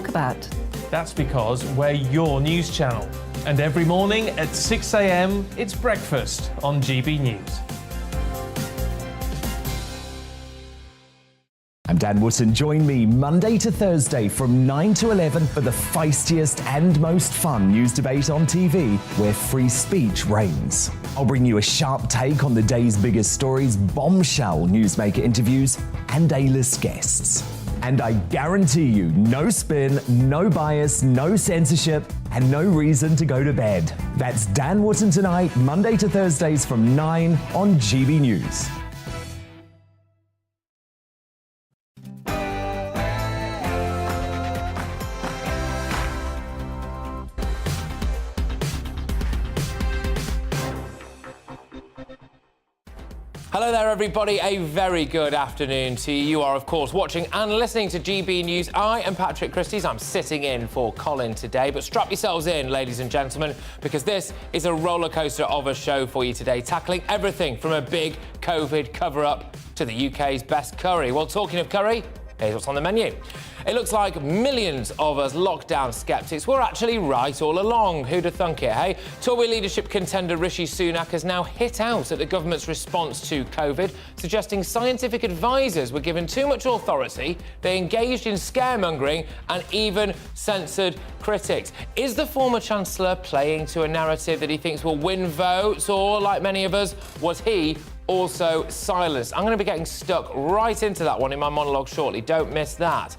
talk about? That's because we're your news channel. And every morning at 6 a.m, it's breakfast on GB News. I'm Dan Wootton. Join me Monday to Thursday from 9 to 11 for the feistiest and most fun news debate on TV, where free speech reigns. I'll bring you a sharp take on the day's biggest stories, bombshell newsmaker interviews, and A-list guests. And I guarantee you, no spin, no bias, no censorship, and no reason to go to bed. That's Dan Wootton tonight, Monday to Thursdays from 9 on GB News. Hello there, everybody. A very good afternoon to you. You are, of course, watching and listening to GB News. I am Patrick Christys. I'm sitting in for Colin today. But strap yourselves in, ladies and gentlemen, because this is a roller coaster of a show for you today, tackling everything from a big COVID cover-up to the UK's best curry. Well, talking of curry, here's what's on the menu. It looks like millions of us lockdown sceptics were actually right all along. Who'd have thunk it, hey? Tory leadership contender Rishi Sunak has now hit out at the government's response to COVID, suggesting scientific advisors were given too much authority, they engaged in scaremongering and even censored critics. Is the former Chancellor playing to a narrative that he thinks will win votes, or, like many of us, was he also silenced? I'm going to be getting stuck right into that one in my monologue shortly. Don't miss that.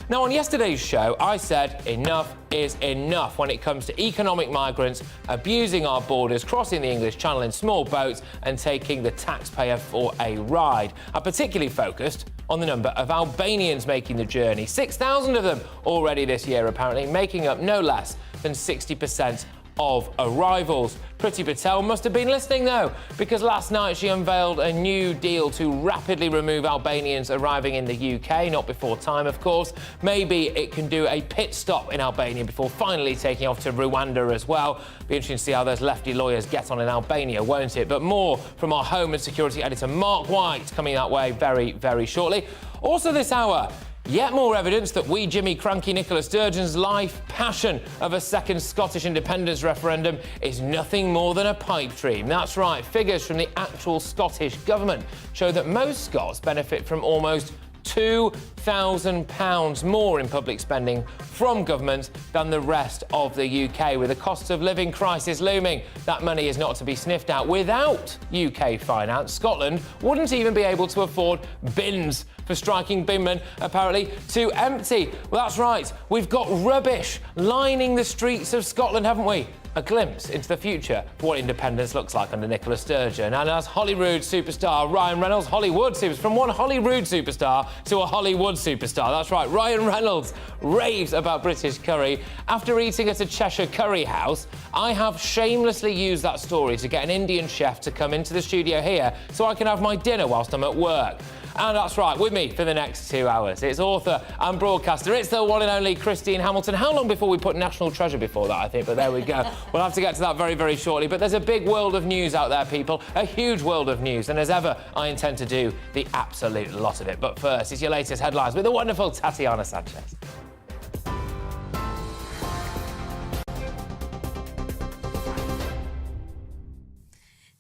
Now, on yesterday's show, I said enough is enough when it comes to economic migrants abusing our borders, crossing the English Channel in small boats and taking the taxpayer for a ride. I particularly focused on the number of Albanians making the journey. 6,000 of them already this year, apparently, making up no less than 60% of arrivals. Priti Patel must have been listening, though, because last night she unveiled a new deal to rapidly remove Albanians arriving in the UK, not before time, of course. Maybe it can do a pit stop in Albania before finally taking off to Rwanda as well. Be interesting to see how those lefty lawyers get on in Albania, won't it? But more from our Home and Security editor, Mark White, coming that way very, very shortly. Also this hour, yet more evidence that wee Jimmy Cranky Nicola Sturgeon's life passion of a second Scottish independence referendum is nothing more than a pipe dream. That's right, figures from the actual Scottish government show that most Scots benefit from almost £2,000 more in public spending from government than the rest of the UK. With the cost of living crisis looming, that money is not to be sniffed at. Without UK finance, Scotland wouldn't even be able to afford bins for striking binmen, apparently too empty. Well, that's right, we've got rubbish lining the streets of Scotland, haven't we? A glimpse into the future for what independence looks like under Nicola Sturgeon. And as Hollywood superstar Ryan Reynolds, from one Hollywood superstar to a Hollywood superstar. That's right, Ryan Reynolds raves about British curry. After eating at a Cheshire curry house, I have shamelessly used that story to get an Indian chef to come into the studio here so I can have my dinner whilst I'm at work. And that's right, with me for the next 2 hours, it's author and broadcaster, it's the one and only Christine Hamilton. How long before we put National Treasure before that, I think, but there we go. We'll have to get to that very, very shortly. But there's a big world of news out there, people, a huge world of news. And as ever, I intend to do the absolute lot of it. But first, it's your latest headlines with the wonderful Tatiana Sanchez.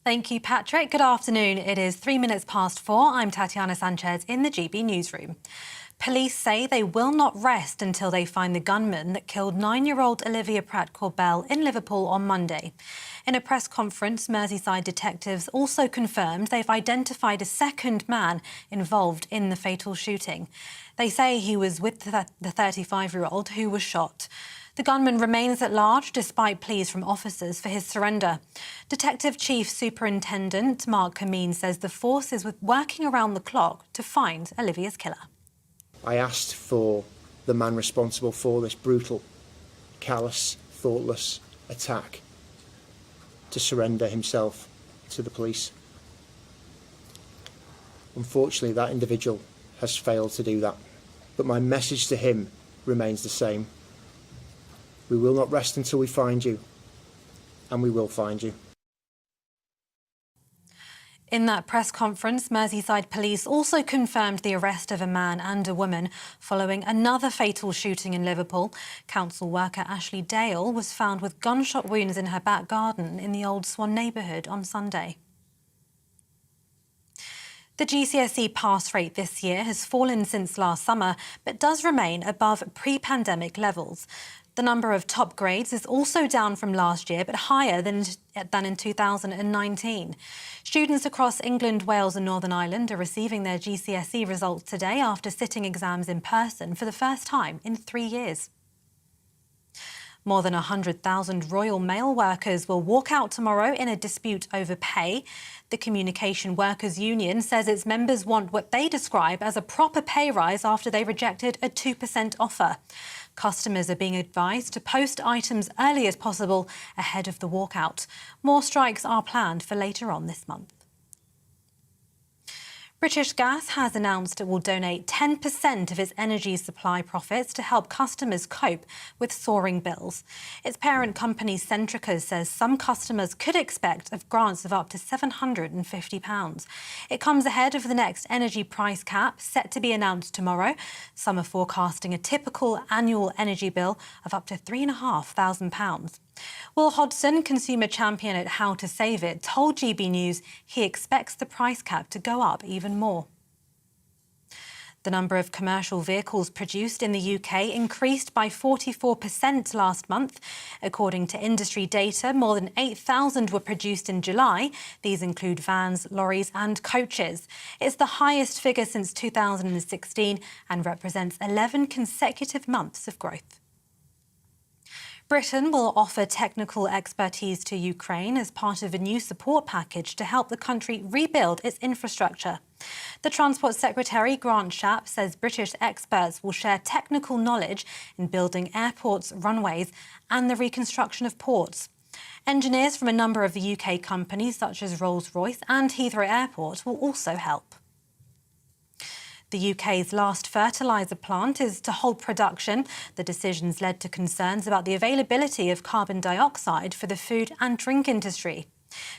Thank you, Patrick. Good afternoon. It is 3 minutes past 4. I'm Tatiana Sanchez in the GB newsroom. Police say they will not rest until they find the gunman that killed 9-year-old Olivia Pratt-Corbell in Liverpool on Monday. In a press conference, Merseyside detectives also confirmed they've identified a second man involved in the fatal shooting. They say he was with the 35-year-old who was shot. The gunman remains at large despite pleas from officers for his surrender. Detective Chief Superintendent Mark Kameen says the force is working around the clock to find Olivia's killer. I asked for the man responsible for this brutal, callous, thoughtless attack to surrender himself to the police. Unfortunately, that individual has failed to do that. But my message to him remains the same. We will not rest until we find you, and we will find you. In that press conference, Merseyside police also confirmed the arrest of a man and a woman following another fatal shooting in Liverpool. Council worker Ashley Dale was found with gunshot wounds in her back garden in the Old Swan neighbourhood on Sunday. The GCSE pass rate this year has fallen since last summer, but does remain above pre-pandemic levels. The number of top grades is also down from last year, but higher than in 2019. Students across England, Wales and Northern Ireland are receiving their GCSE results today after sitting exams in person for the first time in 3 years. More than 100,000 Royal Mail workers will walk out tomorrow in a dispute over pay. The Communication Workers Union says its members want what they describe as a proper pay rise after they rejected a 2% offer. Customers are being advised to post items early as possible ahead of the walkout. More strikes are planned for later on this month. British Gas has announced it will donate 10% of its energy supply profits to help customers cope with soaring bills. Its parent company Centrica says some customers could expect grants of up to £750. It comes ahead of the next energy price cap set to be announced tomorrow. Some are forecasting a typical annual energy bill of up to £3,500. Will Hodgson, consumer champion at How to Save It, told GB News he expects the price cap to go up even more. The number of commercial vehicles produced in the UK increased by 44% last month. According to industry data, more than 8,000 were produced in July. These include vans, lorries and coaches. It's the highest figure since 2016 and represents 11 consecutive months of growth. Britain will offer technical expertise to Ukraine as part of a new support package to help the country rebuild its infrastructure. The Transport Secretary, Grant Shapps, says British experts will share technical knowledge in building airports, runways and the reconstruction of ports. Engineers from a number of the UK companies such as Rolls-Royce and Heathrow Airport will also help. The UK's last fertiliser plant is to halt production. The decision's led to concerns about the availability of carbon dioxide for the food and drink industry.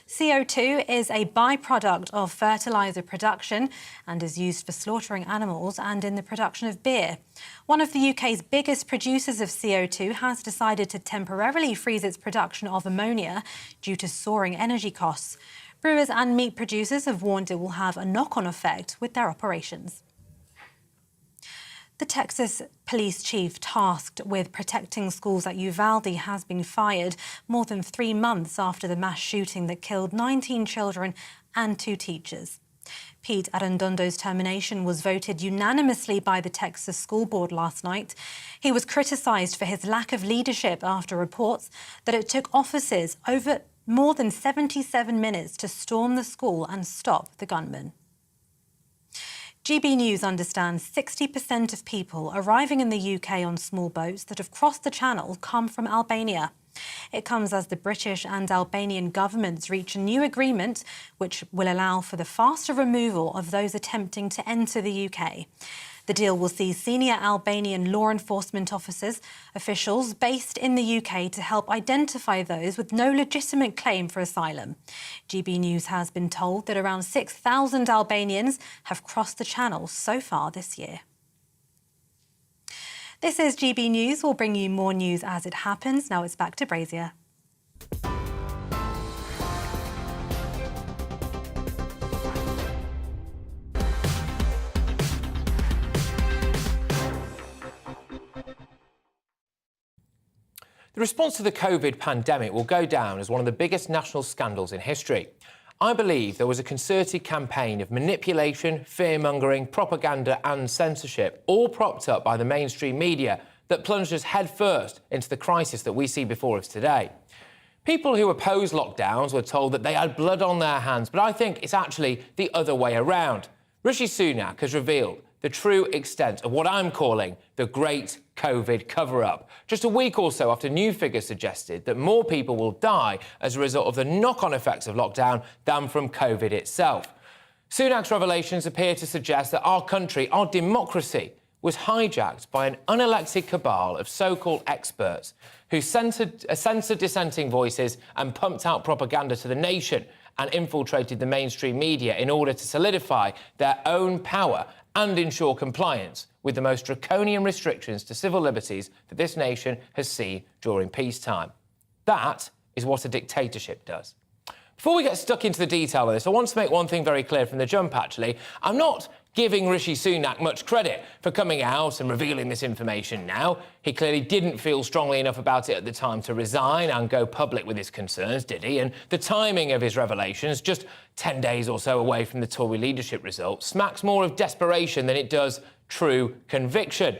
CO2 is a byproduct of fertiliser production and is used for slaughtering animals and in the production of beer. One of the UK's biggest producers of CO2 has decided to temporarily freeze its production of ammonia due to soaring energy costs. Brewers and meat producers have warned it will have a knock-on effect with their operations. The Texas police chief tasked with protecting schools at Uvalde has been fired more than 3 months after the mass shooting that killed 19 children and 2 teachers. Pete Arredondo's termination was voted unanimously by the Texas School Board last night. He was criticised for his lack of leadership after reports that it took officers over more than 77 minutes to storm the school and stop the gunman. GB News understands 60% of people arriving in the UK on small boats that have crossed the Channel come from Albania. It comes as the British and Albanian governments reach a new agreement which will allow for the faster removal of those attempting to enter the UK. The deal will see senior Albanian law enforcement officials based in the UK to help identify those with no legitimate claim for asylum. GB News has been told that around 6,000 Albanians have crossed the Channel so far this year. This is GB News. We'll bring you more news as it happens. Now it's back to Brazier. The response to the COVID pandemic will go down as one of the biggest national scandals in history. I believe there was a concerted campaign of manipulation, fear-mongering, propaganda and censorship, all propped up by the mainstream media, that plunged us headfirst into the crisis that we see before us today. People who opposed lockdowns were told that they had blood on their hands, but I think it's actually the other way around. Rishi Sunak has revealed the true extent of what I'm calling the Great COVID cover-up, just a week or so after new figures suggested that more people will die as a result of the knock-on effects of lockdown than from COVID itself. Sunak's revelations appear to suggest that our country, our democracy, was hijacked by an unelected cabal of so-called experts who censored dissenting voices and pumped out propaganda to the nation and infiltrated the mainstream media in order to solidify their own power and ensure compliance with the most draconian restrictions to civil liberties that this nation has seen during peacetime. That is what a dictatorship does. Before we get stuck into the detail of this, I want to make one thing very clear from the jump, actually. I'm not giving Rishi Sunak much credit for coming out and revealing this information now. He clearly didn't feel strongly enough about it at the time to resign and go public with his concerns, did he? And the timing of his revelations, just 10 days or so away from the Tory leadership results, smacks more of desperation than it does true conviction.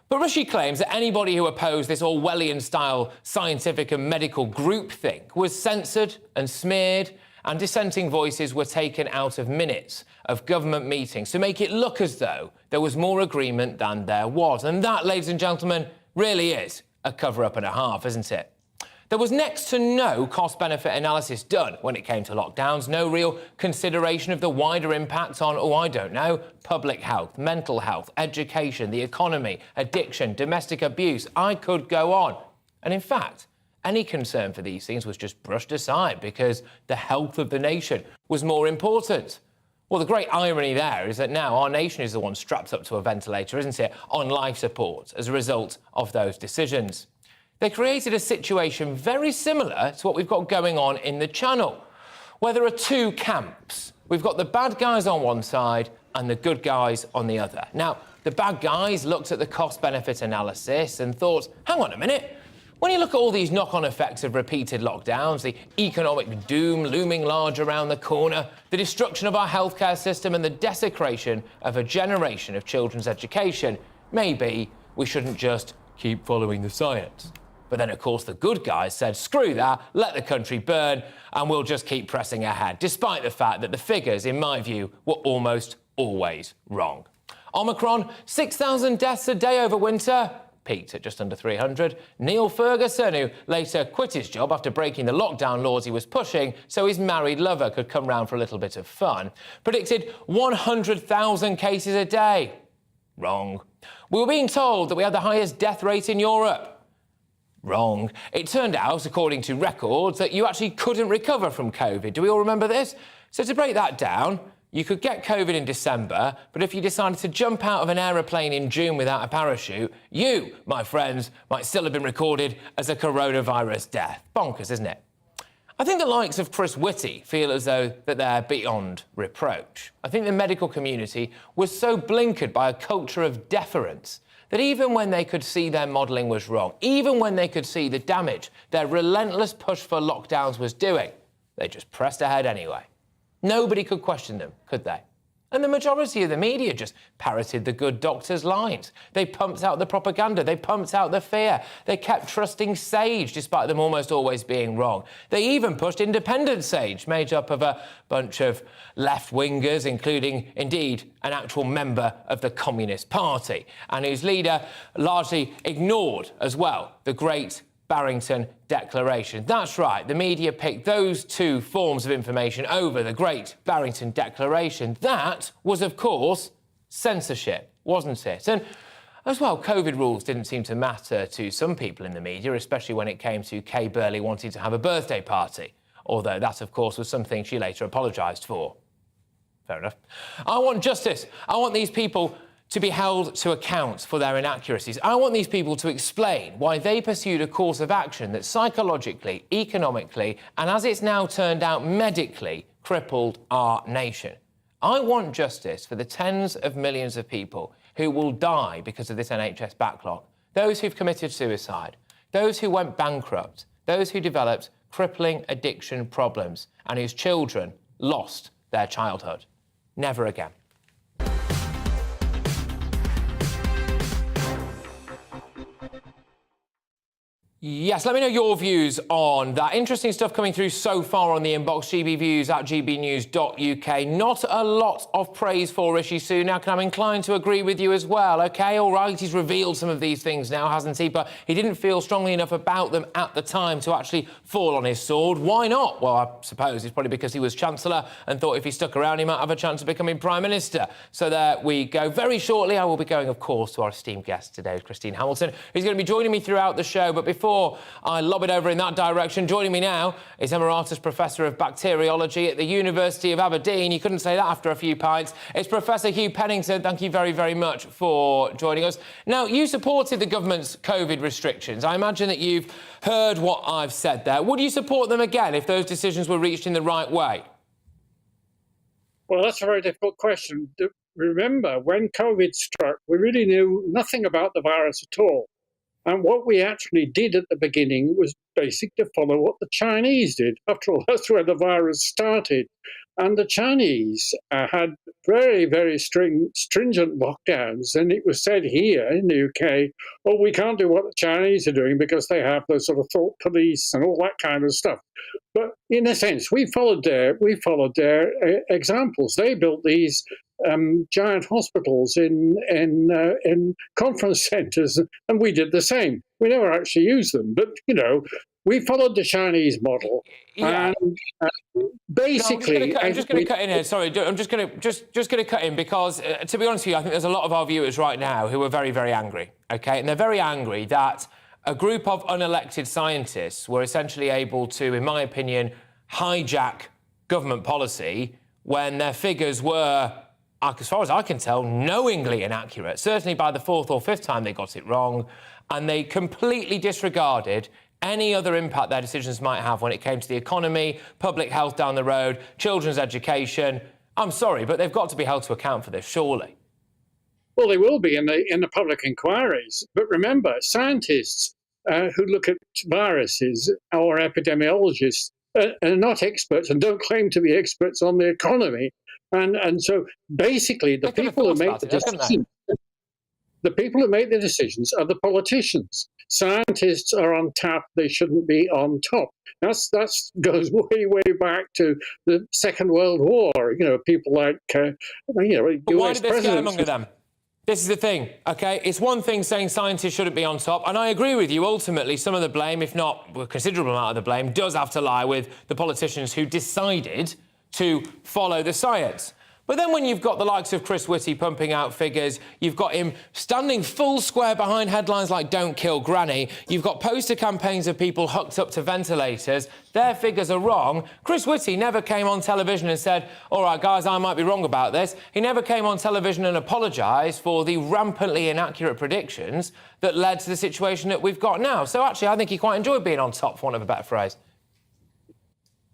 But Rishi claims that anybody who opposed this Orwellian-style scientific and medical groupthink was censored and smeared, and dissenting voices were taken out of minutes of government meetings to make it look as though there was more agreement than there was. And that, ladies and gentlemen, really is a cover-up and a half, isn't it? There was next to no cost-benefit analysis done when it came to lockdowns, no real consideration of the wider impact on, public health, mental health, education, the economy, addiction, domestic abuse. I could go on. And in fact, any concern for these things was just brushed aside because the health of the nation was more important. Well, the great irony there is that now our nation is the one strapped up to a ventilator, isn't it, on life support as a result of those decisions. They created a situation very similar to what we've got going on in the Channel, where there are two camps. We've got the bad guys on one side and the good guys on the other. Now, the bad guys looked at the cost-benefit analysis and thought, hang on a minute, when you look at all these knock-on effects of repeated lockdowns, the economic doom looming large around the corner, the destruction of our healthcare system and the desecration of a generation of children's education, maybe we shouldn't just keep following the science. But then, of course, the good guys said, screw that, let the country burn, and we'll just keep pressing ahead, despite the fact that the figures, in my view, were almost always wrong. Omicron, 6,000 deaths a day over winter, peaked at just under 300. Neil Ferguson, who later quit his job after breaking the lockdown laws he was pushing so his married lover could come round for a little bit of fun, predicted 100,000 cases a day. Wrong. We were being told that we had the highest death rate in Europe. Wrong. It turned out, according to records, that you actually couldn't recover from COVID. Do we all remember this? So to break that down, you could get COVID in December, but if you decided to jump out of an aeroplane in June without a parachute, you, my friends, might still have been recorded as a coronavirus death. Bonkers, isn't it? I think the likes of Chris Whitty feel as though that they're beyond reproach. I think the medical community was so blinkered by a culture of deference that even when they could see their modelling was wrong, even when they could see the damage their relentless push for lockdowns was doing, they just pressed ahead anyway. Nobody could question them, could they? And the majority of the media just parroted the good doctor's lines. They pumped out the propaganda. They pumped out the fear. They kept trusting Sage, despite them almost always being wrong. They even pushed independent Sage, made up of a bunch of left-wingers, including, indeed, an actual member of the Communist Party, and whose leader largely ignored, as well, the great Barrington Declaration. That's right, the media picked those two forms of information over the Great Barrington Declaration. That was, of course, censorship, wasn't it? And as well, COVID rules didn't seem to matter to some people in the media, especially when it came to Kay Burley wanting to have a birthday party, although that, of course, was something she later apologised for. Fair enough. I want justice. I want these people to be held to account for their inaccuracies. I want these people to explain why they pursued a course of action that psychologically, economically, and as it's now turned out, medically, crippled our nation. I want justice for the tens of millions of people who will die because of this NHS backlog, those who've committed suicide, those who went bankrupt, those who developed crippling addiction problems, and whose children lost their childhood. Never again. Yes, let me know your views on that. Interesting stuff coming through so far on the inbox. GBviews at gbnews.uk. Not a lot of praise for Rishi Sunak, and I'm inclined to agree with you as well. OK, all right, he's revealed some of these things now, hasn't he? But he didn't feel strongly enough about them at the time to actually fall on his sword. Why not? Well, I suppose it's probably because he was Chancellor and thought if he stuck around, he might have a chance of becoming Prime Minister. So there we go. Very shortly, I will be going, of course, to our esteemed guest today, Christine Hamilton, who's going to be joining me throughout the show. But before before I lob it over in that direction. Joining me now is Emeritus Professor of Bacteriology at the University of Aberdeen. You couldn't say that after a few pints. It's Professor Hugh Pennington. Thank you very, very much for joining us. Now, you supported the government's COVID restrictions. I imagine that you've heard what I've said there. Would you support them again if those decisions were reached in the right way? Well, that's a very difficult question. Remember, when COVID struck, we really knew nothing about the virus at all. And what we actually did at the beginning was basically to follow what the Chinese did. After all, that's where the virus started. And the Chinese had very, very stringent lockdowns. And it was said here in the UK, oh, we can't do what the Chinese are doing because they have the sort of thought police and all that kind of stuff. But in a sense, we followed their examples. They built these giant hospitals in conference centres, and we did the same. We never actually used them, but we followed the Chinese model. Yeah. And basically, no, I'm just going to cut in here. Sorry, I'm just going to cut in because, to be honest with you, I think there's a lot of our viewers right now who are very, very angry. Okay, and they're very angry that a group of unelected scientists were essentially able to, in my opinion, hijack government policy when their figures were, as far as I can tell, knowingly inaccurate. Certainly by the fourth or fifth time they got it wrong, and they completely disregarded any other impact their decisions might have when it came to the economy, public health down the road, children's education. I'm sorry, but they've got to be held to account for this, surely. Well, they will be in the public inquiries. But remember, scientists who look at viruses or epidemiologists are not experts and don't claim to be experts on the economy. And so basically the people who make the decisions, are the politicians. Scientists are on tap, they shouldn't be on top. That goes way, way back to the Second World War. People like but why US did they presidents. scaremongering them? This is the thing, OK? It's one thing saying scientists shouldn't be on top, and I agree with you. Ultimately, some of the blame, if not a considerable amount of the blame, does have to lie with the politicians who decided to follow the science. But then when you've got the likes of Chris Whitty pumping out figures, you've got him standing full square behind headlines like "Don't Kill Granny," you've got poster campaigns of people hooked up to ventilators, their figures are wrong. Chris Whitty never came on television and said, all right, guys, I might be wrong about this. He never came on television and apologised for the rampantly inaccurate predictions that led to the situation that we've got now. So actually, I think he quite enjoyed being on top, for want of a better phrase.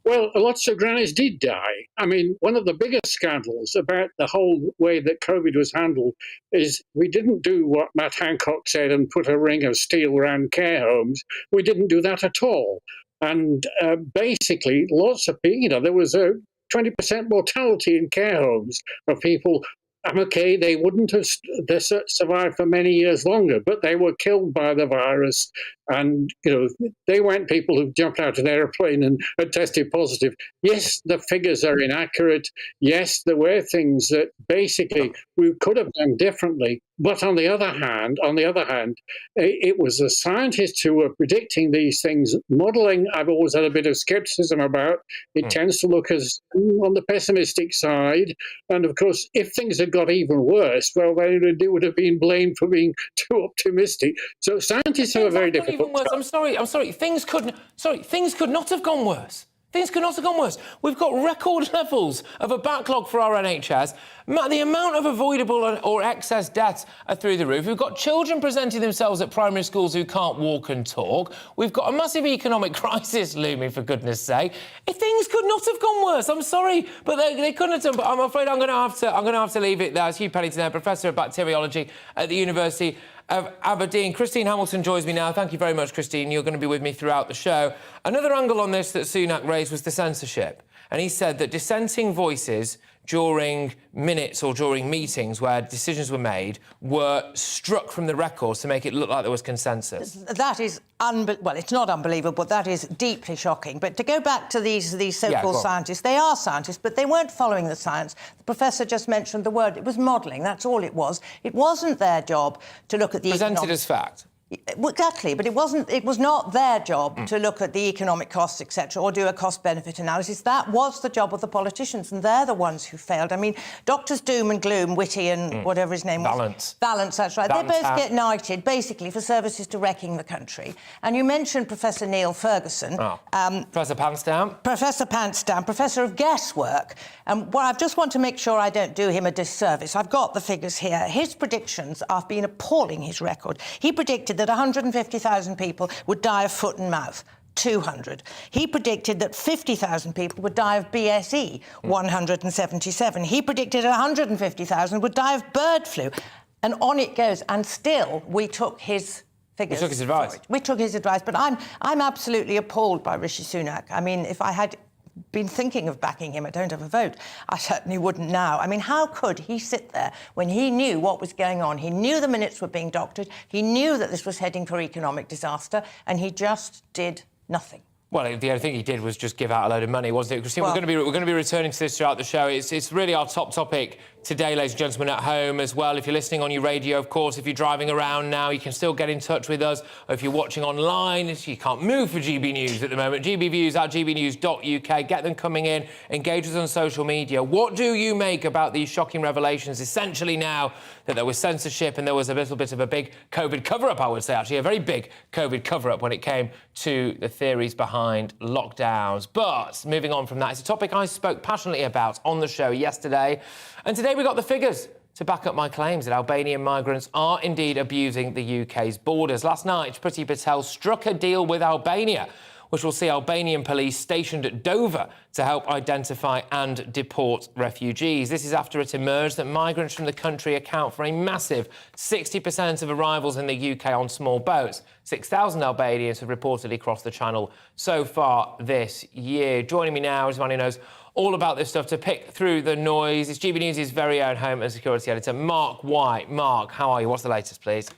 Well, lots of grannies did die. I mean, one of the biggest scandals about the whole way that COVID was handled is we didn't do what Matt Hancock said and put a ring of steel around care homes. We didn't do that at all. And basically, lots of people, there was a 20% mortality in care homes of people. Okay, they wouldn't have survived for many years longer, but they were killed by the virus. And, they weren't people who jumped out of an airplane and had tested positive. Yes, the figures are inaccurate. Yes, there were things that basically we could have done differently. But on the other hand, it was the scientists who were predicting these things. Modelling, I've always had a bit of scepticism about. It tends to look as on the pessimistic side. And of course, if things had got even worse, well, then they would have been blamed for being too optimistic. So scientists have a very difficult worse. I'm sorry. Things could not have gone worse. Things could not have gone worse. We've got record levels of a backlog for our NHS. The amount of avoidable or excess deaths are through the roof. We've got children presenting themselves at primary schools who can't walk and talk. We've got a massive economic crisis looming, for goodness sake. Things could not have gone worse. I'm sorry, but they couldn't have done. But I'm afraid I'm going to have to leave it there. It's Hugh Pennington there, Professor of Bacteriology at the University of Aberdeen. Christine Hamilton joins me now. Thank you very much, Christine. You're going to be with me throughout the show. Another angle on this that Sunak raised was the censorship. And he said that dissenting voices during minutes or during meetings where decisions were made were struck from the records to make it look like there was consensus. That is, well, it's not unbelievable, that is deeply shocking. But to go back to these so-called scientists, they are scientists, but they weren't following the science. The professor just mentioned the word, it was modelling, that's all it was. It wasn't their job to look at the presented as fact. Exactly, but it was not their job to look at the economic costs, etc., or do a cost-benefit analysis. That was the job of the politicians, and they're the ones who failed. I mean, Doctors Doom and Gloom, Whitty and whatever his name was. Vallance, that's right. They both get knighted, basically, for services to wrecking the country. And you mentioned Professor Neil Ferguson. Professor Pantsdown. Professor Pantsdown, Professor of Guesswork. And I just want to make sure I don't do him a disservice. I've got the figures here. His predictions have been appalling, his record. He predicted that 150,000 people would die of foot and mouth. 200. He predicted that 50,000 people would die of BSE. 177. He predicted 150,000 would die of bird flu. And on it goes. And still, we took his figures. We took his advice. We took his advice. But I'm absolutely appalled by Rishi Sunak. I mean, if I had been thinking of backing him, I don't have a vote. I certainly wouldn't now. I mean, how could he sit there when he knew what was going on? He knew the minutes were being doctored. He knew that this was heading for economic disaster, and he just did nothing. Well, the only thing he did was just give out a load of money, wasn't it? Christine, we're going to be returning to this throughout the show. It's really our top topic today, ladies and gentlemen, at home as well. If you're listening on your radio, of course, if you're driving around now, you can still get in touch with us. Or if you're watching online, you can't move for GB News at the moment. GB Views at gbnews.uk. Get them coming in. Engage with us on social media. What do you make about these shocking revelations, essentially now that there was censorship and there was a little bit of a big COVID cover-up, I would say, actually, a very big COVID cover-up when it came to the theories behind lockdowns. But moving on from that, it's a topic I spoke passionately about on the show yesterday. And today we got the figures to back up my claims that Albanian migrants are indeed abusing the UK's borders. Last night, Priti Patel struck a deal with Albania, which will see Albanian police stationed at Dover to help identify and deport refugees. This is after it emerged that migrants from the country account for a massive 60% of arrivals in the UK on small boats. 6,000 Albanians have reportedly crossed the channel so far this year. Joining me now is one who knows all about this stuff to pick through the noise. It's GB News' very own home and security editor, Mark White. Mark, how are you? What's the latest, please?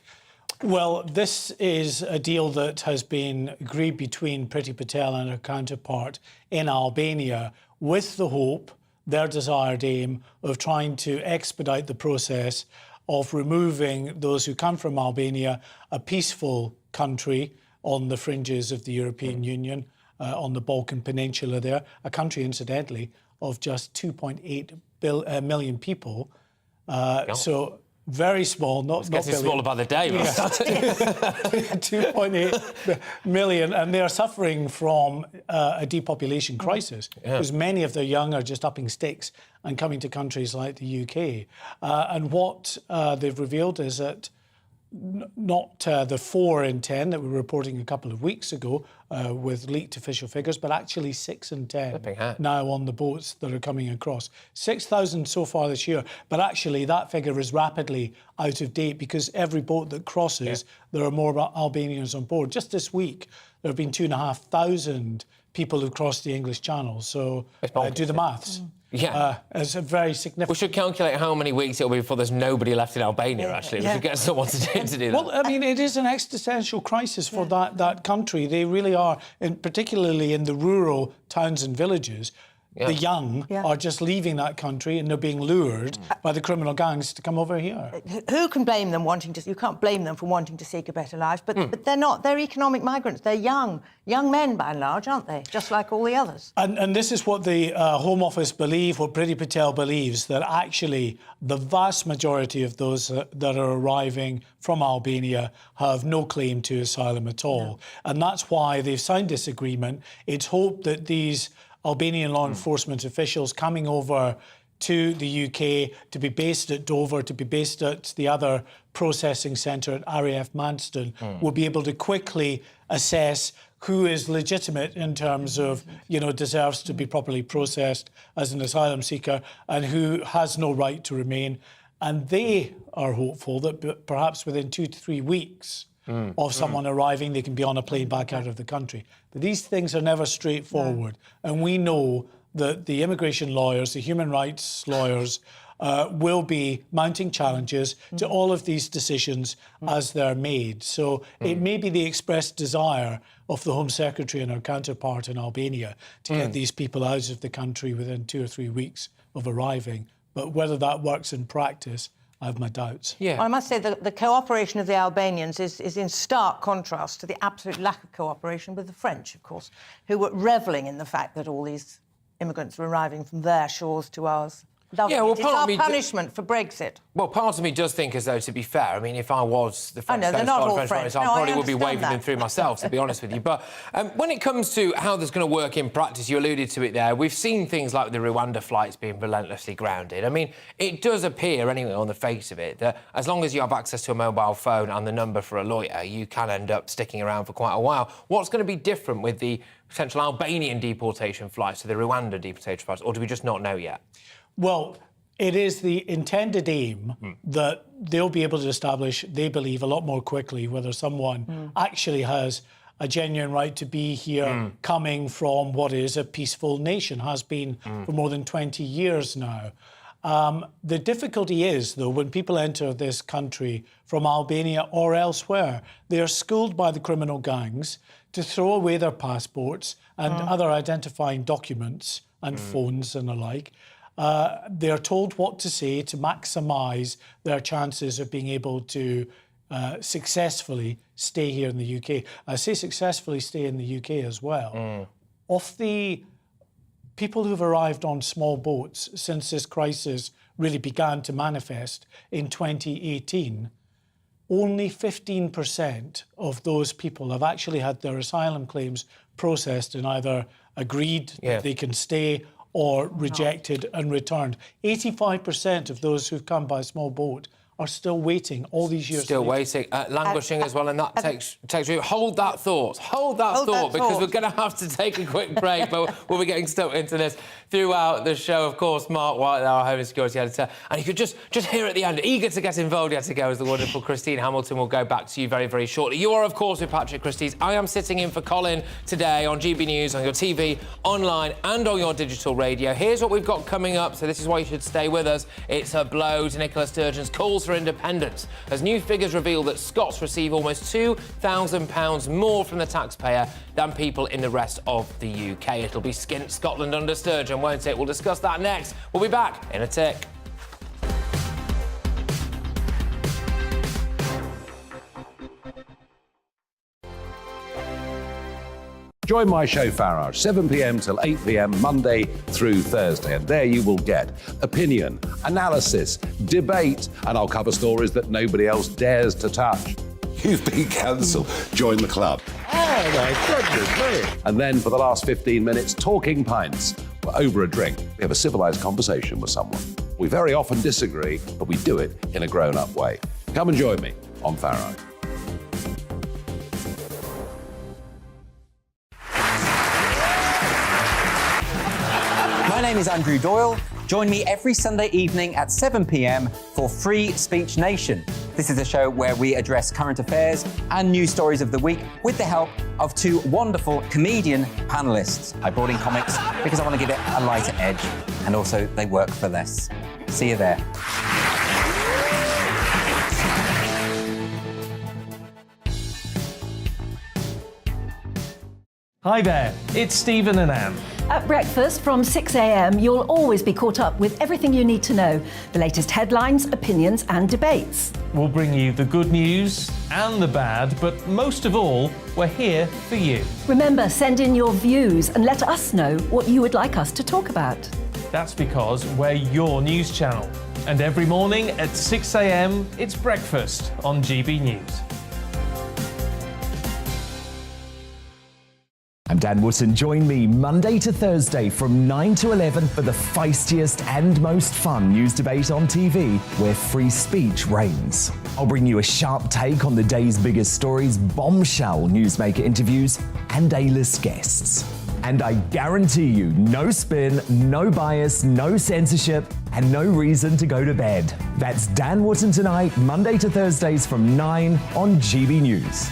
Well, this is a deal that has been agreed between Priti Patel and her counterpart in Albania with the hope, their desired aim, of trying to expedite the process of removing those who come from Albania, a peaceful country on the fringes of the European Union, on the Balkan Peninsula there, a country, incidentally, of just 2.8 million people. So very small, not getting smaller by the day. Yeah. 2.8 million, and they are suffering from a depopulation crisis because many of their young are just upping sticks and coming to countries like the UK. And what they've revealed is that not the 4 in 10 that we were reporting a couple of weeks ago with leaked official figures, but actually 6 in 10 now on the boats that are coming across. 6,000 so far this year, but actually that figure is rapidly out of date because every boat that crosses, there are more Albanians on board. Just this week, there have been 2,500 people who've crossed the English Channel. So do the maths. Yeah. It's a very significant... We should calculate how many weeks it'll be before there's nobody left in Albania, actually. We should get someone to do that. Well, I mean, it is an existential crisis for that country. They really are, particularly in the rural towns and villages. The young are just leaving that country and they're being lured by the criminal gangs to come over here. Who can blame them wanting to... You can't blame them for wanting to seek a better life, but they're not. They're economic migrants. They're young men, by and large, aren't they? Just like all the others. And this is what the Home Office believe, what Priti Patel believes, that actually the vast majority of those that are arriving from Albania have no claim to asylum at all. No. And that's why they've signed this agreement. It's hoped that these Albanian law enforcement officials coming over to the UK to be based at Dover, to be based at the other processing centre at RAF Manston, will be able to quickly assess who is legitimate in terms of, deserves to be properly processed as an asylum seeker and who has no right to remain. And they are hopeful that perhaps within 2 to 3 weeks of someone arriving, they can be on a plane back out of the country. But these things are never straightforward. And we know that the immigration lawyers, the human rights lawyers, will be mounting challenges to all of these decisions as they're made. So it may be the expressed desire of the Home Secretary and her counterpart in Albania to get these people out of the country within 2 or 3 weeks of arriving. But whether that works in practice, I have my doubts. Yeah. Well, I must say the cooperation of the Albanians is in stark contrast to the absolute lack of cooperation with the French, of course, who were revelling in the fact that all these immigrants were arriving from their shores to ours. Lovely. Yeah, well, it's part our of me punishment for Brexit. Well, part of me does think as though, to be fair, I mean, if I was the French they're Coast not Guard, all French French. Royalists, I No, I probably would be understand waving them that. through myself, to be honest with you. But when it comes to how that's going to work in practice, you alluded to it there, we've seen things like the Rwanda flights being relentlessly grounded. I mean, it does appear, anyway, on the face of it, that as long as you have access to a mobile phone and the number for a lawyer, you can end up sticking around for quite a while. What's going to be different with the potential Albanian deportation flights to the Rwanda deportation flights, or do we just not know yet? Well, it is the intended aim that they'll be able to establish, they believe, a lot more quickly whether someone actually has a genuine right to be here coming from what is a peaceful nation, has been for more than 20 years now. The difficulty is, though, when people enter this country from Albania or elsewhere, they are schooled by the criminal gangs to throw away their passports and other identifying documents and phones and the like. They are told what to say to maximise their chances of being able to successfully stay here in the UK. I say successfully stay in the UK as well. Of the people who've arrived on small boats since this crisis really began to manifest in 2018, only 15% of those people have actually had their asylum claims processed and either agreed that they can stay or rejected and returned. 85% of those who've come by small boat are still waiting all these years. Still waiting, languishing as well, and that takes you. Hold that thought, because we're going to have to take a quick break, but we'll be getting stuck into this throughout the show. Of course, Mark White, our Home and Security Editor, and you could just hear at the end, eager to get involved yet to go, as the wonderful Christine Hamilton will go back to you very, very shortly. You are, of course, with Patrick Christie's. I am sitting in for Colin today on GB News, on your TV, online, and on your digital radio. Here's what we've got coming up, so this is why you should stay with us. It's a blow to Nicola Sturgeon's calls for independence, as new figures reveal that Scots receive almost £2,000 more from the taxpayer than people in the rest of the UK. It'll be skint Scotland under Sturgeon, won't it? We'll discuss that next. We'll be back in a tick. Join my show Farage, 7 p.m. till 8 p.m. Monday through Thursday, and there you will get opinion, analysis, debate, and I'll cover stories that nobody else dares to touch. You've been cancelled. Join the club. Oh my goodness me. And then for the last 15 minutes, talking pints. We're over a drink. We have a civilised conversation with someone. We very often disagree, but we do it in a grown-up way. Come and join me on Farage. My name is Andrew Doyle. Join me every Sunday evening at 7 p.m. for Free Speech Nation. This is a show where we address current affairs and news stories of the week with the help of two wonderful comedian panellists. I brought in comics because I want to give it a lighter edge, and also they work for less. See you there. Hi there, it's Stephen and Anne. At breakfast from 6 a.m, you'll always be caught up with everything you need to know, the latest headlines, opinions and debates. We'll bring you the good news and the bad, but most of all, we're here for you. Remember, send in your views and let us know what you would like us to talk about. That's because we're your news channel. And every morning at 6 a.m, it's breakfast on GB News. I'm Dan Wootton. Join me Monday to Thursday from 9 to 11 for the feistiest and most fun news debate on TV, where free speech reigns. I'll bring you a sharp take on the day's biggest stories, bombshell newsmaker interviews, and A-list guests. And I guarantee you, no spin, no bias, no censorship, and no reason to go to bed. That's Dan Wootton Tonight, Monday to Thursdays from 9 on GB News.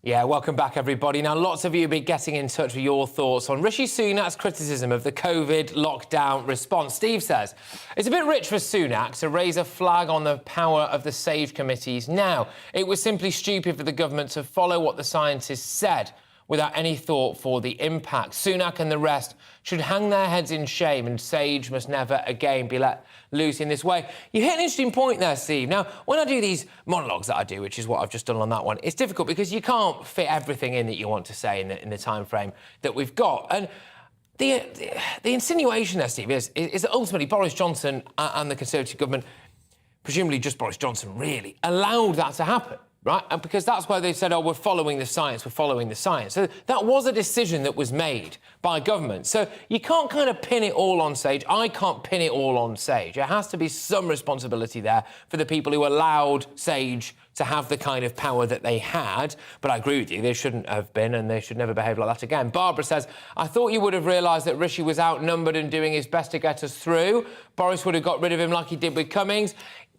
Yeah, welcome back, everybody. Now, lots of you have been getting in touch with your thoughts on Rishi Sunak's criticism of the COVID lockdown response. Steve says, it's a bit rich for Sunak to raise a flag on the power of the SAGE committees now. It was simply stupid for the government to follow what the scientists said without any thought for the impact. Sunak and the rest should hang their heads in shame, and SAGE must never again be let loose in this way. You hit an interesting point there, Steve. Now, when I do these monologues that I do, which is what I've just done on that one, it's difficult because you can't fit everything in that you want to say in the time frame that we've got. And the insinuation there, Steve, is that ultimately Boris Johnson and the Conservative government, presumably just Boris Johnson, really allowed that to happen. Right? And because that's why they said, oh, we're following the science, we're following the science. So that was a decision that was made by government. So you can't kind of pin it all on SAGE. I can't pin it all on SAGE. There has to be some responsibility there for the people who allowed SAGE to have the kind of power that they had. But I agree with you, they shouldn't have been, and they should never behave like that again. Barbara says, I thought you would have realised that Rishi was outnumbered and doing his best to get us through. Boris would have got rid of him like he did with Cummings.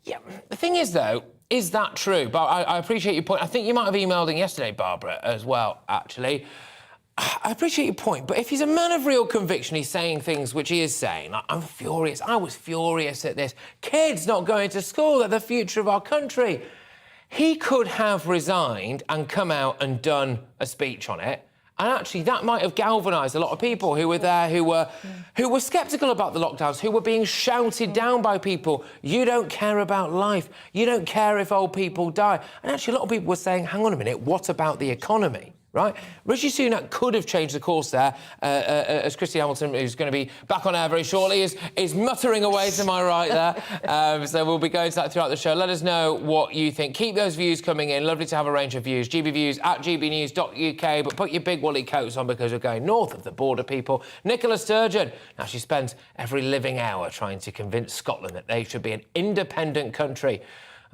Yeah, the thing is, though, is that true? But I appreciate your point. I think you might have emailed in yesterday, Barbara, as well, actually. I appreciate your point, but if he's a man of real conviction, he's saying things which he is saying. I'm furious. I was furious at this. Kids not going to school, they're the future of our country. He could have resigned and come out and done a speech on it. And actually, that might have galvanised a lot of people who were there, who were sceptical about the lockdowns, who were being shouted down by people. You don't care about life. You don't care if old people die. And actually, a lot of people were saying, hang on a minute, what about the economy? Right? Rishi Sunak could have changed the course there, as Christy Hamilton, who's going to be back on air very shortly, is muttering away to my right there. So we'll be going to that throughout the show. Let us know what you think. Keep those views coming in. Lovely to have a range of views. GBviews at gbnews.uk. But put your big woolly coats on because we're going north of the border, people. Nicola Sturgeon. Now, she spends every living hour trying to convince Scotland that they should be an independent country.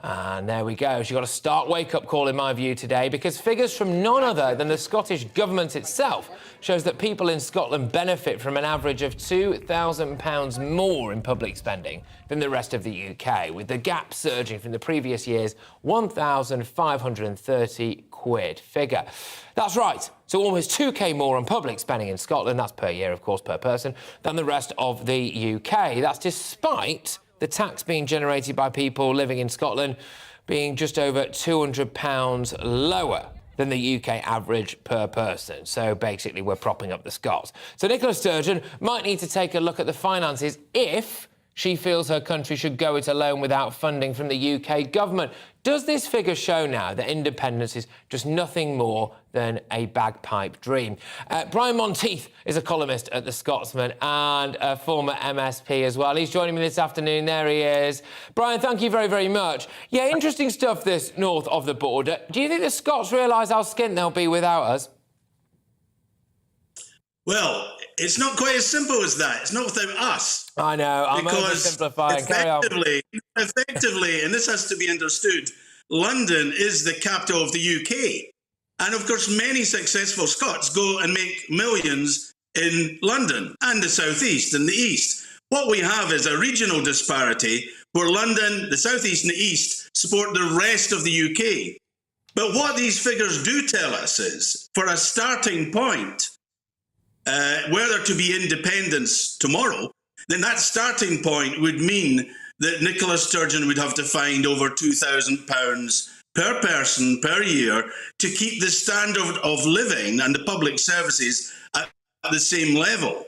And there we go. She got a stark wake-up call, in my view, today, because figures from none other than the Scottish Government itself shows that people in Scotland benefit from an average of £2,000 more in public spending than the rest of the UK, with the gap surging from the previous year's £1,530 figure. That's right. So almost 2k more on public spending in Scotland, that's per year, of course, per person, than the rest of the UK. That's despite the tax being generated by people living in Scotland being just over £200 lower than the UK average per person. So basically, we're propping up the Scots. So Nicola Sturgeon might need to take a look at the finances if she feels her country should go it alone without funding from the UK government. Does this figure show now that independence is just nothing more than a bagpipe dream? Brian Monteith is a columnist at The Scotsman and a former MSP as well. He's joining me this afternoon. There he is. Brian, thank you very, very much. Yeah, interesting stuff, this north of the border. Do you think the Scots realise how skint they'll be without us? Well, it's not quite as simple as that. It's not without us. I know, I'm oversimplifying. Carry on. Effectively, and this has to be understood, London is the capital of the UK. And of course, many successful Scots go and make millions in London and the southeast and the east. What we have is a regional disparity where London, the southeast and the east support the rest of the UK. But what these figures do tell us is, for a starting point, were there to be independence tomorrow, then that starting point would mean that Nicola Sturgeon would have to find over £2,000 per person per year to keep the standard of living and the public services at the same level.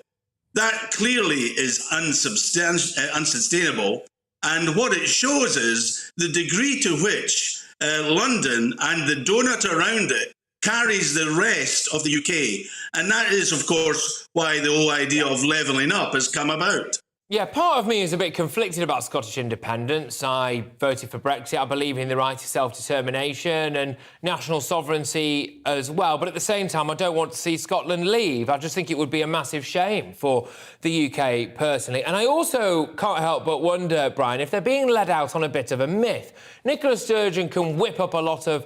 That clearly is unsustainable. And what it shows is the degree to which London and the donut around it carries the rest of the UK. And that is, of course, why the whole idea of levelling up has come about. Yeah, part of me is a bit conflicted about Scottish independence. I voted for Brexit. I believe in the right to self-determination and national sovereignty as well. But at the same time, I don't want to see Scotland leave. I just think it would be a massive shame for the UK personally. And I also can't help but wonder, Brian, if they're being led out on a bit of a myth. Nicola Sturgeon can whip up a lot of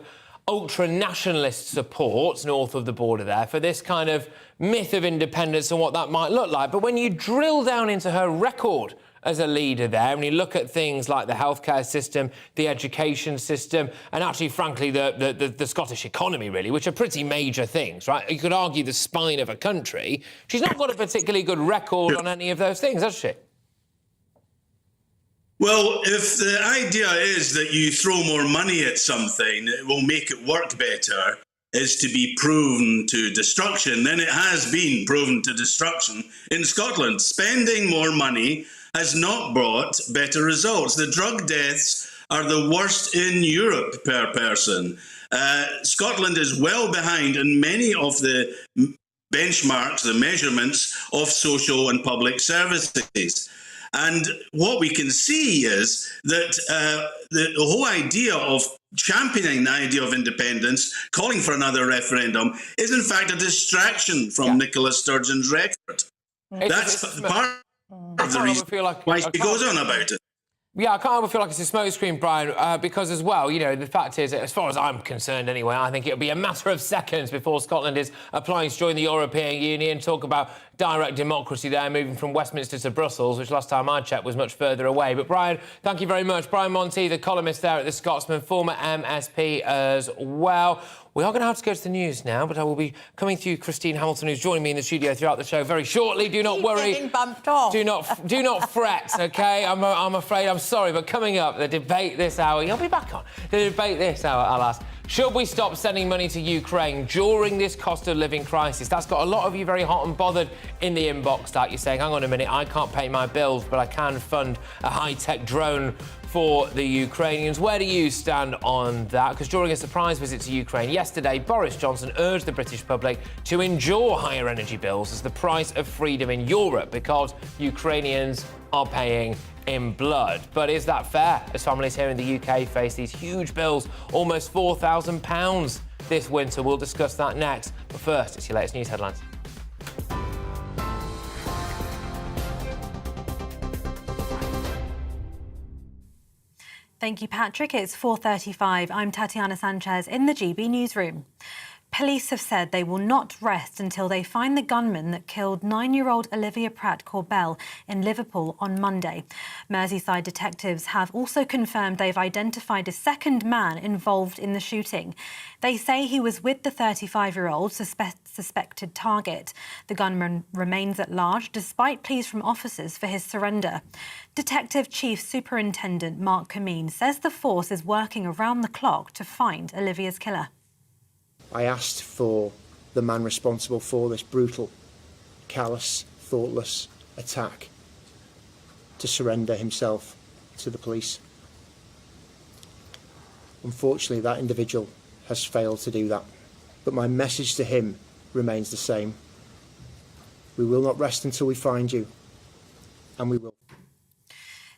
ultra-nationalist support north of the border there for this kind of myth of independence and what that might look like. But when you drill down into her record as a leader there. When you look at things like the healthcare system, the education system, and actually, frankly, the Scottish economy, really, which are pretty major things, right? You could argue the spine of a country. She's not got a particularly good record on any of those things, has she? Well, if the idea is that you throw more money at something, it will make it work better, is to be proven to destruction, then it has been proven to destruction in Scotland. Spending more money has not brought better results. The drug deaths are the worst in Europe per person. Scotland is well behind in many of the benchmarks, the measurements of social and public services. And what we can see is that the whole idea of championing the idea of independence, calling for another referendum, is in fact a distraction from Nicola Sturgeon's record. That's part of the reason why she goes on about it. Yeah, I can't ever feel like it's a smokescreen, Brian, because as well, you know, the fact is, as far as I'm concerned anyway, I think it'll be a matter of seconds before Scotland is applying to join the European Union. Talk about direct democracy there, moving from Westminster to Brussels, which last time I checked was much further away. But Brian, thank you very much. Brian Monty, the columnist there at The Scotsman, former MSP as well. We are going to have to go to the news now, but I will be coming to you, Christine Hamilton, who's joining me in the studio throughout the show very shortly. Do not worry. Getting bumped off. Do not fret, OK? I'm afraid, I'm sorry, but coming up, the debate this hour, you'll be back on. The debate this hour, I'll ask, should we stop sending money to Ukraine during this cost of living crisis? That's got a lot of you very hot and bothered in the inbox, that you're saying, hang on a minute, I can't pay my bills, but I can fund a high-tech drone for the Ukrainians. Where do you stand on that? Because during a surprise visit to Ukraine yesterday, Boris Johnson urged the British public to endure higher energy bills as the price of freedom in Europe, because Ukrainians are paying in blood. But is that fair as families here in the UK face these huge bills, almost £4,000 this winter? We'll discuss that next. But first, it's your latest news headlines. Thank you, Patrick. It's 4:35. I'm Tatiana Sanchez in the GB newsroom. Police have said they will not rest until they find the gunman that killed 9-year-old Olivia Pratt-Corbell in Liverpool on Monday. Merseyside detectives have also confirmed they've identified a second man involved in the shooting. They say he was with the 35-year-old suspected target. The gunman remains at large despite pleas from officers for his surrender. Detective Chief Superintendent Mark Cameen says the force is working around the clock to find Olivia's killer. I asked for the man responsible for this brutal, callous, thoughtless attack to surrender himself to the police. Unfortunately, that individual has failed to do that. But my message to him remains the same. We will not rest until we find you, and we will.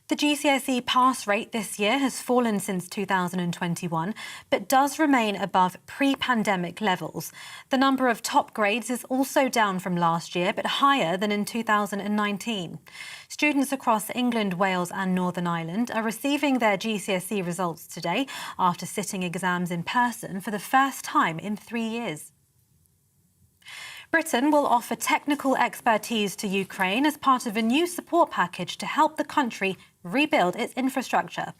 The GCSE pass rate this year has fallen since 2021, but does remain above pre-pandemic levels. The number of top grades is also down from last year, but higher than in 2019. Students across England, Wales and Northern Ireland are receiving their GCSE results today after sitting exams in person for the first time in 3 years. Britain will offer technical expertise to Ukraine as part of a new support package to help the country rebuild its infrastructure.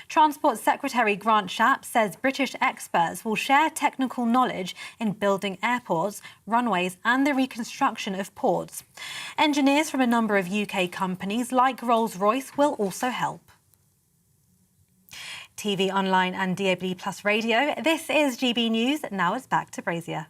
Transport Secretary Grant Shapps says British experts will share technical knowledge in building airports, runways and the reconstruction of ports. Engineers from a number of UK companies like Rolls-Royce will also help. TV, online and DAB+ radio, this is GB News. Now it's back to Brazier.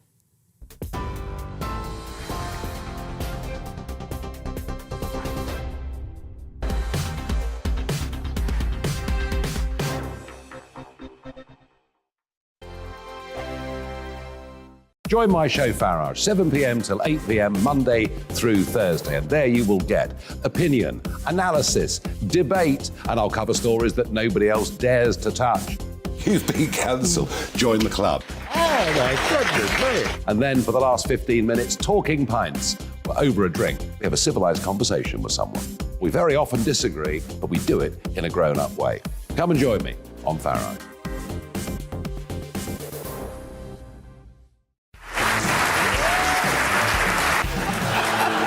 Join my show Farage, 7 p.m. till 8 p.m. Monday through Thursday, and there you will get opinion, analysis, debate, and I'll cover stories that nobody else dares to touch. You've been cancelled. Join the club. Oh my goodness me. And then for the last 15 minutes, talking pints. We're over a drink. We have a civilised conversation with someone. We very often disagree, but we do it in a grown-up way. Come and join me on Farage.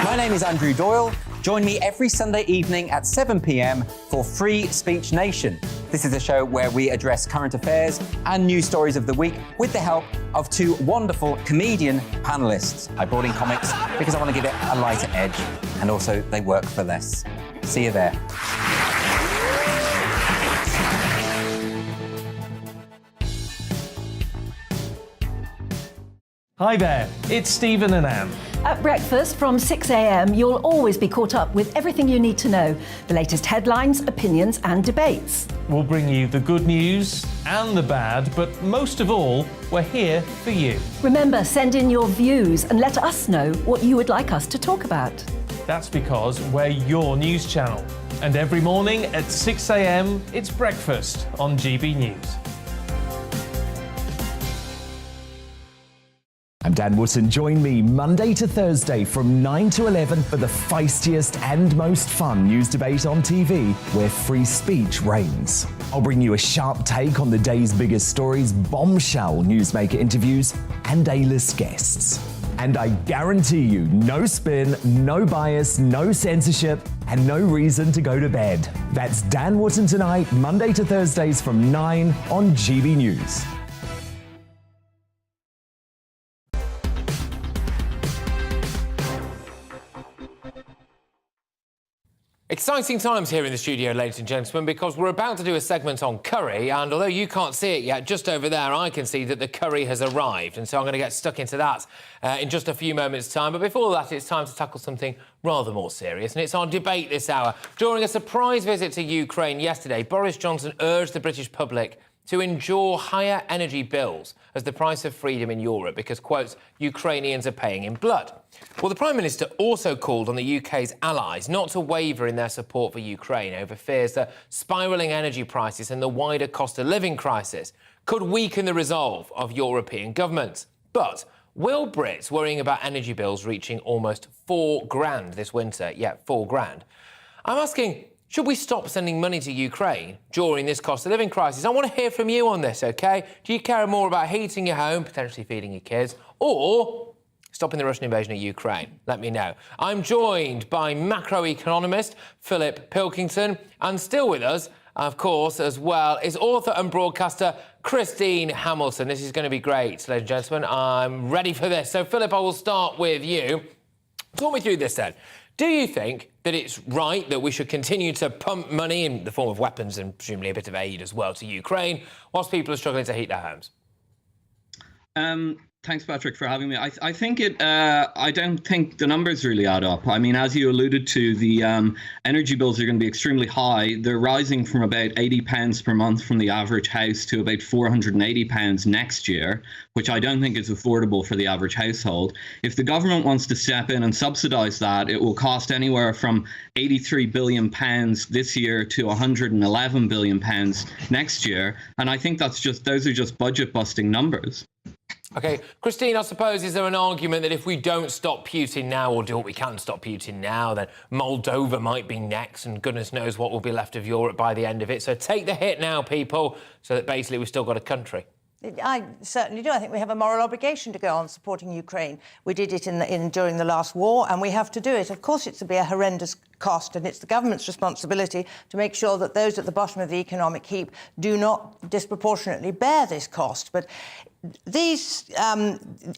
My name is Andrew Doyle. Join me every Sunday evening at 7 p.m. for Free Speech Nation. This is a show where we address current affairs and news stories of the week with the help of two wonderful comedian panellists. I brought in comics because I want to give it a lighter edge, and also they work for less. See you there. Hi there, it's Stephen and Anne. At breakfast from 6 a.m, you'll always be caught up with everything you need to know, the latest headlines, opinions and debates. We'll bring you the good news and the bad, but most of all, we're here for you. Remember, send in your views and let us know what you would like us to talk about. That's because we're your news channel. And every morning at 6 a.m, it's breakfast on GB News. I'm Dan Wootton. Join me Monday to Thursday from 9 to 11 for the feistiest and most fun news debate on TV, where free speech reigns. I'll bring you a sharp take on the day's biggest stories, bombshell newsmaker interviews, and A-list guests. And I guarantee you, no spin, no bias, no censorship, and no reason to go to bed. That's Dan Wootton Tonight, Monday to Thursdays from 9 on GB News. Exciting times here in the studio, ladies and gentlemen, because we're about to do a segment on curry, and although you can't see it yet, just over there I can see that the curry has arrived, and so I'm going to get stuck into that in just a few moments' time. But before that, it's time to tackle something rather more serious, and it's our debate this hour. During a surprise visit to Ukraine yesterday, Boris Johnson urged the British public to endure higher energy bills as the price of freedom in Europe because, quote, Ukrainians are paying in blood. Well, the Prime Minister also called on the UK's allies not to waver in their support for Ukraine over fears that spiralling energy prices and the wider cost of living crisis could weaken the resolve of European governments. But will Brits worrying about energy bills reaching almost £4,000 this winter, £4,000? I'm asking, should we stop sending money to Ukraine during this cost of living crisis? I want to hear from you on this, OK? Do you care more about heating your home, potentially feeding your kids, or stopping the Russian invasion of Ukraine? Let me know. I'm joined by macroeconomist Philip Pilkington, and still with us, of course, as well, is author and broadcaster Christine Hamilton. This is going to be great, ladies and gentlemen. I'm ready for this. So, Philip, I will start with you. Talk me through this, then. Do you think that it's right that we should continue to pump money in the form of weapons and presumably a bit of aid as well to Ukraine whilst people are struggling to heat their homes? Thanks, Patrick, for having me. I think I don't think the numbers really add up. I mean, as you alluded to, the energy bills are going to be extremely high. They're rising from about £80 per month from the average house to about £480 next year, which I don't think is affordable for the average household. If the government wants to step in and subsidise that, it will cost anywhere from £83 billion this year to £111 billion next year. And I think those are just budget-busting numbers. OK, Christine, I suppose, is there an argument that if we don't stop Putin now or do what we can to stop Putin now, then Moldova might be next and goodness knows what will be left of Europe by the end of it? So take the hit now, people, so that basically we've still got a country. I certainly do. I think we have a moral obligation to go on supporting Ukraine. We did it during the last war, and we have to do it. Of course, it's to be a horrendous cost, and it's the government's responsibility to make sure that those at the bottom of the economic heap do not disproportionately bear this cost. But these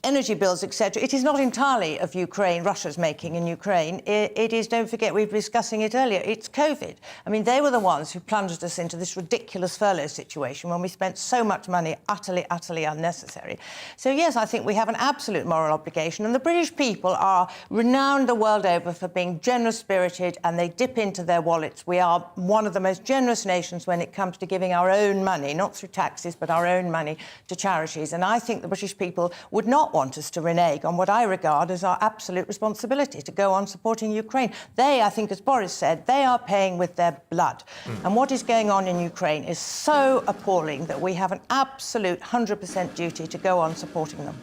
energy bills, etc., it is not entirely of Ukraine, Russia's making in Ukraine. It is, don't forget, we were discussing it earlier, it's COVID. I mean, they were the ones who plunged us into this ridiculous furlough situation when we spent so much money utterly unnecessary. So, yes, I think we have an absolute moral obligation, and the British people are renowned the world over for being generous-spirited, and they dip into their wallets. We are one of the most generous nations when it comes to giving our own money, not through taxes, but our own money to charities. And I think the British people would not want us to renege on what I regard as our absolute responsibility to go on supporting Ukraine. They, I think, as Boris said, they are paying with their blood. And what is going on in Ukraine is so appalling that we have an absolute 100% duty to go on supporting them.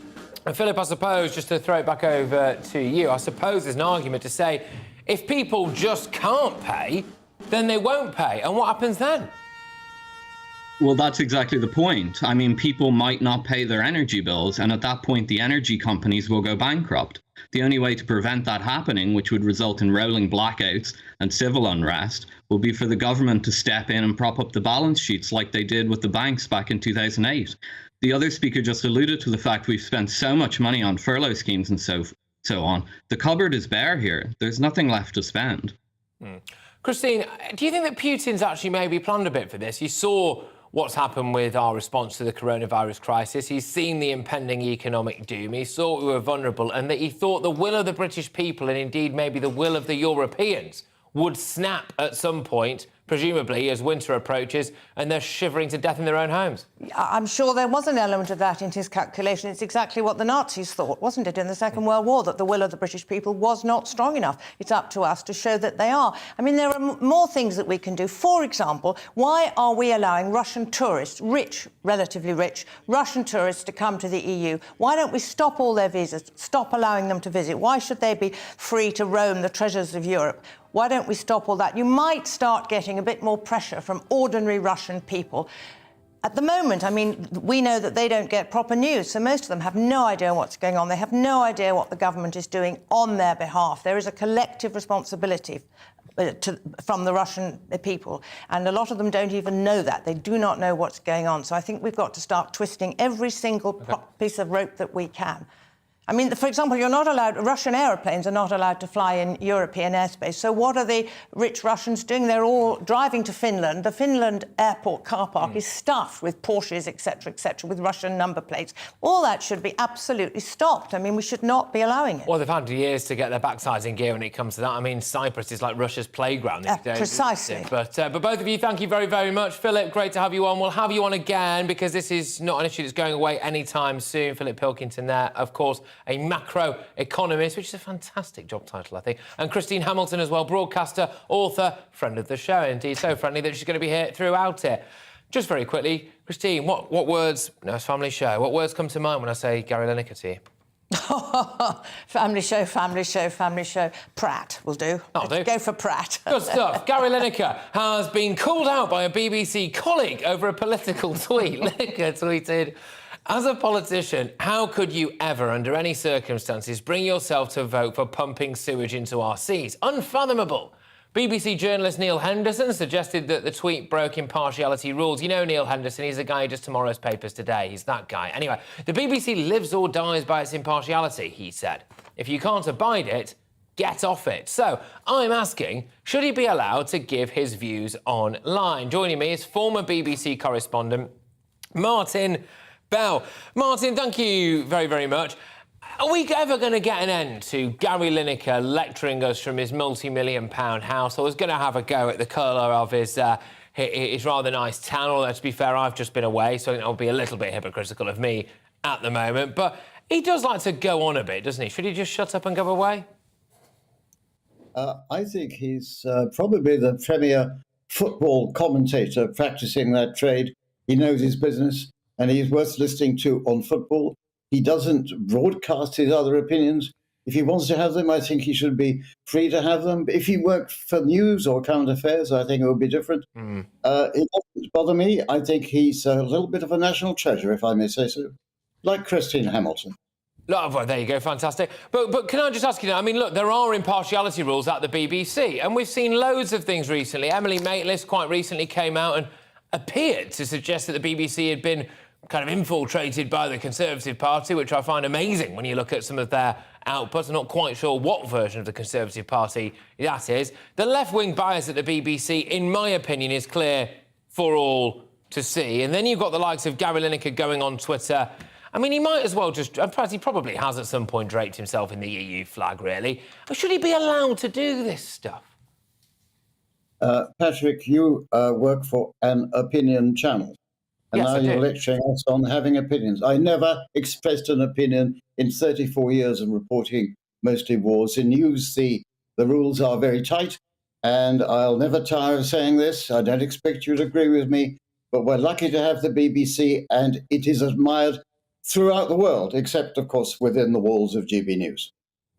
And Philip, I suppose, just to throw it back over to you, I suppose there's an argument to say if people just can't pay, then they won't pay. And what happens then? Well, that's exactly the point. I mean, people might not pay their energy bills, and at that point, the energy companies will go bankrupt. The only way to prevent that happening, which would result in rolling blackouts and civil unrest, will be for the government to step in and prop up the balance sheets like they did with the banks back in 2008. The other speaker just alluded to the fact we've spent so much money on furlough schemes and so on. The cupboard is bare here. There's nothing left to spend. Christine, do you think that Putin's actually maybe planned a bit for this? You saw what's happened with our response to the coronavirus crisis. He's seen the impending economic doom. He saw we were vulnerable and that he thought the will of the British people and indeed maybe the will of the Europeans would snap at some point, presumably as winter approaches and they're shivering to death in their own homes. I'm sure there was an element of that in his calculation. It's exactly what the Nazis thought, wasn't it, in the Second World War, that the will of the British people was not strong enough. It's up to us to show that they are. I mean, there are more things that we can do. For example, why are we allowing Russian tourists, rich, relatively rich, Russian tourists to come to the EU? Why don't we stop all their visas, stop allowing them to visit? Why should they be free to roam the treasures of Europe? Why don't we stop all that? You might start getting a bit more pressure from ordinary Russian people. At the moment, I mean, we know that they don't get proper news, so most of them have no idea what's going on. They have no idea what the government is doing on their behalf. There is a collective responsibility from the Russian people, and a lot of them don't even know that. They do not know what's going on. So I think we've got to start twisting every single piece of rope that we can. I mean, for example, Russian aeroplanes are not allowed to fly in European airspace. So what are the rich Russians doing? They're all driving to Finland. The Finland airport car park is stuffed with Porsches, etc., with Russian number plates. All that should be absolutely stopped. I mean, we should not be allowing it. Well, they've had years to get their backsides in gear when it comes to that. I mean, Cyprus is like Russia's playground these days. Precisely. But both of you, thank you very, very much. Philip, great to have you on. We'll have you on again because this is not an issue that's going away anytime soon. Philip Pilkington there, of course, a macro economist, which is a fantastic job title, I think. And Christine Hamilton as well, broadcaster, author, friend of the show, indeed, so friendly that she's going to be here throughout it. Just very quickly, Christine, what words, no, it's family show, what words come to mind when I say Gary Lineker to you? Family show, family show, family show. Pratt will do. That'll do. Go for Pratt. Good stuff. Gary Lineker has been called out by a BBC colleague over a political tweet. Lineker tweeted, "As a politician, how could you ever, under any circumstances, bring yourself to vote for pumping sewage into our seas? Unfathomable." BBC journalist Neil Henderson suggested that the tweet broke impartiality rules. You know Neil Henderson, he's the guy who does tomorrow's papers today. He's that guy. Anyway, the BBC lives or dies by its impartiality, he said. If you can't abide it, get off it. So I'm asking, should he be allowed to give his views online? Joining me is former BBC correspondent Martin Bell. Martin, thank you very, very much. Are we ever going to get an end to Gary Lineker lecturing us from his multi-million-pound house? I was going to have a go at the colour of his rather nice town, although, to be fair, I've just been away, so it'll be a little bit hypocritical of me at the moment. But he does like to go on a bit, doesn't he? Should he just shut up and go away? I think he's probably the premier football commentator practising that trade. He knows his business, and he's worth listening to on football. He doesn't broadcast his other opinions. If he wants to have them, I think he should be free to have them. If he worked for news or current affairs, I think it would be different. It doesn't bother me. I think he's a little bit of a national treasure, if I may say so, like Christine Hamilton. Oh, well, there you go, fantastic. But can I just ask you now, I mean, look, there are impartiality rules at the BBC, and we've seen loads of things recently. Emily Maitlis quite recently came out and appeared to suggest that the BBC had been kind of infiltrated by the Conservative Party, which I find amazing when you look at some of their outputs. I'm not quite sure what version of the Conservative Party that is. The left-wing bias at the BBC, in my opinion, is clear for all to see. And then you've got the likes of Gary Lineker going on Twitter. I mean, he might as well just... In fact, he probably has at some point draped himself in the EU flag, really. But should he be allowed to do this stuff? Patrick, you work for an opinion channel. And yes, now you're lecturing us on having opinions. I never expressed an opinion in 34 years of reporting mostly wars. In news, the rules are very tight, and I'll never tire of saying this. I don't expect you to agree with me, but we're lucky to have the BBC, and it is admired throughout the world, except, of course, within the walls of GBNews.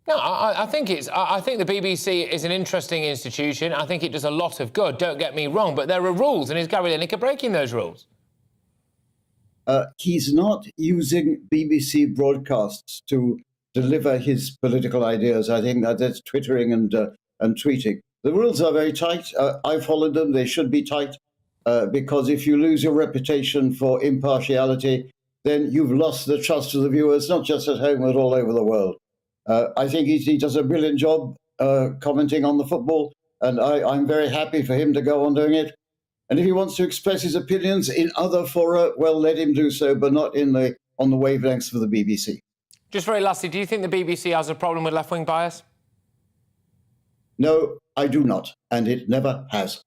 No, I think the BBC is an interesting institution. I think it does a lot of good, don't get me wrong, but there are rules, and is Gary Lineker breaking those rules? he's not using BBC broadcasts to deliver his political ideas. I think that's twittering and tweeting. The rules are very tight. I followed them. They should be tight because if you lose your reputation for impartiality, then you've lost the trust of the viewers, not just at home, but all over the world. I think he does a brilliant job commenting on the football, and I'm very happy for him to go on doing it. And if he wants to express his opinions in other fora, well, let him do so, but not on the wavelengths of the BBC. Just very lastly, do you think the BBC has a problem with left-wing bias? No, I do not, and it never has.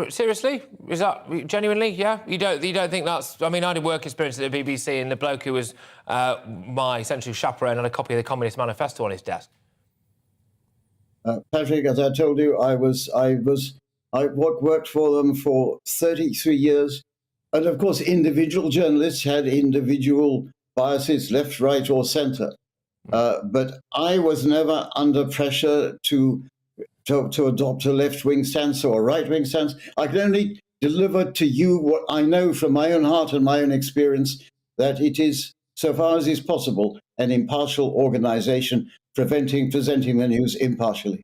Seriously? Is that genuinely? Yeah? You don't think that's... I mean, I did work experience at the BBC, and the bloke who was my essential chaperone had a copy of the Communist Manifesto on his desk. Patrick, as I told you, I worked for them for 33 years. And of course, individual journalists had individual biases, left, right, or centre. But I was never under pressure to adopt a left-wing stance or a right-wing stance. I can only deliver to you what I know from my own heart and my own experience, that it is, so far as is possible, an impartial organisation presenting the news impartially.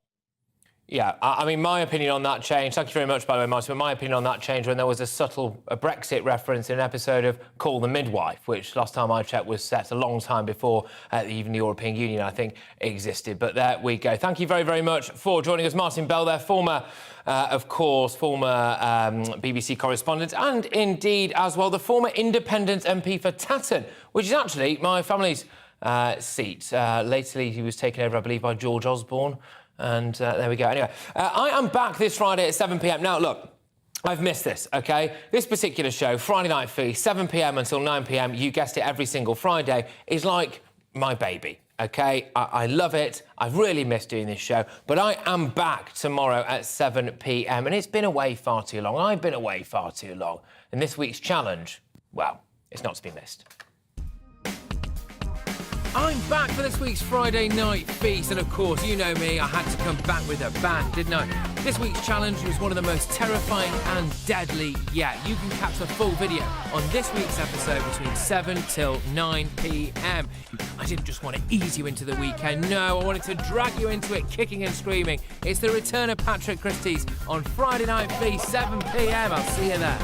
Yeah, I mean, my opinion on that changed. Thank you very much, by the way, Martin. But my opinion on that changed when there was a subtle Brexit reference in an episode of Call the Midwife, which last time I checked was set a long time before even the European Union, I think, existed. But there we go. Thank you very, very much for joining us. Martin Bell there, former BBC correspondent, and indeed, as well, the former independent MP for Tatton, which is actually my family's seat. Lately, he was taken over, I believe, by George Osborne. And there we go. Anyway, I am back this Friday at 7 p.m. Now, look, I've missed this, OK? This particular show, Friday Night Feast, 7 p.m. until 9 p.m, you guessed it, every single Friday, is like my baby, OK? I love it. I've really missed doing this show. But I am back tomorrow at 7 p.m, and it's been away far too long. I've been away far too long. And this week's challenge, well, it's not to be missed. I'm back for this week's Friday Night Feast, and of course, you know me, I had to come back with a bang, didn't I? This week's challenge was one of the most terrifying and deadly yet. You can catch the full video on this week's episode between 7 till 9 p.m. I didn't just want to ease you into the weekend, no, I wanted to drag you into it kicking and screaming. It's the return of Patrick Christie's on Friday Night Feast, 7 p.m. I'll see you there.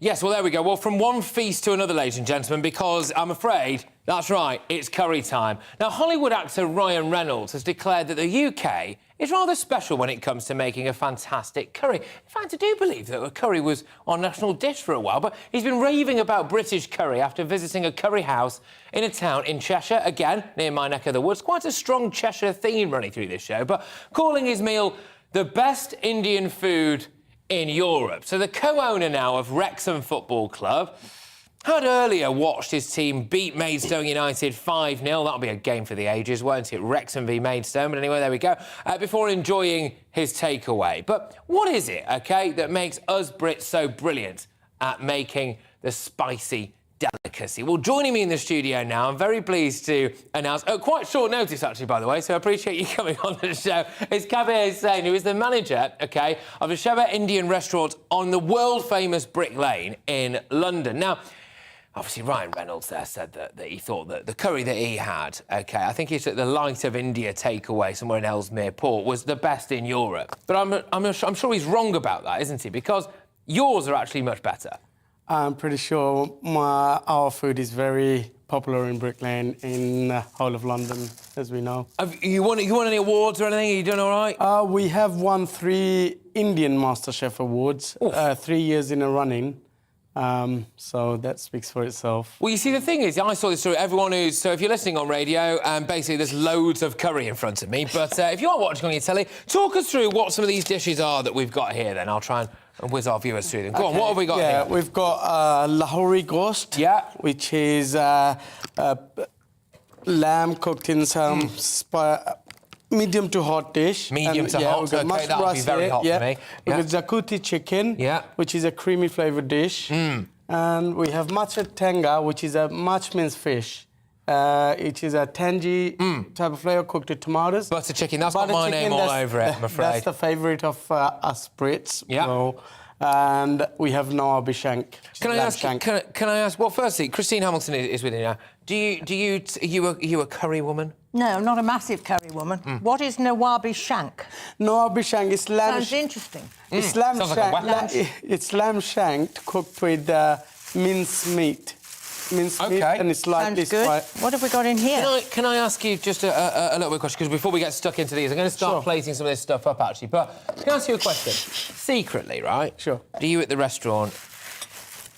Yes, well, there we go. Well, from one feast to another, ladies and gentlemen, because I'm afraid, that's right, it's curry time. Now, Hollywood actor Ryan Reynolds has declared that the UK is rather special when it comes to making a fantastic curry. In fact, I do believe that a curry was our national dish for a while, but he's been raving about British curry after visiting a curry house in a town in Cheshire, again, near my neck of the woods. Quite a strong Cheshire theme running through this show, but calling his meal the best Indian food in Europe. So the co-owner now of Wrexham Football Club had earlier watched his team beat Maidstone United 5-0. That'll be a game for the ages, won't it? Wrexham v Maidstone. But anyway, there we go. Before enjoying his takeaway. But what is it, OK, that makes us Brits so brilliant at making the spicy delicacy? Well, joining me in the studio now, I'm very pleased to announce, quite short notice, actually, by the way, so I appreciate you coming on the show, is Kabir Hussain, who is the manager, OK, of a Sheba Indian restaurant on the world-famous Brick Lane in London. Now, obviously, Ryan Reynolds there said that he thought that the curry that he had, OK, I think it's at the Light of India takeaway somewhere in Ellesmere Port, was the best in Europe. But I'm sure he's wrong about that, isn't he? Because yours are actually much better. I'm pretty sure our food is very popular in Brick Lane, in the whole of London, as we know. Have you won any awards or anything? Are you doing all right? We have won 3 Indian MasterChef awards, 3 years in a running. So that speaks for itself. Well, you see, the thing is, I saw this through everyone who's... So if you're listening on radio, basically there's loads of curry in front of me. But if you are watching on your telly, talk us through what some of these dishes are that we've got here, then. I'll try and whiz our viewers through them. Go on, what have we got here? Yeah, we've got Lahori ghost, which is lamb cooked in some medium to hot dish. Medium to hot, OK, that'll be very hot for me. We've got jakuti chicken, which is a creamy flavoured dish. And we have machar tenga, which is a much minced fish. It is a tangy type of flavour cooked with tomatoes. Butter chicken, that's got my name all over it, I'm afraid. That's the favourite of us Brits. Yeah. So, and we have Nawabi shank. Can I ask? Well, firstly, Christine Hamilton is with you now. Are you a curry woman? No, not a massive curry woman. What is Nawabi shank? Nawabi shank is lamb. Sounds interesting. It's lamb Sounds shank. like a weapon. It's lamb shanked cooked with minced meat. And it's like Sounds this. good. What have we got in here? Can I ask you just a little bit of question? Because before we get stuck into these, I'm going to start plating some of this stuff up, actually. But can I ask you a question? Secretly, right? Sure. Do you at the restaurant,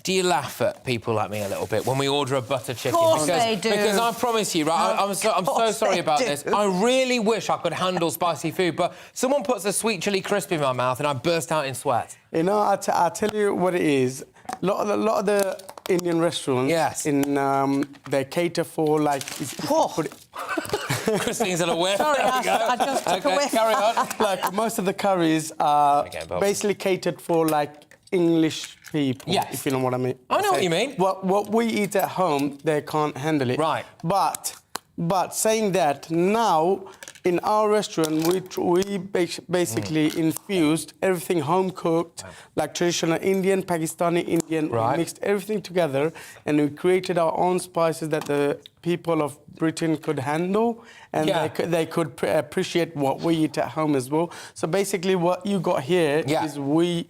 do you laugh at people like me a little bit when we order a butter chicken? Of course they do. Because I promise you, right, I'm so sorry about this. I really wish I could handle spicy food, but someone puts a sweet chilli crisp in my mouth and I burst out in sweat. You know, I'll tell you what it is. A lot of the Indian restaurants, they cater for, like... Christine's a little whiff. Sorry, I just took a whiff. Carry on. Like, most of the curries are basically catered for, like, English people, if you know what I mean. I know what you mean. What we eat at home, they can't handle it. Right. But saying that, now in our restaurant we basically infused everything home cooked, like traditional Indian, Pakistani Indian. We mixed everything together and we created our own spices that the people of Britain could handle, and they could appreciate what we eat at home as well. So basically what you got here is we,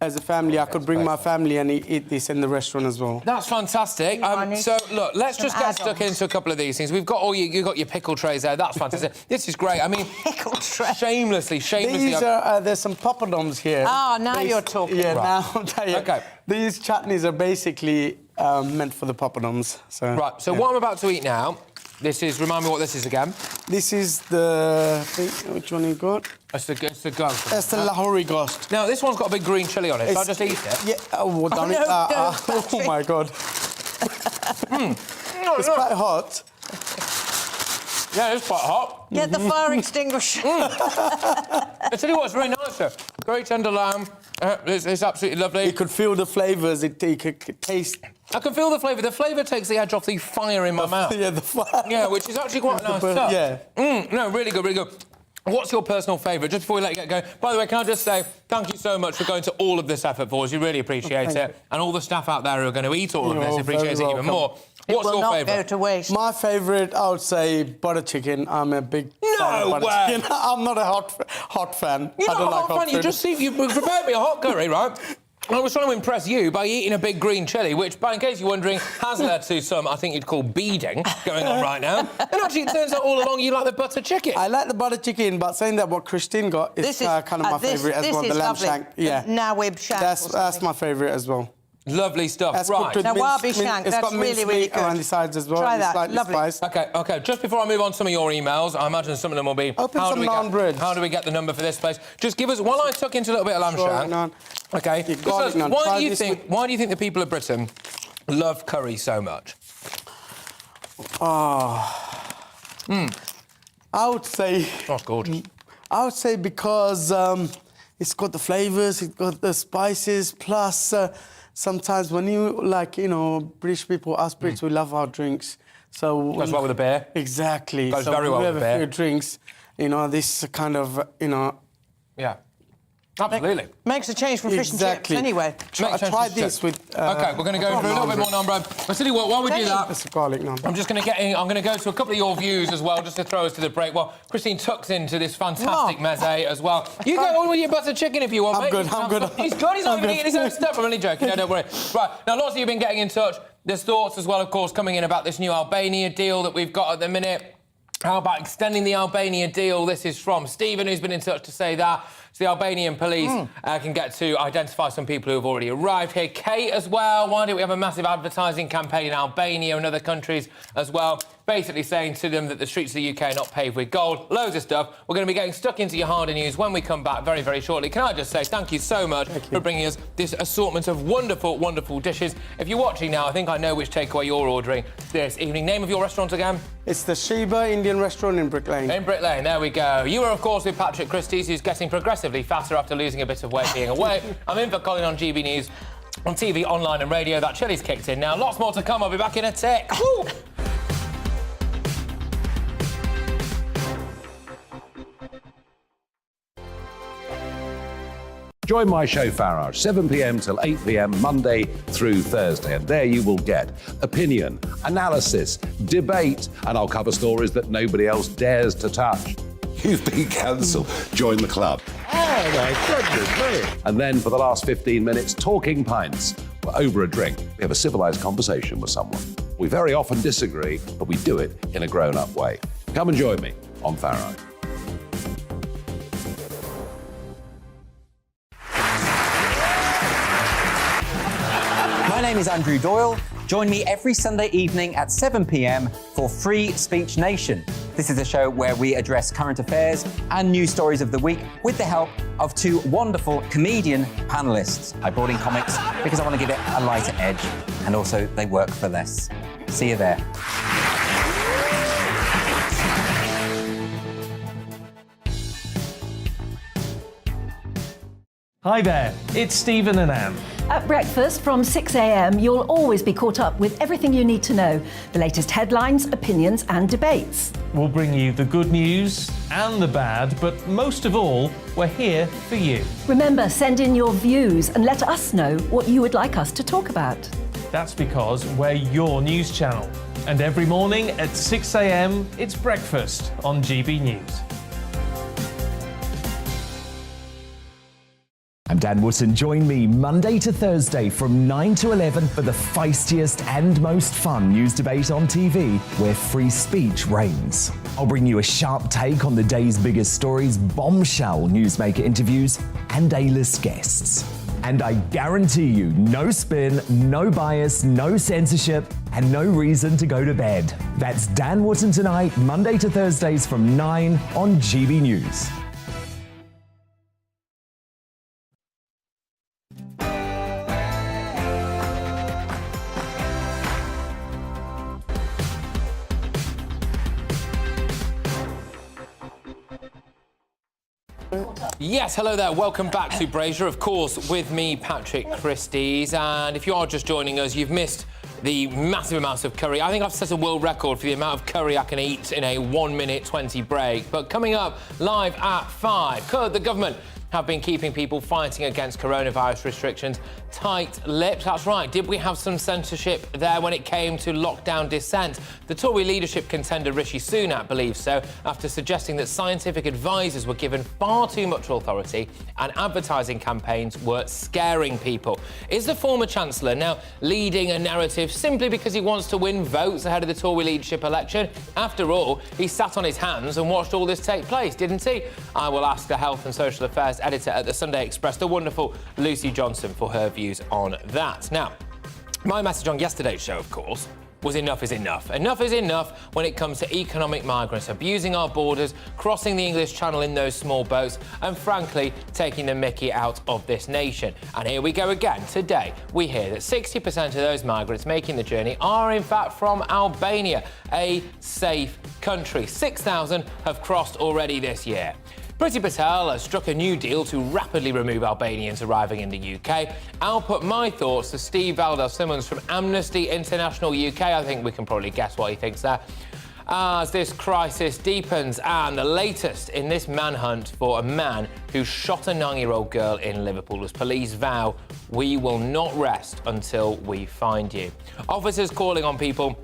as a family, I could bring my family and eat this in the restaurant as well. That's fantastic. So, look, let's just get stuck into a couple of these things. We've got you've got your pickle trays there. That's fantastic. This is great. I mean, pickle tray. Shamelessly. These are, there's some poppadoms here. Oh, now you're talking. Yeah, now. Okay. These chutneys are basically meant for the poppadoms. So, right, so what I'm about to eat now, this is, remind me what this is again. This is the, which one you got? It's the ghost. That's the Lahori ghost. Now, this one's got a big green chilli on it. Shall I just eat it? Yeah, oh, done it. Oh, my God. It's quite hot. Yeah, it's quite hot. Get the fire extinguisher. I tell you what, it's very nice, sir. Very tender lamb. It's absolutely lovely. You could feel the flavours. You could taste. I can feel the flavour. The flavour takes the edge off the fire in my mouth. Yeah, the fire. Yeah, which is actually quite nice stuff. Yeah. No, really good, really good. What's your personal favourite? Just before we let you get going. By the way, can I just say thank you so much for going to all of this effort for us. You really appreciate it. And all the staff out there who are going to eat all of this appreciate it even more. What's your favourite? Go to waste. My favourite, I would say, butter chicken. I'm a big fan of butter chicken. I'm not a hot fan. You're I don't not a like hot fan. You just see, you prepared me a hot curry, right? I was trying to impress you by eating a big green chilli, which, in case you're wondering, has led to some, I think you'd call beading going on right now. And actually, it turns out all along you like the butter chicken. I like the butter chicken, but saying that what Christine got is kind of my favourite as well, the lamb shank. Yeah. Nawab shank. That's my favourite as well. Lovely stuff. That's right. Nawabi shank, it's got really, minced really meat good. around the sides as well. Try that. Slightly Lovely. spiced. OK. Just before I move on to some of your emails, I imagine some of them will be... Open some naan bread. How do we get the number for this place? Just give us... While I tuck into a little bit of lamb shank... OK. Why do you think the people of Britain love curry so much? I would say... That's gorgeous. I would say because it's got the flavours, it's got the spices, plus... sometimes when you, British people, us Brits, we love our drinks. So goes well with a beer. Exactly. Goes very well with a beer. We have a few drinks, this kind of, Yeah. Absolutely. Makes a change from fish and chips anyway. Try this with... OK, we're going to go through a little bit more naan bread. I'll tell you what, while we do that... It's a garlic naan. I'm just going to I'm going to go to a couple of your views as well, just to throw us to the break. Well, Christine tucks into this fantastic meze as well. You go on with your butter chicken if you want, mate. I'm good. He's good. He's not even eating his own stuff. I'm only joking. No, don't worry. Right, now, lots of you have been getting in touch. There's thoughts as well, of course, coming in about this new Albania deal that we've got at the minute. How about extending the Albania deal? This is from Stephen, who's been in touch to say that. So the Albanian police can get to identify some people who have already arrived here. Kate as well. Why don't we have a massive advertising campaign in Albania and other countries as well? Basically saying to them that the streets of the UK are not paved with gold. Loads of stuff. We're going to be getting stuck into your harder news when we come back very, very shortly. Can I just say thank you so much for bringing us this assortment of wonderful, wonderful dishes. If you're watching now, I think I know which takeaway you're ordering this evening. Name of your restaurant again? It's the Sheba Indian Restaurant in Brick Lane. In Brick Lane, there we go. You are, of course, with Patrick Christie's, who's getting progressively fatter after losing a bit of weight being away. I'm in for Colin on GB News, on TV, online and radio. That chilli's kicked in now. Lots more to come. I'll be back in a tick. Woo! Join my show Farage, 7 p.m. till 8 p.m. Monday through Thursday, and there you will get opinion, analysis, debate, and I'll cover stories that nobody else dares to touch. You've been cancelled. Join the club. Oh my goodness me. And then for the last 15 minutes, talking pints. We're over a drink. We have a civilised conversation with someone. We very often disagree, but we do it in a grown-up way. Come and join me on Farage. My name is Andrew Doyle. Join me every Sunday evening at 7 p.m. for Free Speech Nation. This is a show where we address current affairs and news stories of the week with the help of two wonderful comedian panellists. I brought in comics because I want to give it a lighter edge, and also they work for less. See you there. Hi there, it's Stephen and Anne. At breakfast from 6 a.m, you'll always be caught up with everything you need to know, the latest headlines, opinions and debates. We'll bring you the good news and the bad, but most of all, we're here for you. Remember, send in your views and let us know what you would like us to talk about. That's because we're your news channel. And every morning at 6 a.m, it's breakfast on GB News. I'm Dan Wootton. Join me Monday to Thursday from 9 to 11 for the feistiest and most fun news debate on TV, where free speech reigns. I'll bring you a sharp take on the day's biggest stories, bombshell newsmaker interviews, and A-list guests. And I guarantee you, no spin, no bias, no censorship, and no reason to go to bed. That's Dan Wootton Tonight, Monday to Thursdays from 9 on GB News. Yes, hello there. Welcome back to Brazier, of course, with me, Patrick Christys. And if you are just joining us, you've missed the massive amounts of curry. I think I've set a world record for the amount of curry I can eat in a 1 minute 20 break. But coming up live at 5, could the government have been keeping people fighting against coronavirus restrictions tight-lipped? That's right. Did we have some censorship there when it came to lockdown dissent? The Tory leadership contender Rishi Sunak believes so, after suggesting that scientific advisors were given far too much authority and advertising campaigns were scaring people. Is the former Chancellor now leading a narrative simply because he wants to win votes ahead of the Tory leadership election? After all, he sat on his hands and watched all this take place, didn't he? I will ask the Health and Social Affairs editor at the Sunday Express, the wonderful Lucy Johnson, for her views on that. Now, my message on yesterday's show, of course, was enough is enough. Enough is enough when it comes to economic migrants abusing our borders, crossing the English Channel in those small boats, and frankly, taking the mickey out of this nation. And here we go again. Today, we hear that 60% of those migrants making the journey are in fact from Albania, a safe country. 6,000 have crossed already this year. Priti Patel has struck a new deal to rapidly remove Albanians arriving in the UK. I'll put my thoughts to Steve Valdez-Simmons from Amnesty International UK. I think we can probably guess what he thinks there. As this crisis deepens, and the latest in this manhunt for a man who shot a 9-year-old girl in Liverpool, as police vow, we will not rest until we find you. Officers calling on people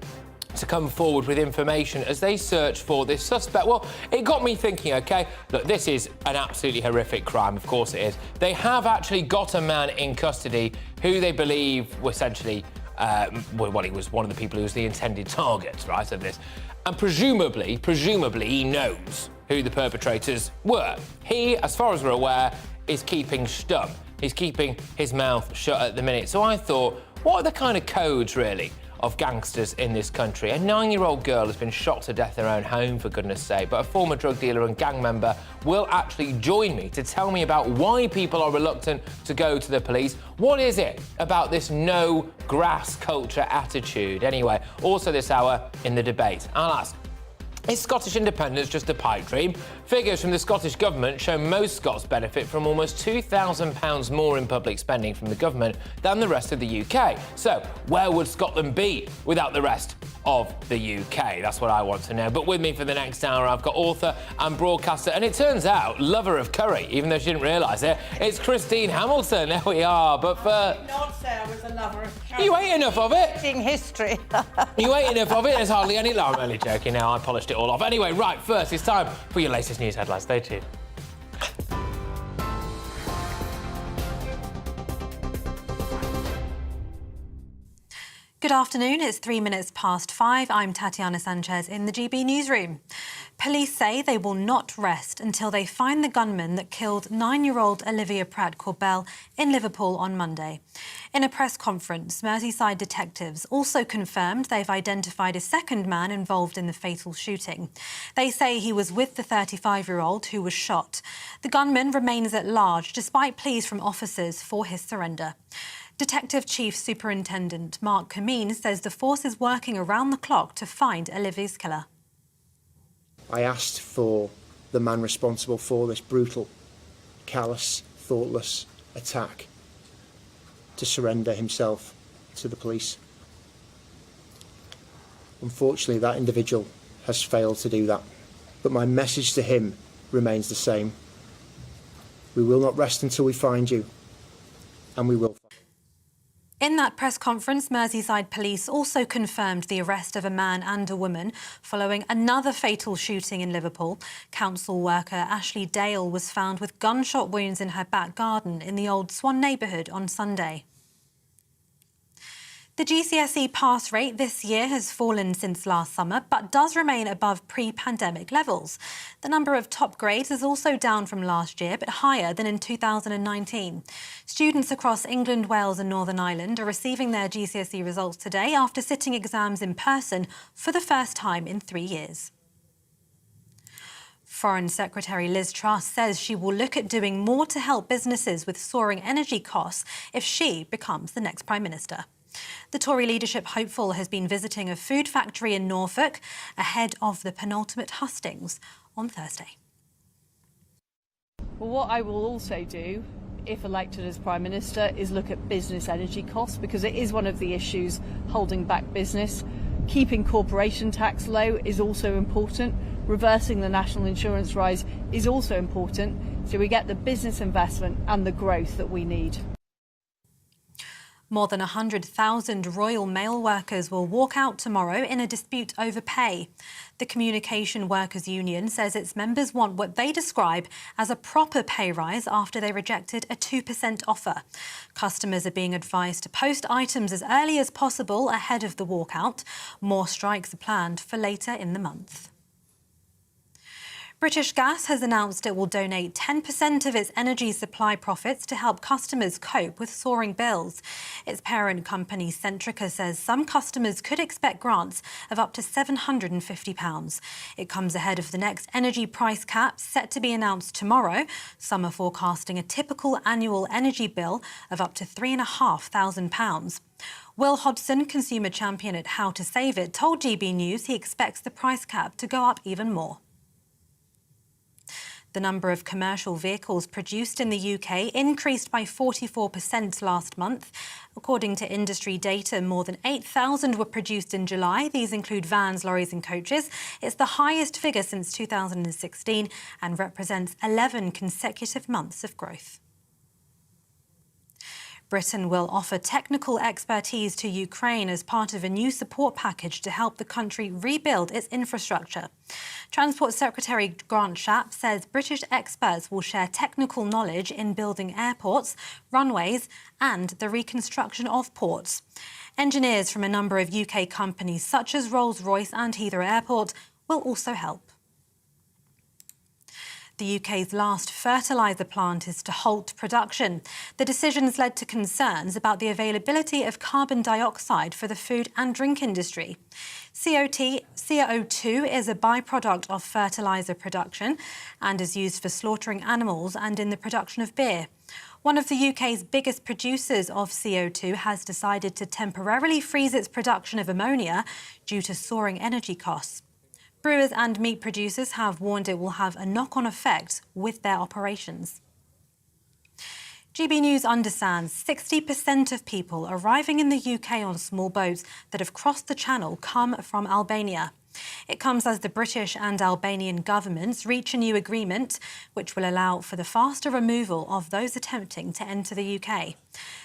to come forward with information as they search for this suspect. Well, it got me thinking, OK, look, this is an absolutely horrific crime, of course it is. They have actually got a man in custody who they believe were essentially, well, he was one of the people who was the intended target, right, of this. And presumably, he knows who the perpetrators were. He, as far as we're aware, is keeping stum. He's keeping his mouth shut at the minute. So I thought, what are the kind of codes, really, of gangsters in this country? A 9-year-old girl has been shot to death in her own home, for goodness sake, but a former drug dealer and gang member will actually join me to tell me about why people are reluctant to go to the police. What is it about this no grass culture attitude? Anyway, also this hour in the debate, I'll ask, is Scottish independence just a pipe dream? Figures from the Scottish Government show most Scots benefit from almost £2,000 more in public spending from the government than the rest of the UK. So, where would Scotland be without the rest of the UK? That's what I want to know. But with me for the next hour, I've got author and broadcaster, and it turns out, lover of curry, even though she didn't realise it. It's Christine Hamilton. There we are. But for... I did not say I was a lover of curry. You ate enough of it. In history. You ate enough of it. There's hardly any... No, I'm only joking now. I polished it all off. Anyway, right, first, it's time for your latest news headlines. Stay tuned. Good afternoon, it's 3 minutes past 5. I'm Tatiana Sanchez in the GB newsroom. Police say they will not rest until they find the gunman that killed 9-year-old Olivia Pratt-Corbell in Liverpool on Monday. In a press conference, Merseyside detectives also confirmed they've identified a second man involved in the fatal shooting. They say he was with the 35-year-old who was shot. The gunman remains at large despite pleas from officers for his surrender. Detective Chief Superintendent Mark Cameen says the force is working around the clock to find Olivia's killer. I asked for the man responsible for this brutal, callous, thoughtless attack to surrender himself to the police. Unfortunately, that individual has failed to do that. But my message to him remains the same. We will not rest until we find you, and we will. In that press conference, Merseyside Police also confirmed the arrest of a man and a woman following another fatal shooting in Liverpool. Council worker Ashley Dale was found with gunshot wounds in her back garden in the Old Swan neighbourhood on Sunday. The GCSE pass rate this year has fallen since last summer, but does remain above pre-pandemic levels. The number of top grades is also down from last year, but higher than in 2019. Students across England, Wales and Northern Ireland are receiving their GCSE results today after sitting exams in person for the first time in 3 years. Foreign Secretary Liz Truss says she will look at doing more to help businesses with soaring energy costs if she becomes the next Prime Minister. The Tory leadership hopeful has been visiting a food factory in Norfolk ahead of the penultimate hustings on Thursday. Well, what I will also do, if elected as Prime Minister, is look at business energy costs, because it is one of the issues holding back business. Keeping corporation tax low is also important. Reversing the national insurance rise is also important, so we get the business investment and the growth that we need. More than 100,000 Royal Mail workers will walk out tomorrow in a dispute over pay. The Communication Workers Union says its members want what they describe as a proper pay rise after they rejected a 2% offer. Customers are being advised to post items as early as possible ahead of the walkout. More strikes are planned for later in the month. British Gas has announced it will donate 10% of its energy supply profits to help customers cope with soaring bills. Its parent company Centrica says some customers could expect grants of up to £750. It comes ahead of the next energy price cap set to be announced tomorrow. Some are forecasting a typical annual energy bill of up to £3,500. Will Hodson, consumer champion at How to Save It, told GB News he expects the price cap to go up even more. The number of commercial vehicles produced in the UK increased by 44% last month. According to industry data, more than 8,000 were produced in July. These include vans, lorries and coaches. It's the highest figure since 2016 and represents 11 consecutive months of growth. Britain will offer technical expertise to Ukraine as part of a new support package to help the country rebuild its infrastructure. Transport Secretary Grant Shapps says British experts will share technical knowledge in building airports, runways and the reconstruction of ports. Engineers from a number of UK companies such as Rolls-Royce and Heathrow Airport will also help. The UK's last fertiliser plant is to halt production. The decision's led to concerns about the availability of carbon dioxide for the food and drink industry. CO2 is a byproduct of fertiliser production and is used for slaughtering animals and in the production of beer. One of the UK's biggest producers of CO2 has decided to temporarily freeze its production of ammonia due to soaring energy costs. Brewers and meat producers have warned it will have a knock-on effect with their operations. GB News understands 60% of people arriving in the UK on small boats that have crossed the Channel come from Albania. It comes as the British and Albanian governments reach a new agreement which will allow for the faster removal of those attempting to enter the UK.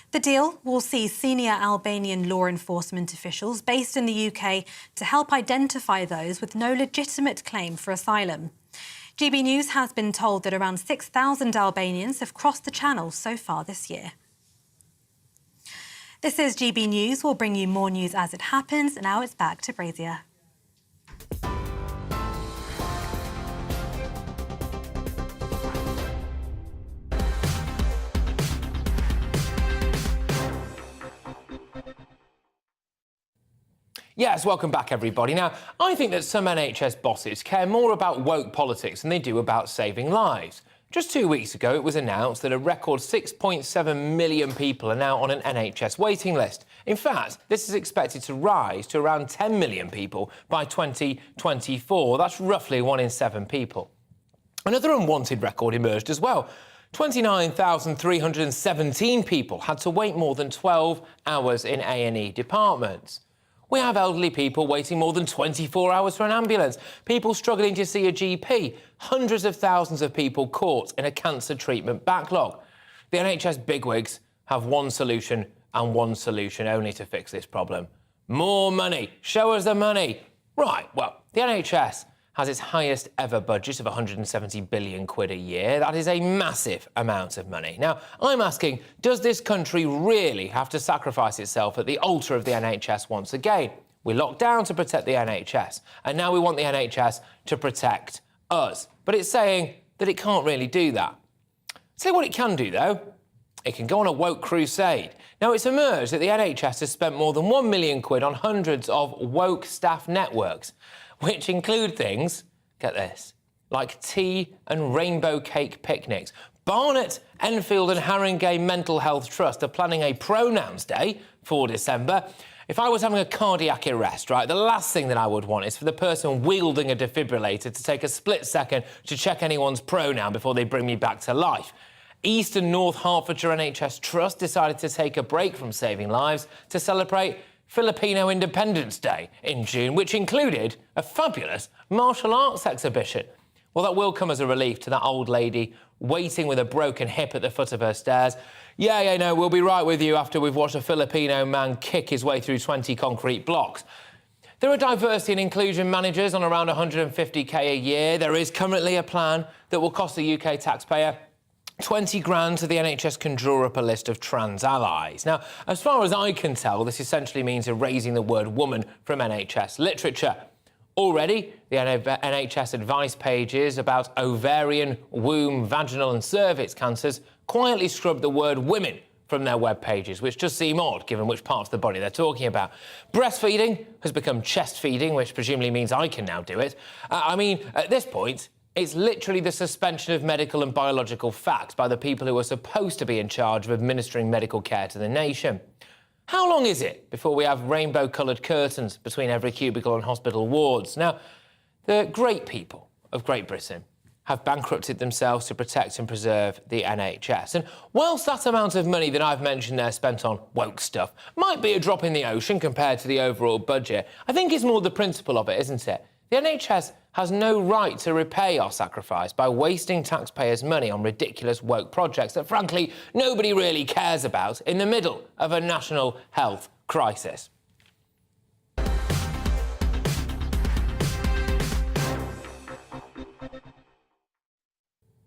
The deal will see senior Albanian law enforcement officials based in the UK to help identify those with no legitimate claim for asylum. GB News has been told that around 6,000 Albanians have crossed the Channel so far this year. This is GB News. We'll bring you more news as it happens. Now it's back to Brazier. Yes, welcome back, everybody. Now, I think that some NHS bosses care more about woke politics than they do about saving lives. Just 2 weeks ago, it was announced that a record 6.7 million people are now on an NHS waiting list. In fact, this is expected to rise to around 10 million people by 2024. That's roughly 1 in 7 people. Another unwanted record emerged as well. 29,317 people had to wait more than 12 hours in A&E departments. We have elderly people waiting more than 24 hours for an ambulance, people struggling to see a GP, hundreds of thousands of people caught in a cancer treatment backlog. The NHS bigwigs have one solution and one solution only to fix this problem. More money. Show us the money. Right, well, the NHS has its highest ever budget of 170 billion quid a year. That is a massive amount of money. Now, I'm asking, does this country really have to sacrifice itself at the altar of the NHS once again? We locked down to protect the NHS, and now we want the NHS to protect us. But it's saying that it can't really do that. Say what it can do, though. It can go on a woke crusade. Now, it's emerged that the NHS has spent more than 1 million quid on hundreds of woke staff networks, which include things, get this, like tea and rainbow cake picnics. Barnet, Enfield and Haringey Mental Health Trust are planning a pronouns day for December. If I was having a cardiac arrest, right, the last thing that I would want is for the person wielding a defibrillator to take a split second to check anyone's pronoun before they bring me back to life. East and North Hertfordshire NHS Trust decided to take a break from saving lives to celebrate Filipino Independence Day in June, which included a fabulous martial arts exhibition. Well, that will come as a relief to that old lady waiting with a broken hip at the foot of her stairs. Yeah, no, we'll be right with you after we've watched a Filipino man kick his way through 20 concrete blocks. There are diversity and inclusion managers on around 150k a year. There is currently a plan that will cost the UK taxpayer 20 grand so the NHS can draw up a list of trans allies. Now, as far as I can tell, this essentially means erasing the word woman from NHS literature. Already, the NHS advice pages about ovarian, womb, vaginal and cervix cancers quietly scrub the word women from their web pages, which does seem odd given which parts of the body they're talking about. Breastfeeding has become chest feeding, which presumably means I can now do it. I mean, at this point, it's literally the suspension of medical and biological facts by the people who are supposed to be in charge of administering medical care to the nation. How long is it before we have rainbow-coloured curtains between every cubicle and hospital wards? Now, the great people of Great Britain have bankrupted themselves to protect and preserve the NHS. And whilst that amount of money that I've mentioned there spent on woke stuff might be a drop in the ocean compared to the overall budget, I think it's more the principle of it, isn't it? The NHS has no right to repay our sacrifice by wasting taxpayers' money on ridiculous woke projects that, frankly, nobody really cares about in the middle of a national health crisis.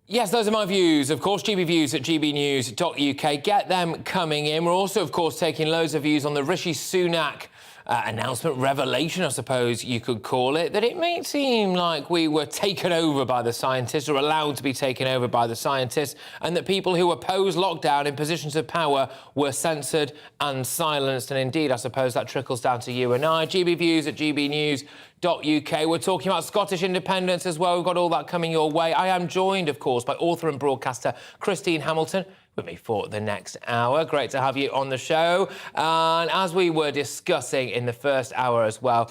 Yes, those are my views. Of course, GBviews at gbnews.uk. Get them coming in. We're also, of course, taking loads of views on the Rishi Sunak announcement, revelation, I suppose you could call it, that it may seem like we were taken over by the scientists or allowed to be taken over by the scientists, and that people who opposed lockdown in positions of power were censored and silenced. And indeed, I suppose that trickles down to you and I. GBviews at gbnews.uk. We're talking about Scottish independence as well. We've got all that coming your way. I am joined, of course, by author and broadcaster Christine Hamilton. with me for the next hour. Great to have you on the show. And as we were discussing in the first hour as well,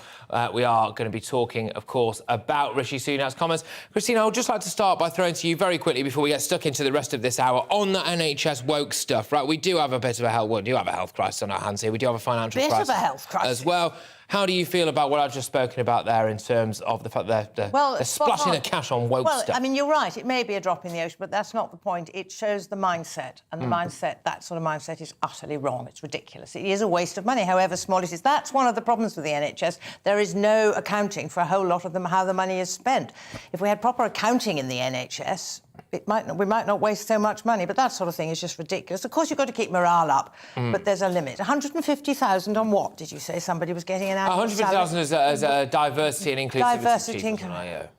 we are going to be talking, of course, about Rishi Sunak's comments. Christina, I would just like to start by throwing to you very quickly before we get stuck into the rest of this hour on the NHS woke stuff, right? We do have a bit of a health crisis on our hands here. We do have a financial crisis. Bit of a health crisis. As well. How do you feel about what I've just spoken about there in terms of the fact that they're splashing the cash on woke stuff? Well, I mean, you're right. It may be a drop in the ocean, but that's not the point. It shows the mindset. And the mindset, that sort of mindset is utterly wrong. It's ridiculous. It is a waste of money, however small it is. That's one of the problems with the NHS. There is no accounting for a whole lot of them, how the money is spent. If we had proper accounting in the NHS, we might not waste so much money, but that sort of thing is just ridiculous. Of course, you've got to keep morale up, but there's a limit. 150,000 on what, did you say? Somebody was getting an annual 150,000 as a diversity and inclusivity. Diversity and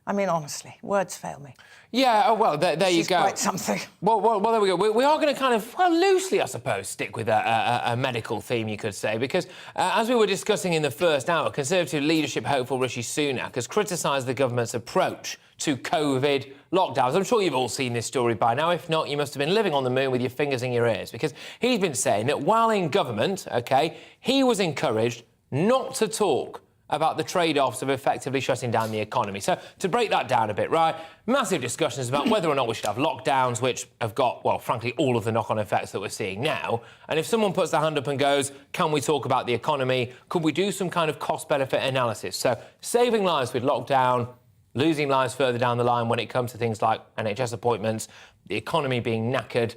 I mean, honestly, words fail me. Yeah, well, there you go. Quite something. Well, there we go. We are going to kind of, loosely, I suppose, stick with a medical theme, you could say, because as we were discussing in the first hour, Conservative leadership hopeful Rishi Sunak has criticised the government's approach to COVID lockdowns. I'm sure you've all seen this story by now. If not, you must have been living on the moon with your fingers in your ears, because he's been saying that while in government, OK, he was encouraged not to talk about the trade-offs of effectively shutting down the economy. So, to break that down a bit, right, massive discussions about whether or not we should have lockdowns, which have got, well, frankly, all of the knock-on effects that we're seeing now. And if someone puts their hand up and goes, can we talk about the economy? Could we do some kind of cost-benefit analysis? So, saving lives with lockdown, losing lives further down the line when it comes to things like NHS appointments, the economy being knackered,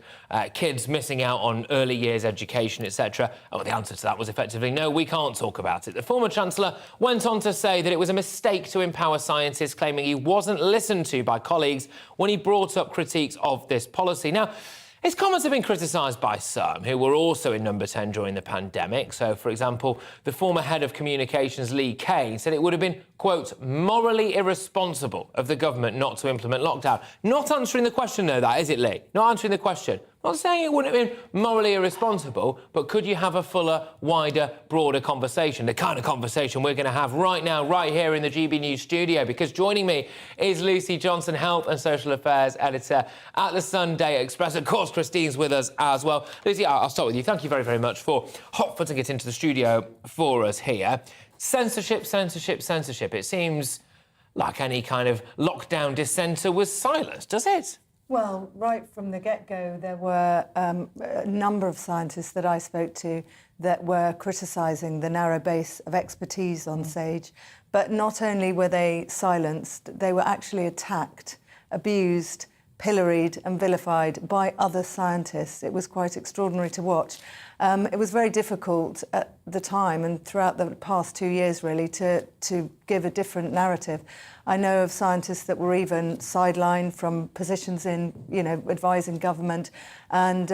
kids missing out on early years education, etc. Oh, the answer to that was effectively no, we can't talk about it. The former Chancellor went on to say that it was a mistake to empower scientists, claiming he wasn't listened to by colleagues when he brought up critiques of this policy. Now, his comments have been criticised by some who were also in number 10 during the pandemic. So, for example, the former head of communications, Lee Kane, said it would have been, quote, morally irresponsible of the government not to implement lockdown. Not answering the question, though, that, is it, Lee? Not answering the question. Not saying it wouldn't have been morally irresponsible, but could you have a fuller, wider, broader conversation? The kind of conversation we're going to have right now, right here in the GB News studio, because joining me is Lucy Johnson, Health and Social Affairs Editor at the Sunday Express. Of course, Christine's with us as well. Lucy, I'll start with you. Thank you very, very much for hot-footing it into the studio for us here. Censorship, censorship, censorship. It seems like any kind of lockdown dissenter was silenced, does it? Well, right from the get-go, there were a number of scientists that I spoke to that were criticising the narrow base of expertise on SAGE. But not only were they silenced, they were actually attacked, abused, pilloried and vilified by other scientists. It was quite extraordinary to watch. It was very difficult at the time and throughout the past 2 years, really, to give a different narrative. I know of scientists that were even sidelined from positions in, advising government and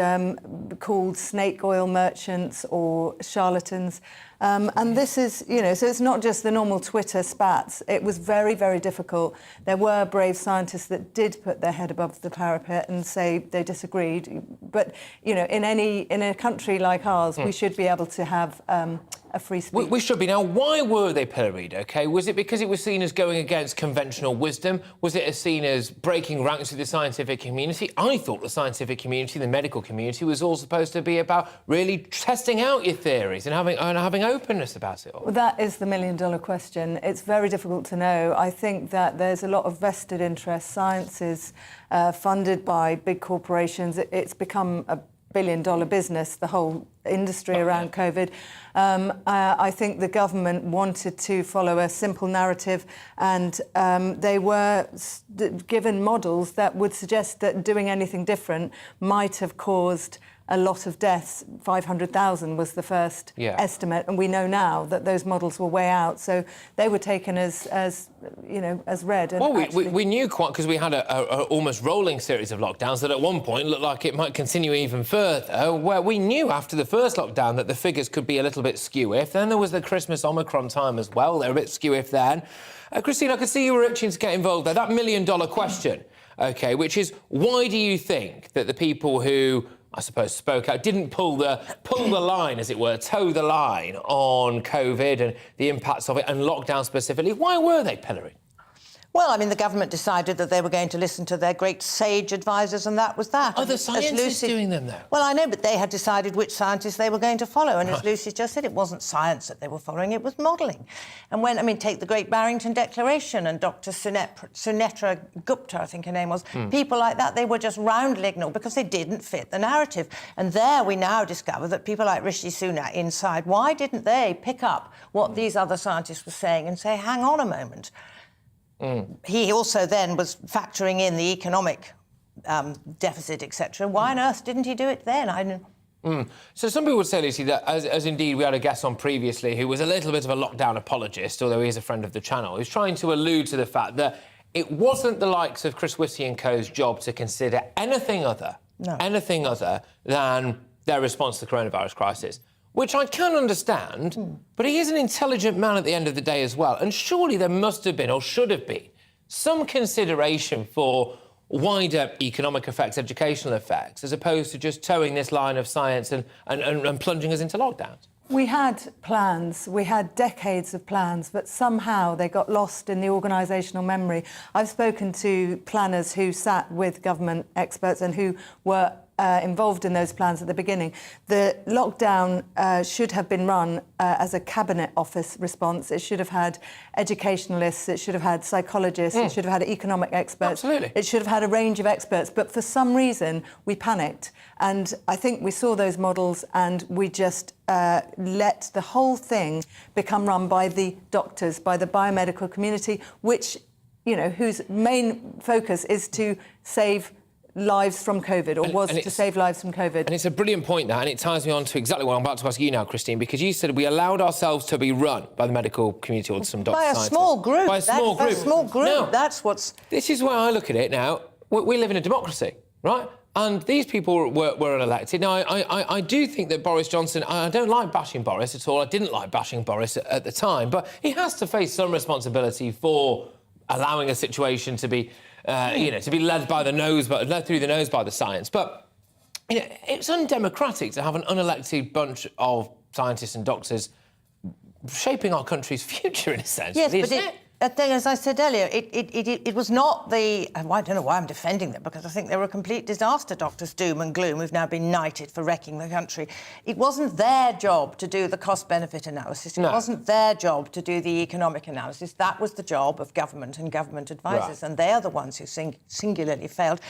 called snake oil merchants or charlatans. And this is, so it's not just the normal Twitter spats. It was very, very difficult. There were brave scientists that did put their head above the parapet and say they disagreed. But, in a country like ours, we should be able to have a free speech. We should be. Now, why were they pilloried, OK? Was it because it was seen as going against conventional wisdom? Was it seen as breaking ranks with the scientific community? I thought the scientific community, the medical community, was all supposed to be about really testing out your theories and having openness about it all. Well, that is the million-dollar question. It's very difficult to know. I think that there's a lot of vested interest. Science is funded by big corporations. It's become a billion-dollar business, the whole industry around COVID. I think the government wanted to follow a simple narrative, and they were given models that would suggest that doing anything different might have caused a lot of deaths. 500,000 was the first estimate, and we know now that those models were way out. So they were taken as read. And well, we knew quite, because we had a almost rolling series of lockdowns that at one point looked like it might continue even further, where we knew after the first lockdown that the figures could be a little bit skew-if. Then there was the Christmas Omicron time as well. They were a bit skew-if then. Christine, I could see you were itching to get involved there. That million-dollar question, OK, which is, why do you think that the people who, I suppose, spoke out, didn't pull the line, as it were, toe the line on COVID and the impacts of it and lockdown specifically? Why were they pilloried? Well, I mean, the government decided that they were going to listen to their great sage advisors, and that was that. Are the scientists doing them, though? Well, I know, but they had decided which scientists they were going to follow, and as Lucy just said, it wasn't science that they were following, it was modelling. And when, I mean, take the Great Barrington Declaration and Dr. Sunetra Gupta, I think her name was, people like that, they were just roundly ignored because they didn't fit the narrative. And there we now discover that people like Rishi Sunak inside, why didn't they pick up what these other scientists were saying and say, hang on a moment? He also then was factoring in the economic deficit, etc. Why on earth didn't he do it then? So some people would say, Lucy, that as indeed we had a guest on previously who was a little bit of a lockdown apologist, although he is a friend of the channel, who's trying to allude to the fact that it wasn't the likes of Chris Whitty and co.'s job to consider anything other than their response to the coronavirus crisis. Which I can understand, but he is an intelligent man at the end of the day as well. And surely there must have been, or should have been, some consideration for wider economic effects, educational effects, as opposed to just towing this line of science and plunging us into lockdowns. We had plans, we had decades of plans, but somehow they got lost in the organisational memory. I've spoken to planners who sat with government experts and who were involved in those plans at the beginning. The lockdown should have been run as a cabinet office response. It should have had educationalists, it should have had psychologists, it should have had economic experts. Absolutely. It should have had a range of experts, but for some reason we panicked. And I think we saw those models and we just let the whole thing become run by the doctors, by the biomedical community, which, you know, whose main focus is to save lives from COVID, or was to save lives from COVID. And it's a brilliant point, that, and it ties me on to exactly what I'm about to ask you now, Christine, because you said we allowed ourselves to be run by the medical community or some doctors. By a small group. By a small group. By a small group. Now, that's what's... This is where I look at it now. We live in a democracy, right? And these people were unelected. Now, I do think that Boris Johnson... I don't like bashing Boris at all. I didn't like bashing Boris at the time, but he has to face some responsibility for allowing a situation to be... to be led by the nose, but led through the nose by the science. But you know, it's undemocratic to have an unelected bunch of scientists and doctors shaping our country's future, in a sense. Yes, but as I said earlier, it was not the... I don't know why I'm defending them, because I think they were a complete disaster, Doctors Doom and Gloom, who've now been knighted for wrecking the country. It wasn't their job to do the cost-benefit analysis. It wasn't their job to do the economic analysis. That was the job of government and government advisors, and they are the ones who singularly failed.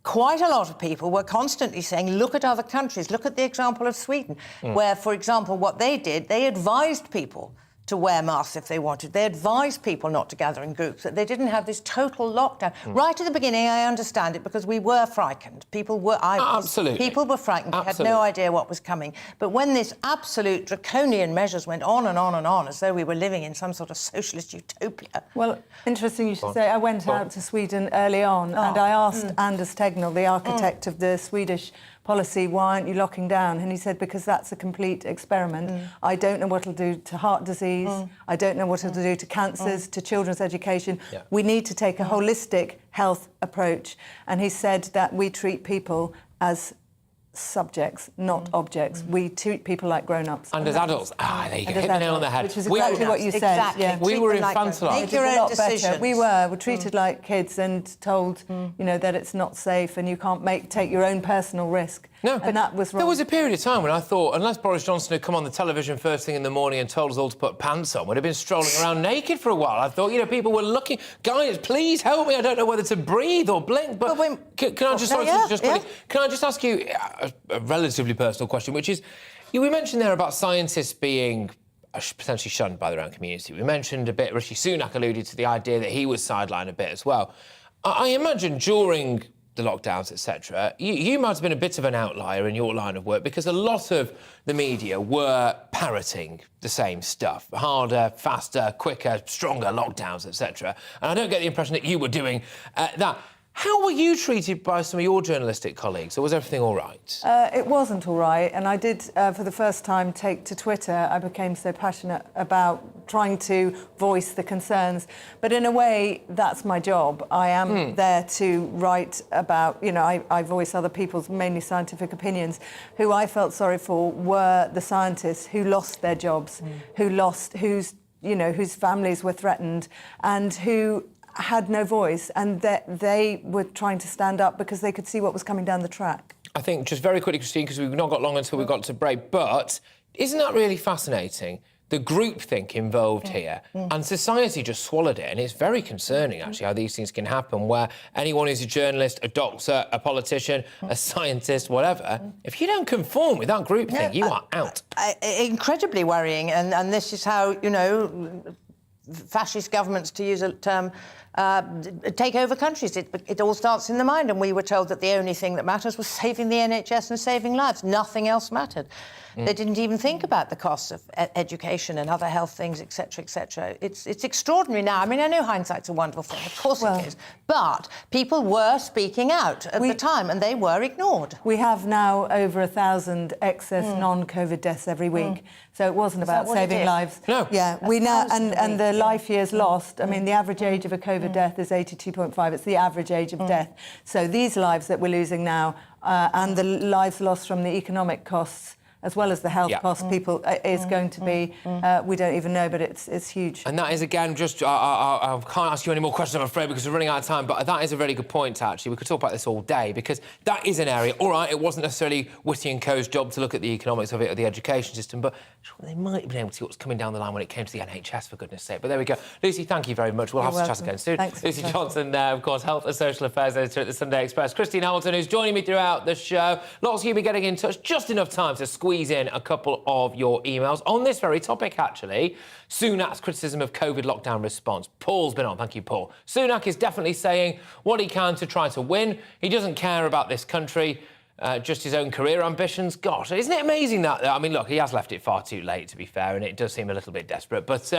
Quite a lot of people were constantly saying, look at other countries, look at the example of Sweden, where, for example, what they did, they advised people to wear masks if they wanted. They advised people not to gather in groups, that they didn't have this total lockdown. Right at the beginning, I understand it, because we were frightened. People were... Absolutely. People were frightened. We had no idea what was coming. But when this absolute draconian measures went on and on and on, as though we were living in some sort of socialist utopia... Well, interesting you should say. I went out to Sweden early on and I asked Anders Tegnell, the architect of the Swedish policy, why aren't you locking down? And he said, because that's a complete experiment. I don't know what it'll do to heart disease. I don't know what it'll do to cancers, to children's education. We need to take a holistic health approach. And he said that we treat people as subjects, not objects. We treat people like grown-ups. And as adults. There you go. Hit the nail on the head. Which is exactly what you said. Exactly. Yeah. We were infantilised. Make your own decisions. We were treated like kids and told, you know, that it's not safe and you can't take your own personal risk. No. And that was wrong. There was a period of time when I thought, unless Boris Johnson had come on the television first thing in the morning and told us all to put pants on, we'd have been strolling around naked for a while. I thought, you know, people were looking, guys, please help me. I don't know whether to breathe or blink. But can I just ask you a relatively personal question, which is, we mentioned there about scientists being potentially shunned by their own community. We mentioned a bit, Rishi Sunak alluded to the idea that he was sidelined a bit as well. I imagine during the lockdowns, etc., you might have been a bit of an outlier in your line of work, because a lot of the media were parroting the same stuff. Harder, faster, quicker, stronger lockdowns, etc. And I don't get the impression that you were doing that. How were you treated by some of your journalistic colleagues, or was everything all right? It wasn't all right, and I did, for the first time, take to Twitter. I became so passionate about trying to voice the concerns. But in a way, that's my job. I am there to write about, you know, I voice other people's, mainly scientific opinions. Who I felt sorry for were the scientists who lost their jobs, whose families were threatened, and who had no voice, and that they were trying to stand up because they could see what was coming down the track. I think, just very quickly, Christine, because we've not got long until we got to break, but isn't that really fascinating? The groupthink involved here, and society just swallowed it, and it's very concerning, actually, how these things can happen, where anyone who's a journalist, a doctor, a politician, a scientist, whatever, if you don't conform with that groupthink, you are out. Incredibly worrying, and this is how, you know, fascist governments, to use a term, take over countries. It all starts in the mind, and we were told that the only thing that matters was saving the NHS and saving lives. Nothing else mattered. They didn't even think about the costs of education and other health things, etc., etc. It's extraordinary now. I mean, I know hindsight's a wonderful thing, of course it is, but people were speaking out at the time, and they were ignored. We have now over 1,000 excess non-COVID deaths every week, so it wasn't about saving lives. No. Yeah, we now and the life years lost. I mean, the average age of a COVID death is 82.5. It's the average age of death. So these lives that we're losing now, and the lives lost from the economic costs, as well as the health costs, people is going to be, we don't even know, but it's huge. And that is, again, just, I can't ask you any more questions, I'm afraid, because we're running out of time, but that is a very good point, actually. We could talk about this all day, because that is an area, all right, it wasn't necessarily Whitty & Co.'s job to look at the economics of it or the education system, but they might have been able to see what's coming down the line when it came to the NHS, for goodness sake. But there we go. Lucy, thank you very much. We'll have to chat again soon. Thanks. Lucy Johnson, of course, Health and Social Affairs Editor at the Sunday Express. Christine Hamilton, who's joining me throughout the show. Lots of you be getting in touch, just enough time to squeeze in a couple of your emails on this very topic, actually. Sunak's criticism of COVID lockdown response. Paul's been on. Thank you, Paul. Sunak is definitely saying what he can to try to win. He doesn't care about this country, just his own career ambitions. Gosh, isn't it amazing that... I mean, look, he has left it far too late, to be fair, and it does seem a little bit desperate. But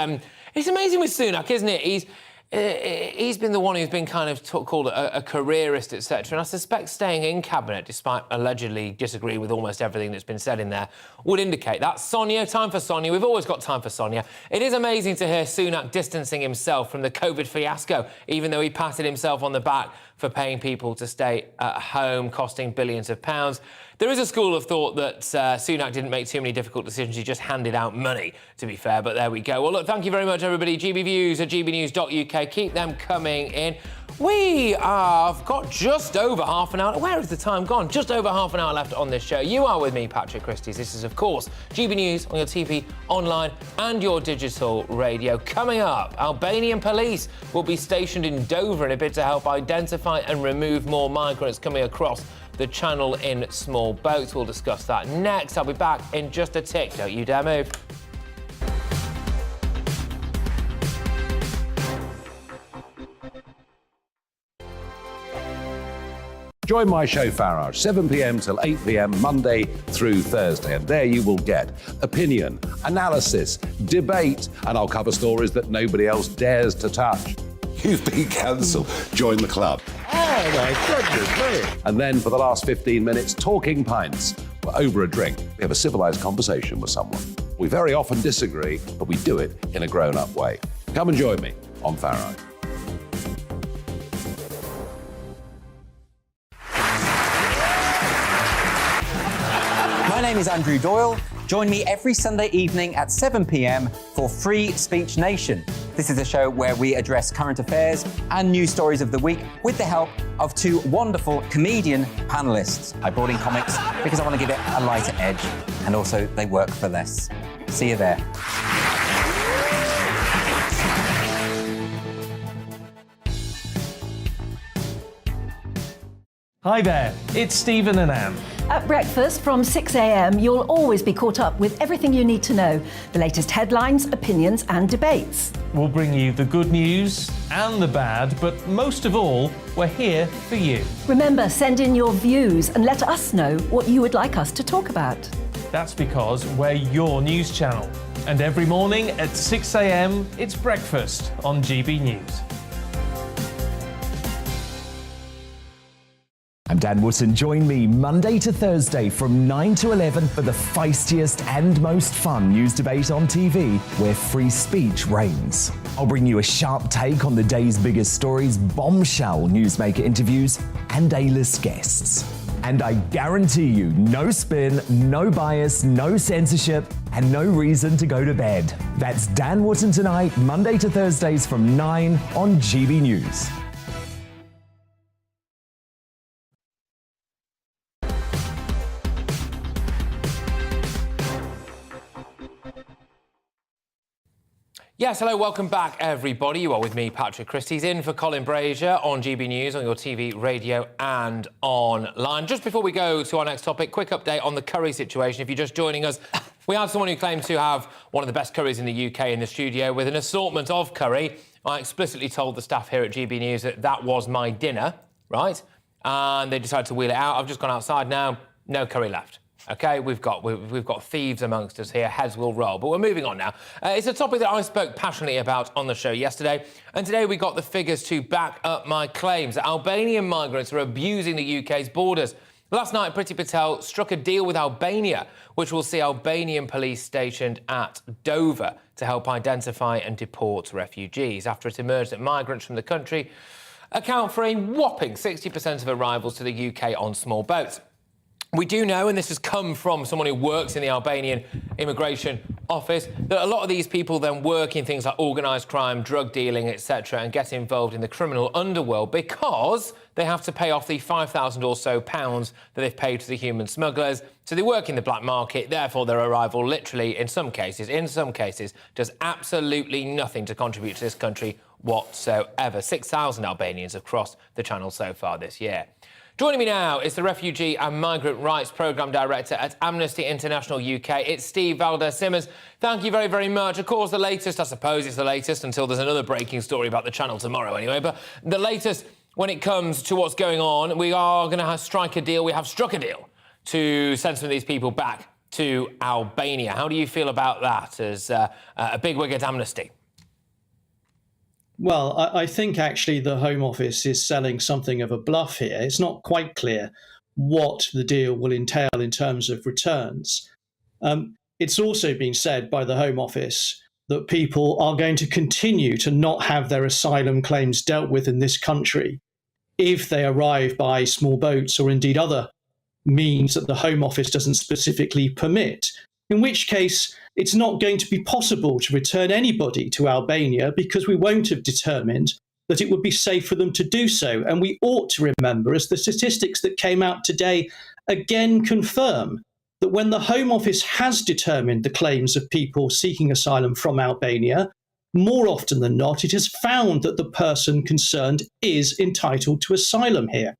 it's amazing with Sunak, isn't it? He's been the one who's been kind of called a careerist, etc. And I suspect staying in Cabinet, despite allegedly disagreeing with almost everything that's been said in there, would indicate that. Sonia, time for Sonia. We've always got time for Sonia. It is amazing to hear Sunak distancing himself from the COVID fiasco, even though he patted himself on the back for paying people to stay at home, costing billions of pounds. There is a school of thought that Sunak didn't make too many difficult decisions, he just handed out money, to be fair, but there we go. Well, look, thank you very much, everybody. GB Views at gbnews.uk. Keep them coming in. We have got just over half an hour. Where has the time gone? Just over half an hour left on this show. You are with me, Patrick Christys. This is, of course, GB News on your TV, online and your digital radio. Coming up, Albanian police will be stationed in Dover in a bid to help identify and remove more migrants coming across the channel in small boats. We'll discuss that next. I'll be back in just a tick. Don't you dare move. Join my show Farage, 7 p.m. till 8 p.m. Monday through Thursday. And there you will get opinion, analysis, debate, and I'll cover stories that nobody else dares to touch. You've been cancelled. Join the club. Oh, my goodness me. And then for the last 15 minutes, talking pints. We're over a drink. We have a civilised conversation with someone. We very often disagree, but we do it in a grown-up way. Come and join me on Farage. My name is Andrew Doyle. Join me every Sunday evening at 7 p.m. for Free Speech Nation. This is a show where we address current affairs and news stories of the week with the help of two wonderful comedian panellists. I brought in comics because I want to give it a lighter edge, and also they work for less. See you there. Hi there, it's Stephen and Anne. At breakfast from 6 a.m, you'll always be caught up with everything you need to know, the latest headlines, opinions and debates. We'll bring you the good news and the bad, but most of all, we're here for you. Remember, send in your views and let us know what you would like us to talk about. That's because we're your news channel. And every morning at 6 a.m, it's breakfast on GB News. I'm Dan Wootton. Join me Monday to Thursday from 9 to 11 for the feistiest and most fun news debate on TV, where free speech reigns. I'll bring you a sharp take on the day's biggest stories, bombshell newsmaker interviews, and A-list guests. And I guarantee you, no spin, no bias, no censorship, and no reason to go to bed. That's Dan Wootton Tonight, Monday to Thursdays from 9 on GB News. Yes, hello, welcome back, everybody. You are with me, Patrick Christie's, in for Colin Brazier on GB News, on your TV, radio and online. Just before we go to our next topic, quick update on the curry situation. If you're just joining us, we have someone who claims to have one of the best curries in the UK in the studio with an assortment of curry. I explicitly told the staff here at GB News that that was my dinner, right? And they decided to wheel it out. I've just gone outside now, no curry left. OK, we've got thieves amongst us here, heads will roll. But we're moving on now. It's a topic that I spoke passionately about on the show yesterday, and today we got the figures to back up my claims that Albanian migrants are abusing the UK's borders. Last night, Priti Patel struck a deal with Albania, which will see Albanian police stationed at Dover to help identify and deport refugees, after it emerged that migrants from the country account for a whopping 60% of arrivals to the UK on small boats. We do know, and this has come from someone who works in the Albanian Immigration Office, that a lot of these people then work in things like organised crime, drug dealing, etc., and get involved in the criminal underworld because they have to pay off the 5,000 or so pounds that they've paid to the human smugglers. So they work in the black market, therefore their arrival literally, in some cases, does absolutely nothing to contribute to this country whatsoever. 6,000 Albanians have crossed the channel so far this year. Joining me now is the Refugee and Migrant Rights Programme Director at Amnesty International UK. It's Steve Valdez-Simmons. Thank you very, very much. Of course, the latest, I suppose it's the latest until there's another breaking story about the channel tomorrow anyway, but the latest when it comes to what's going on, we are going to strike a deal. We have struck a deal to send some of these people back to Albania. How do you feel about that as a bigwig at Amnesty? Well, I think actually the Home Office is selling something of a bluff here. It's not quite clear what the deal will entail in terms of returns. It's also been said by the Home Office that people are going to continue to not have their asylum claims dealt with in this country if they arrive by small boats or indeed other means that the Home Office doesn't specifically permit, in which case it's not going to be possible to return anybody to Albania because we won't have determined that it would be safe for them to do so. And we ought to remember, as the statistics that came out today again confirm, that when the Home Office has determined the claims of people seeking asylum from Albania, more often than not, it has found that the person concerned is entitled to asylum here.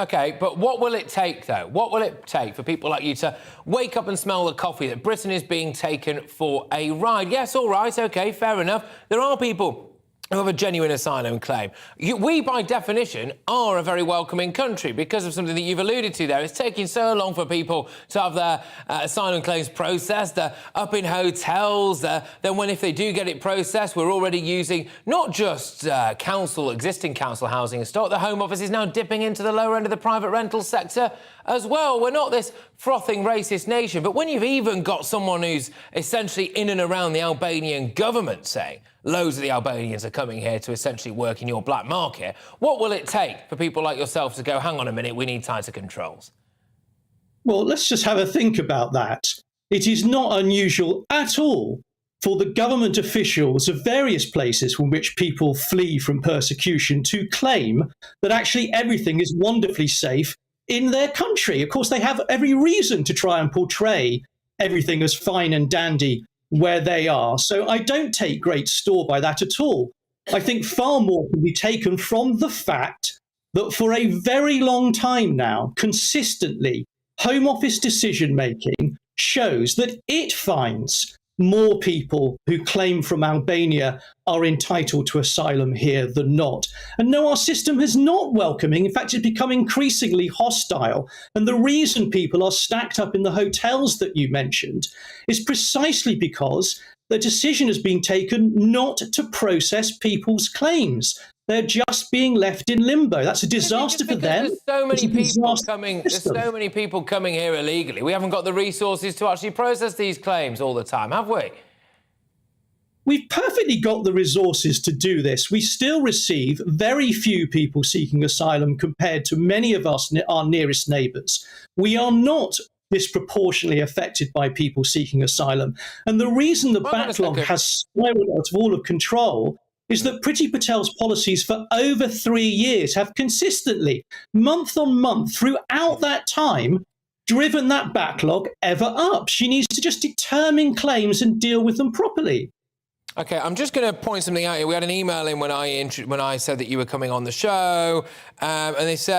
OK, but what will it take, though? What will it take for people like you to wake up and smell the coffee that Britain is being taken for a ride? Yes, all right, OK, fair enough. There are people who have a genuine asylum claim. We, by definition, are a very welcoming country because of something that you've alluded to there. It's taking so long for people to have their asylum claims processed. They're up in hotels. Then if they do get it processed, we're already using not just existing council housing stock. The Home Office is now dipping into the lower end of the private rental sector as well. We're not this frothing racist nation, but when you've even got someone who's essentially in and around the Albanian government saying loads of the Albanians are coming here to essentially work in your black market, what will it take for people like yourself to go, hang on a minute, we need tighter controls? Well, let's just have a think about that. It is not unusual at all for the government officials of various places from which people flee from persecution to claim that actually everything is wonderfully safe in their country. Of course, they have every reason to try and portray everything as fine and dandy where they are. So I don't take great store by that at all. I think far more can be taken from the fact that for a very long time now, consistently, Home Office decision-making shows that it finds more people who claim from Albania are entitled to asylum here than not. And no, our system is not welcoming. In fact, it's become increasingly hostile. And the reason people are stacked up in the hotels that you mentioned is precisely because the decision has been taken not to process people's claims. They're just being left in limbo. That's a disaster for them. There's so many people coming here illegally. We haven't got the resources to actually process these claims all the time, have we? We've perfectly got the resources to do this. We still receive very few people seeking asylum compared to many of us, our nearest neighbours. We are not disproportionately affected by people seeking asylum. And the reason the backlog has spiraled out of all of control is that Priti Patel's policies for over 3 years have consistently, month on month, throughout that time, driven that backlog ever up. She needs to just determine claims and deal with them properly. OK, I'm just going to point something out here. We had an email in when I said that you were coming on the show, and they said,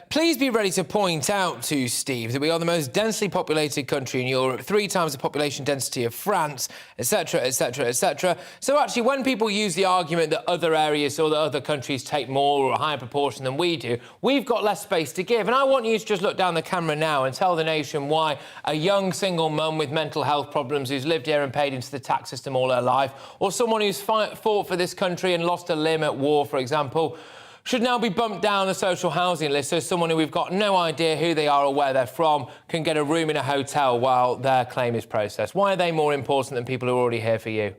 please be ready to point out to Steve that we are the most densely populated country in Europe, 3 times the population density of France, etc., etc., etc. So actually, when people use the argument that other areas or that other countries take more or a higher proportion than we do, we've got less space to give. And I want you to just look down the camera now and tell the nation why a young single mum with mental health problems who's lived here and paid into the tax system all her life, or someone who's fought for this country and lost a limb at war, for example, should now be bumped down the social housing list so someone who we've got no idea who they are or where they're from can get a room in a hotel while their claim is processed. Why are they more important than people who are already here for you?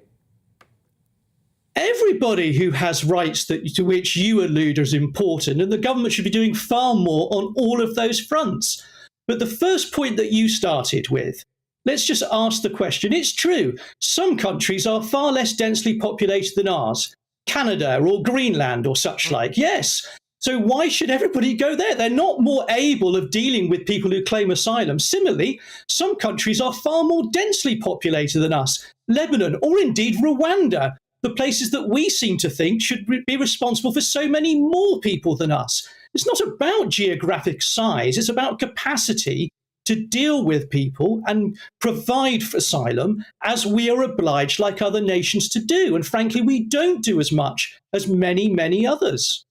Everybody who has rights to which you allude is important, and the government should be doing far more on all of those fronts. But the first point that you started with, let's just ask the question. It's true, some countries are far less densely populated than ours. Canada or Greenland or such like, yes. So why should everybody go there? They're not more able of dealing with people who claim asylum. Similarly, some countries are far more densely populated than us. Lebanon or indeed Rwanda, the places that we seem to think should be responsible for so many more people than us. It's not about geographic size, it's about capacity to deal with people and provide for asylum as we are obliged, like other nations, to do. And frankly, we don't do as much as many, many others.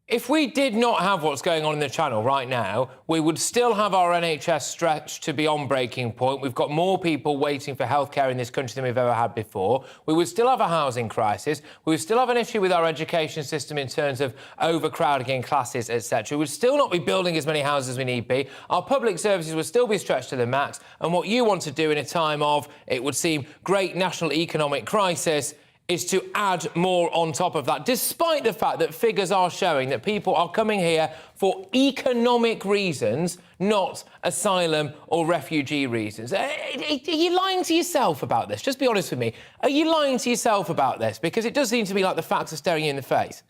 If we did not have what's going on in the Channel right now, we would still have our NHS stretched to beyond breaking point. We've got more people waiting for healthcare in this country than we've ever had before. We would still have a housing crisis. We would still have an issue with our education system in terms of overcrowding in classes, etc. We would still not be building as many houses as we need be. Our public services would still be stretched to the max. And what you want to do in a time of, it would seem, great national economic crisis is to add more on top of that, despite the fact that figures are showing that people are coming here for economic reasons, not asylum or refugee reasons. Are you lying to yourself about this? Just be honest with me. Are you lying to yourself about this? Because it does seem to be like the facts are staring you in the face.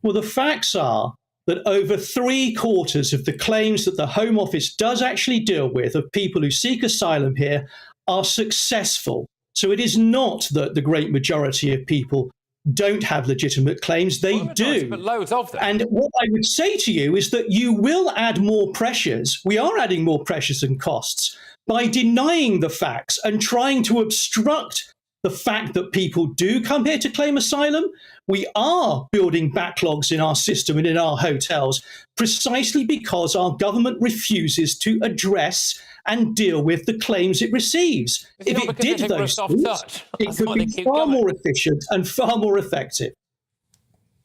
Well, the facts are that over 3/4 of the claims that the Home Office does actually deal with of people who seek asylum here are successful. So it is not that the great majority of people don't have legitimate claims. They do. But loads of them. And what I would say to you is that you will add more pressures. We are adding more pressures and costs by denying the facts and trying to obstruct the fact that people do come here to claim asylum. We are building backlogs in our system and in our hotels precisely because our government refuses to address and deal with the claims it receives. If it did those things, it could be far more efficient and far more effective.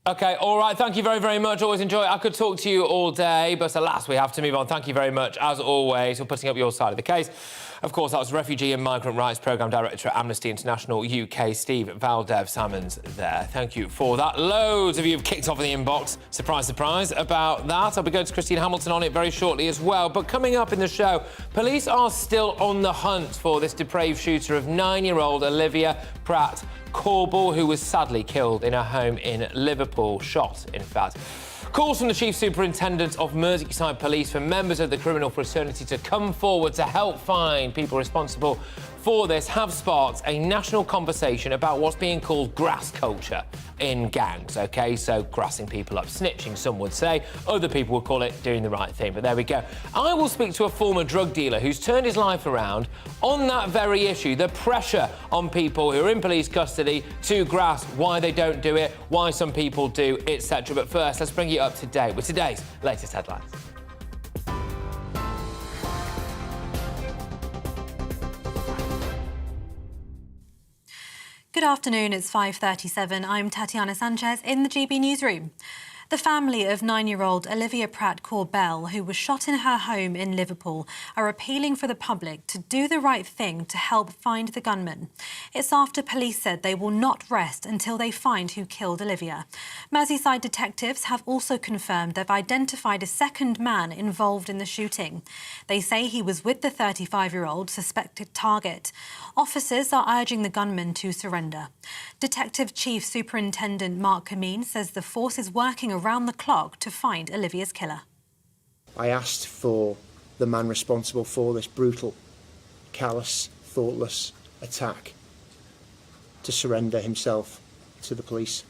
OK, all right, thank you very, very much. Always enjoy it. I could talk to you all day, but alas, we have to move on. Thank you very much, as always, for putting up your side of the case. Of course, that was Refugee and Migrant Rights Programme Director at Amnesty International UK, Steve Valdev-Salmons there. Thank you for that. Loads of you have kicked off in the inbox. Surprise, surprise about that. I'll be going to Christine Hamilton on it very shortly as well. But coming up in the show, police are still on the hunt for this depraved shooter of 9-year-old Olivia Pratt-Corbell, who was sadly killed in her home in Liverpool. Shot, in fact. Calls from the Chief Superintendent of Merseyside Police for members of the criminal fraternity to come forward to help find people responsible for this have sparked a national conversation about what's being called grass culture in gangs, OK? So grassing people up, snitching, some would say. Other people would call it doing the right thing, but there we go. I will speak to a former drug dealer who's turned his life around on that very issue, the pressure on people who are in police custody to grass, why they don't do it, why some people do, etc. But first, let's bring you up to date with today's latest headlines. Good afternoon, it's 5:37. I'm Tatiana Sanchez in the GB newsroom. The family of 9-year-old Olivia Pratt-Corbell, who was shot in her home in Liverpool, are appealing for the public to do the right thing to help find the gunman. It's after police said they will not rest until they find who killed Olivia. Merseyside detectives have also confirmed they've identified a second man involved in the shooting. They say he was with the 35-year-old suspected target. Officers are urging the gunman to surrender. Detective Chief Superintendent Mark Kameen says the force is working around the clock to find Olivia's killer. I asked for the man responsible for this brutal, callous, thoughtless attack to surrender himself to the police.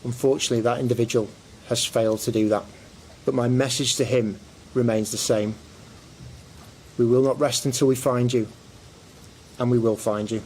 Unfortunately, that individual has failed to do that. But my message to him remains the same. We will not rest until we find you, and we will find you.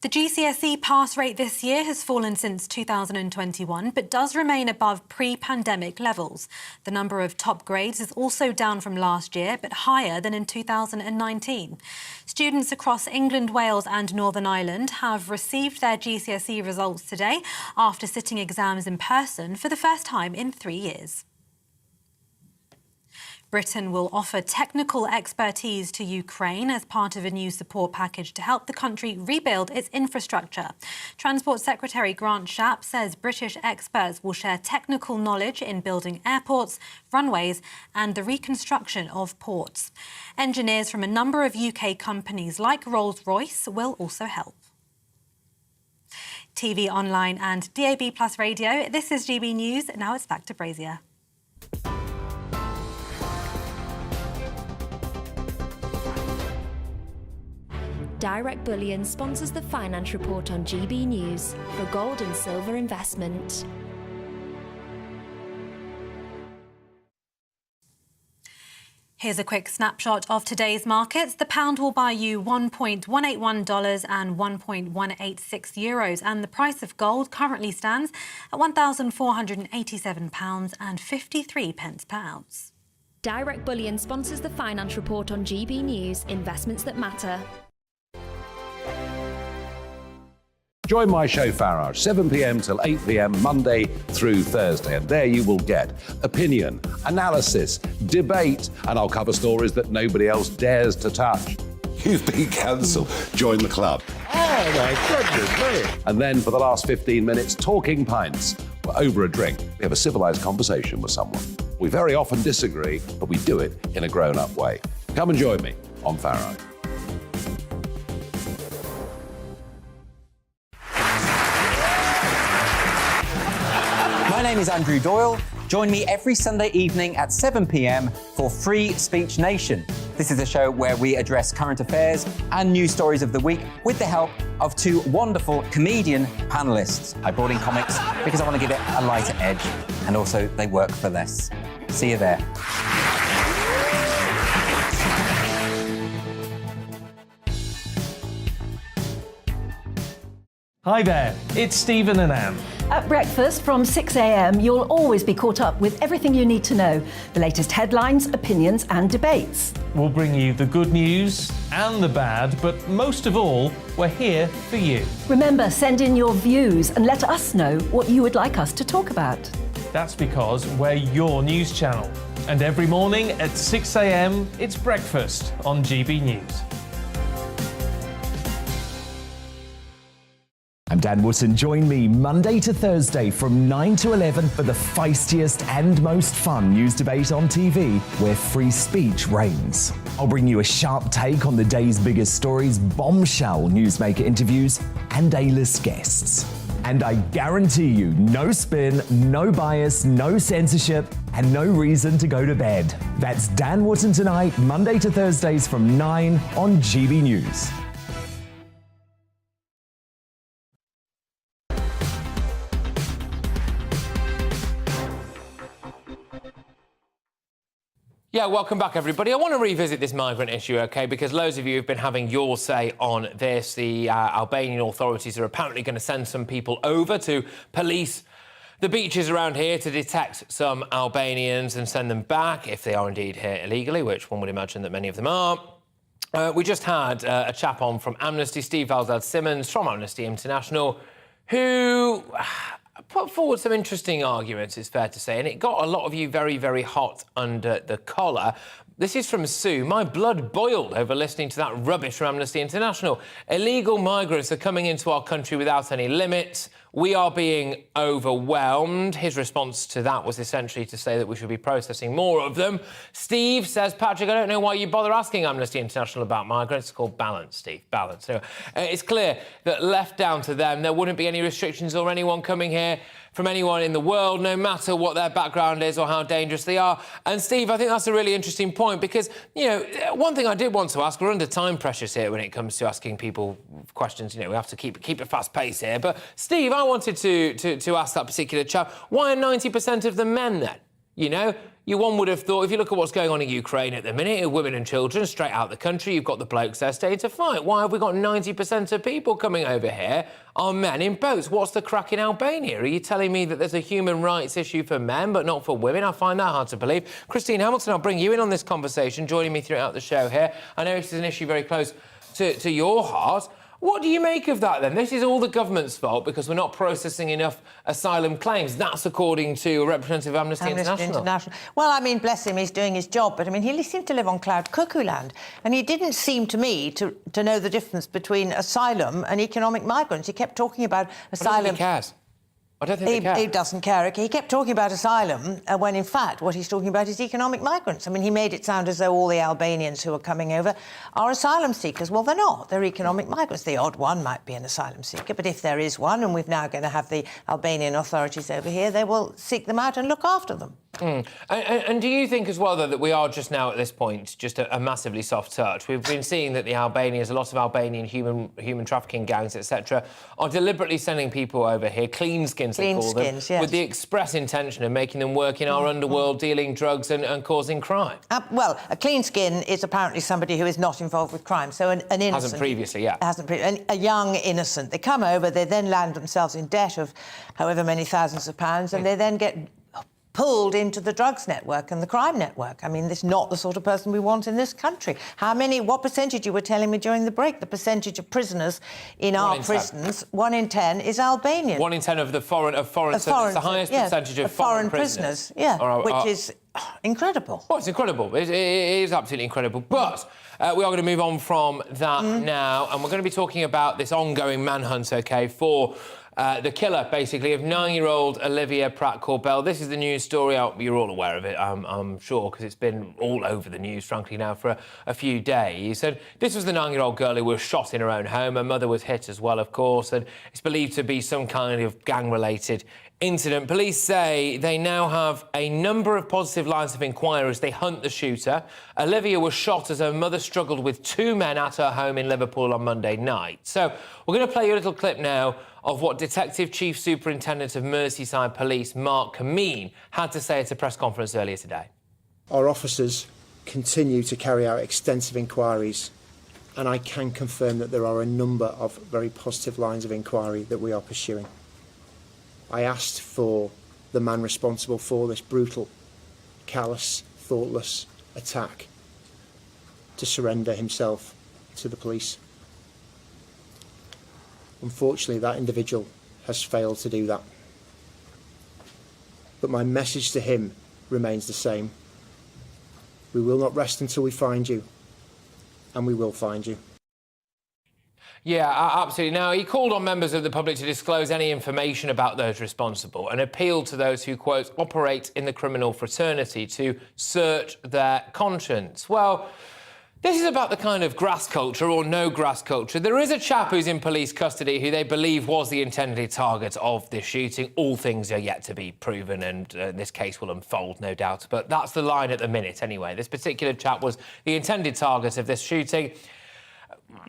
The GCSE pass rate this year has fallen since 2021, but does remain above pre-pandemic levels. The number of top grades is also down from last year, but higher than in 2019. Students across England, Wales and Northern Ireland have received their GCSE results today after sitting exams in person for the first time in 3 years. Britain will offer technical expertise to Ukraine as part of a new support package to help the country rebuild its infrastructure. Transport Secretary Grant Shapps says British experts will share technical knowledge in building airports, runways and the reconstruction of ports. Engineers from a number of UK companies like Rolls-Royce will also help. TV, online and DAB+ radio, this is GB News. Now it's back to Brazier. Direct Bullion sponsors the Finance Report on GB News for gold and silver investment. Here's a quick snapshot of today's markets. The pound will buy you $1.181 and 1.186 euros, and the price of gold currently stands at £1,487 and 53 pence per ounce. Direct Bullion sponsors the Finance Report on GB News, investments that matter. Join my show Farage, 7 p.m. till 8 p.m. Monday through Thursday. And there you will get opinion, analysis, debate, and I'll cover stories that nobody else dares to touch. You've been cancelled. Join the club. Oh, my goodness me. And then for the last 15 minutes, talking pints. We're over a drink. We have a civilised conversation with someone. We very often disagree, but we do it in a grown-up way. Come and join me on Farage. My name is Andrew Doyle. Join me every Sunday evening at 7 p.m. for Free Speech Nation. This is a show where we address current affairs and news stories of the week with the help of two wonderful comedian panellists. I brought in comics because I want to give it a lighter edge, and also they work for less. See you there. Hi there, it's Stephen and Anne. At breakfast from 6 a.m, you'll always be caught up with everything you need to know, the latest headlines, opinions and debates. We'll bring you the good news and the bad, but most of all, we're here for you. Remember, send in your views and let us know what you would like us to talk about. That's because we're your news channel. And every morning at 6 a.m, it's breakfast on GB News. I'm Dan Wootton. Join me Monday to Thursday from 9 to 11 for the feistiest and most fun news debate on TV, where free speech reigns. I'll bring you a sharp take on the day's biggest stories, bombshell newsmaker interviews, and A-list guests. And I guarantee you, no spin, no bias, no censorship, and no reason to go to bed. That's Dan Wootton Tonight, Monday to Thursdays from 9 on GB News. Yeah, welcome back, everybody. I want to revisit this migrant issue, OK, because loads of you have been having your say on this. The Albanian authorities are apparently going to send some people over to police the beaches around here to detect some Albanians and send them back, if they are indeed here illegally, which one would imagine that many of them are. We just had a chap on from Amnesty, Steve Valdez-Simmons from Amnesty International, who put forward some interesting arguments, it's fair to say, and it got a lot of you very, very hot under the collar. This is from Sue. My blood boiled over listening to that rubbish from Amnesty International. Illegal migrants are coming into our country without any limits. We are being overwhelmed. His response to that was essentially to say that we should be processing more of them. Steve says, Patrick, I don't know why you bother asking Amnesty International about migrants. It's called balance, Steve, balance. Anyway, it's clear that left down to them, there wouldn't be any restrictions or anyone coming here from anyone in the world, no matter what their background is or how dangerous they are. And, Steve, I think that's a really interesting point because, you know, one thing I did want to ask, we're under time pressures here when it comes to asking people questions. You know, we have to keep a fast pace here. But, Steve, I wanted to ask that particular chap, why are 90% of them men, then? You know, one would have thought, if you look at what's going on in Ukraine at the minute, women and children straight out the country, you've got the blokes there staying to fight. Why have we got 90% of people coming over here are men in boats? What's the crack in Albania? Are you telling me that there's a human rights issue for men but not for women? I find that hard to believe. Christine Hamilton, I'll bring you in on this conversation, joining me throughout the show here. I know this is an issue very close to your heart. What do you make of that, then? This is all the government's fault because we're not processing enough asylum claims. That's according to a representative of Amnesty International. Well, I mean, bless him, he's doing his job, but, I mean, he seemed to live on cloud cuckoo land, and he didn't seem to me to know the difference between asylum and economic migrants. He kept talking about asylum... I don't think he cares. I don't think he doesn't care. He kept talking about asylum when, in fact, what he's talking about is economic migrants. I mean, he made it sound as though all the Albanians who are coming over are asylum seekers. Well, they're not. They're economic migrants. The odd one might be an asylum seeker, but if there is one, and we're now going to have the Albanian authorities over here, they will seek them out and look after them. And do you think as well, though, that we are just now at this point just a massively soft touch? We've been seeing that a lot of Albanian human trafficking gangs, etc., are deliberately sending people over here, clean skins, they call them, yes, with the express intention of making them work in our underworld, dealing drugs and causing crime. Well, a clean skin is apparently somebody who is not involved with crime, so an innocent... Hasn't previously, yeah. A young innocent. They come over, they then land themselves in debt of however many thousands of pounds, and they then get pulled into the drugs network and the crime network. I mean, this is not the sort of person we want in this country. What percentage, you were telling me during the break, the percentage of prisoners in our prisons, 1 in 10 is Albanian. 1 in 10 of foreign, so it's the highest percentage of foreign prisoners. Which is incredible. Well, it's incredible. It is absolutely incredible. But we are going to move on from that now, and we're going to be talking about this ongoing manhunt, for the killer, basically, of 9-year-old Olivia Pratt-Corbell. This is the news story. You're all aware of it, I'm sure, because it's been all over the news, frankly, now for a few days. And this was the 9-year-old girl who was shot in her own home. Her mother was hit as well, of course, and it's believed to be some kind of gang-related incident. Police say they now have a number of positive lines of inquiry as they hunt the shooter. Olivia was shot as her mother struggled with 2 men at her home in Liverpool on Monday night. So we're going to play you a little clip now of what Detective Chief Superintendent of Merseyside Police, Mark Kameen, had to say at a press conference earlier today. Our officers continue to carry out extensive inquiries, and I can confirm that there are a number of very positive lines of inquiry that we are pursuing. I asked for the man responsible for this brutal, callous, thoughtless attack to surrender himself to the police. Unfortunately, that individual has failed to do that. But my message to him remains the same. We will not rest until we find you, and we will find you. Yeah, absolutely. Now, he called on members of the public to disclose any information about those responsible and appealed to those who, quote, operate in the criminal fraternity to search their conscience. Well, this is about the kind of grass culture or no grass culture. There is a chap who's in police custody who they believe was the intended target of this shooting. All things are yet to be proven, and this case will unfold, no doubt. But that's the line at the minute, anyway. This particular chap was the intended target of this shooting.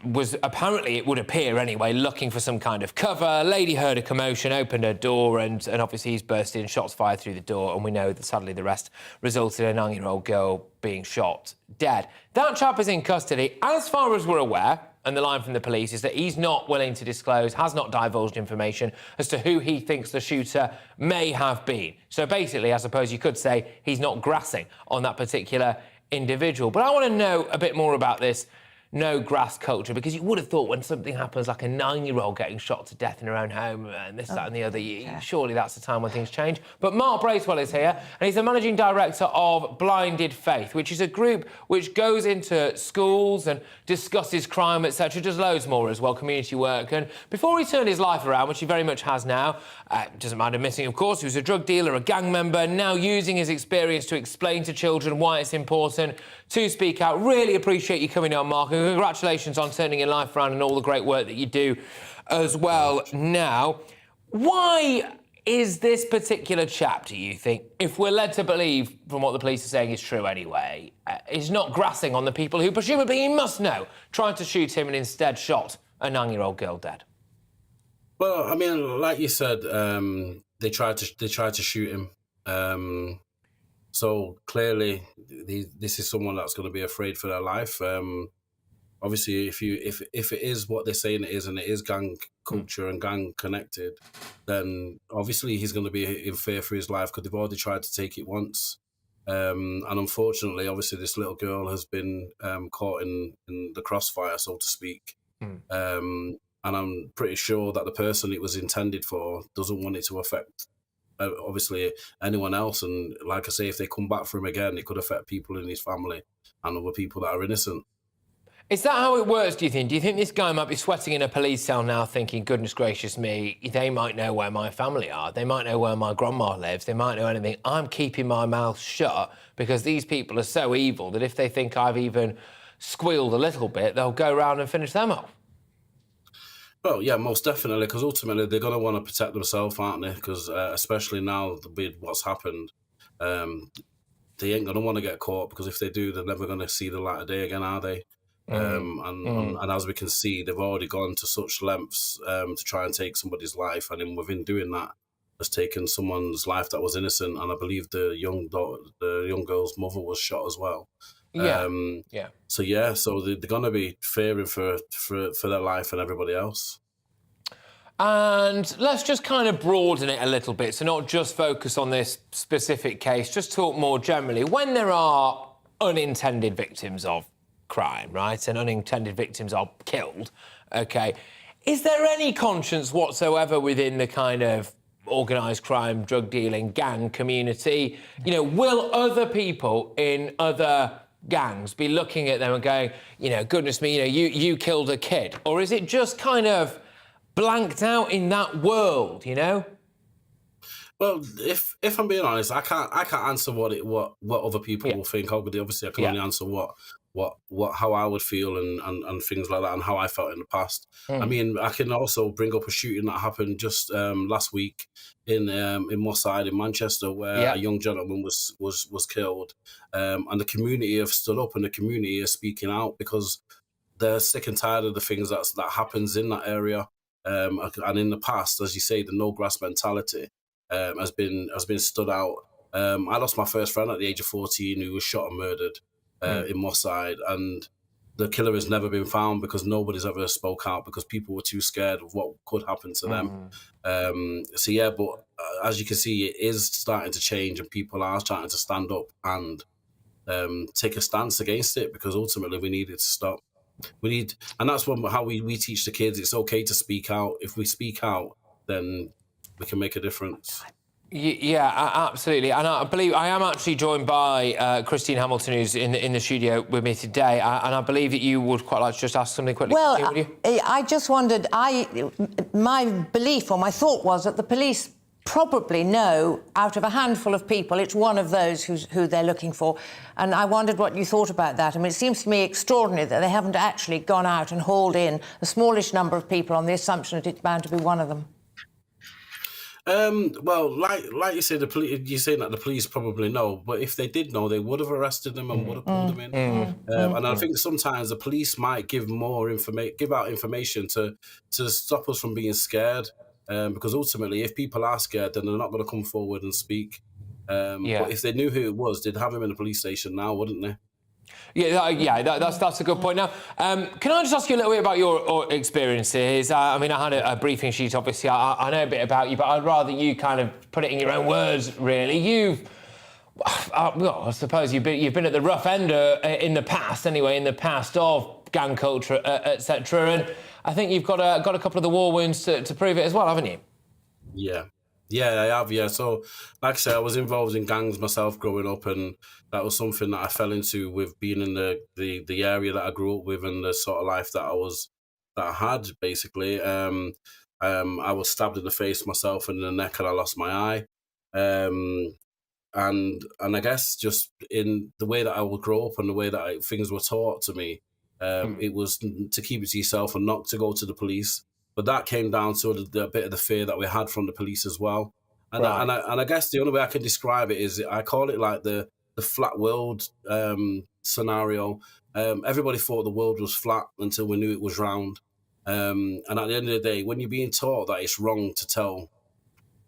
Was apparently, it would appear anyway, looking for some kind of cover. A lady heard a commotion, opened her door, and obviously he's burst in, shots fired through the door, and we know that sadly the rest resulted in a 9-year-old girl being shot dead. That chap is in custody. As far as we're aware, and the line from the police is that he's not willing to disclose, has not divulged information as to who he thinks the shooter may have been. So basically, I suppose you could say he's not grassing on that particular individual. But I want to know a bit more about this no grass culture? Because you would have thought when something happens, like a 9-year-old getting shot to death in her own home and this, that and the other, surely that's the time when things change. But Mark Bracewell is here, and he's the managing director of Blinded Faith, which is a group which goes into schools and discusses crime, etc., does loads more as well, community work. And before he turned his life around, which he very much has now, doesn't mind admitting, of course, he was a drug dealer, a gang member, now using his experience to explain to children why it's important to speak out. Really appreciate you coming on, Mark, and congratulations on turning your life around and all the great work that you do as well now. Why is this particular chapter, you think, if we're led to believe from what the police are saying is true anyway, is not grassing on the people who presumably he must know tried to shoot him and instead shot a 9-year-old girl dead? Well, I mean, like you said, they tried to shoot him. So clearly, this is someone that's going to be afraid for their life. Obviously, if it is what they're saying it is, and it is gang culture and gang connected, then obviously he's going to be in fear for his life because they've already tried to take it once. And unfortunately, obviously, this little girl has been caught in the crossfire, so to speak. And I'm pretty sure that the person it was intended for doesn't want it to affect, obviously, anyone else. And like I say, if they come back for him again, it could affect people in his family and other people that are innocent. Is that how it works, do you think? Do you think this guy might be sweating in a police cell now thinking, goodness gracious me, they might know where my family are, they might know where my grandma lives, they might know anything. I'm keeping my mouth shut because these people are so evil that if they think I've even squealed a little bit, they'll go around and finish them off. Well, yeah, most definitely, because ultimately they're going to want to protect themselves, aren't they? Because especially now with what's happened, they ain't going to want to get caught, because if they do, they're never going to see the light of day again, are they? And as we can see, they've already gone to such lengths to try and take somebody's life, and within doing that, has taken someone's life that was innocent. And I believe the young girl's mother was shot as well. So they're going to be fearing for their life and everybody else. And let's just kind of broaden it a little bit, so not just focus on this specific case, just talk more generally. When there are unintended victims of crime, right, and unintended victims are killed, OK, is there any conscience whatsoever within the kind of organised crime, drug dealing, gang community? You know, will other people in other gangs be looking at them and going, you know, goodness me, you know, you killed a kid? Or is it just kind of blanked out in that world, you know? Well, if I'm being honest, I can't answer what other people will think. Obviously, I can only answer how I would feel and things like that, and how I felt in the past. I mean, I can also bring up a shooting that happened just last week in Moss Side in Manchester, where a young gentleman was killed, and the community have stood up, and the community is speaking out because they're sick and tired of the things that happens in that area. And in the past, as you say, the no grass mentality has been stood out. I lost my first friend at the age of 14 who was shot and murdered in Moss Side, and the killer has never been found because nobody's ever spoke out, because people were too scared of what could happen to them. But as you can see, it is starting to change, and people are starting to stand up and take a stance against it, because ultimately we need it to stop. And that's how we teach the kids. It's okay to speak out. If we speak out, then we can make a difference. Yeah, absolutely. And I believe I am actually joined by Christine Hamilton, who's in the studio with me today. And I believe that you would quite like to just ask something quickly. Well, would you? I just wondered, my belief or my thought was that the police probably know out of a handful of people, it's one of those who they're looking for. And I wondered what you thought about that. I mean, it seems to me extraordinary that they haven't actually gone out and hauled in a smallish number of people on the assumption that it's bound to be one of them. Well, like you said, you're saying that the police probably know, but if they did know, they would have arrested them and would have pulled them in. And I think sometimes the police might give out information to stop us from being scared. Because ultimately, if people are scared, then they're not going to come forward and speak. But if they knew who it was, they'd have him in the police station now, wouldn't they? That's a good point. Now, can I just ask you a little bit about your experiences? I mean, I had a briefing sheet, obviously. I know a bit about you, but I'd rather you kind of put it in your own words, really. I suppose you've been at the rough end in the past, anyway, of gang culture, etc. And I think you've got a couple of the war wounds to prove it as well, haven't you? Yeah, I have. Yeah, so like I said, I was involved in gangs myself growing up, and that was something that I fell into with being in the area that I grew up with and the sort of life that I had basically. I was stabbed in the face myself and in the neck, and I lost my eye. And I guess just in the way that I would grow up and the way that things were taught to me, it was to keep it to yourself and not to go to the police. But that came down to a bit of the fear that we had from the police as well. And, Right. I guess the only way I can describe it is I call it like the flat world scenario. Everybody thought the world was flat until we knew it was round. And at the end of the day, when you're being taught that it's wrong to tell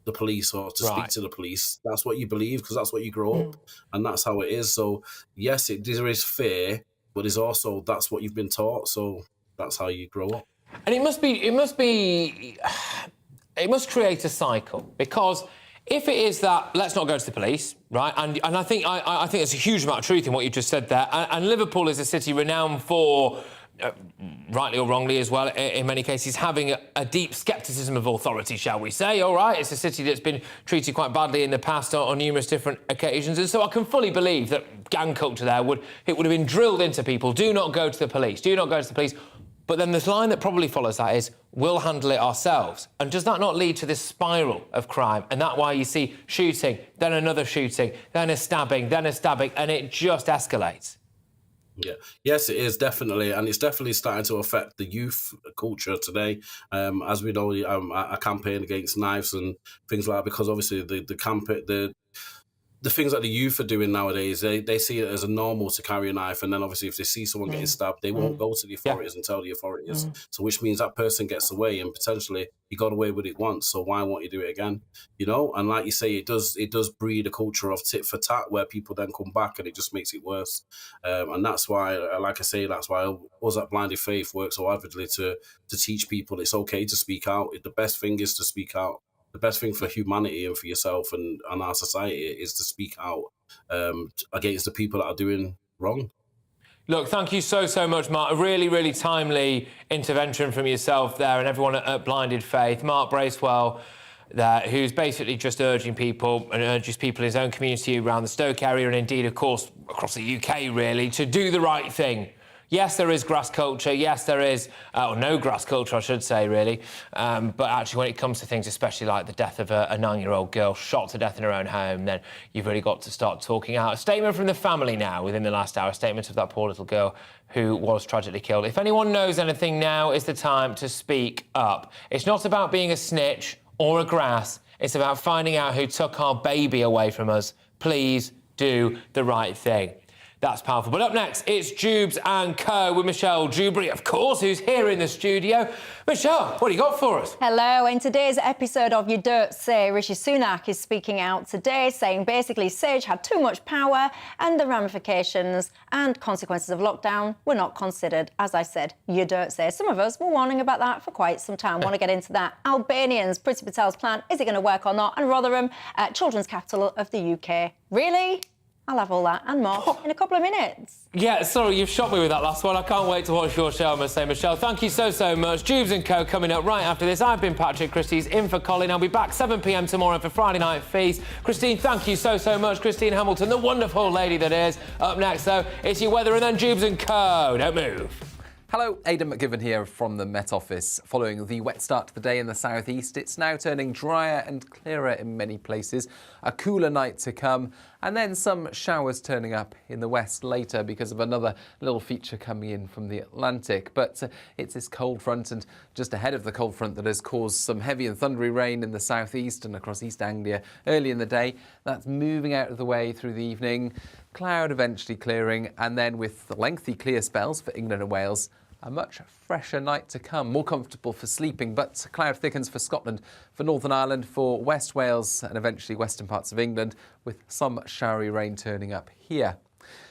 the police or to speak to the police, that's what you believe because that's what you grow up, and that's how it is. So yes, there is fear, but there's also that's what you've been taught, so that's how you grow up. And it must create a cycle, because if it is that let's not go to the police, right? And I think there's a huge amount of truth in what you just said there. And Liverpool is a city renowned for, rightly or wrongly as well, in many cases, having a deep scepticism of authority, shall we say. All right, it's a city that's been treated quite badly in the past on numerous different occasions. And so I can fully believe that gang culture there would have been drilled into people. Do not go to the police. Do not go to the police. But then this line that probably follows that is, we'll handle it ourselves. And does that not lead to this spiral of crime? And that's why you see shooting, then another shooting, then a stabbing, and it just escalates. Yeah, yes, it is definitely, and it's definitely starting to affect the youth culture today. As we know, I campaign against knives and things like that because obviously the things that the youth are doing nowadays, they see it as a normal to carry a knife, and then obviously if they see someone getting stabbed, they won't go to the authorities and tell the authorities. So which means that person gets away, and potentially he got away with it once, so why won't you do it again? You know, and like you say, it does breed a culture of tit for tat where people then come back, and it just makes it worse. And that's why, like I say, that's why us at Blinded Faith work so avidly to teach people it's okay to speak out. The best thing is to speak out. The best thing for humanity and for yourself and our society is to speak out against the people that are doing wrong. Look, thank you so much, Mark. A really, really timely intervention from yourself there and everyone at Blinded Faith. Mark Bracewell there, who's basically just urging people and urges people in his own community around the Stoke area and indeed, of course, across the UK, really, to do the right thing. Yes, there is grass culture. Yes, there is, or no grass culture, I should say, really. But actually, when it comes to things, especially like the death of a 9-year-old girl shot to death in her own home, then you've really got to start talking out. A statement from the family now, within the last hour, a statement of that poor little girl who was tragically killed. If anyone knows anything, now is the time to speak up. It's not about being a snitch or a grass. It's about finding out who took our baby away from us. Please do the right thing. That's powerful. But up next, it's Jubes and Co. with Michelle Dewberry, of course, who's here in the studio. Michelle, what do you got for us? Hello. In today's episode of You Don't Say, Rishi Sunak is speaking out today, saying basically Sage had too much power and the ramifications and consequences of lockdown were not considered. As I said, you don't say. Some of us were warning about that for quite some time. Want to get into that. Albanians, Priti Patel's plan, is it going to work or not? And Rotherham, children's capital of the UK. Really? I'll have all that and more in a couple of minutes. Yeah, sorry, you've shot me with that last one. I can't wait to watch your show, I must say, Michelle. Thank you so much. Jubes and Co. coming up right after this. I've been Patrick Christie's in for Colin. I'll be back 7 p.m. tomorrow for Friday Night Feast. Christine, thank you so much. Christine Hamilton, the wonderful lady that is. Up next, though, it's your weather and then Jubes and Co. Don't move. Hello, Aidan McGiven here from the Met Office. Following the wet start to the day in the southeast, it's now turning drier and clearer in many places. A cooler night to come, and then some showers turning up in the west later because of another little feature coming in from the Atlantic. But it's this cold front, and just ahead of the cold front that has caused some heavy and thundery rain in the southeast and across East Anglia early in the day. That's moving out of the way through the evening. Cloud eventually clearing, and then with the lengthy clear spells for England and Wales, a much fresher night to come, more comfortable for sleeping, but cloud thickens for Scotland, for Northern Ireland, for West Wales and eventually western parts of England, with some showery rain turning up here.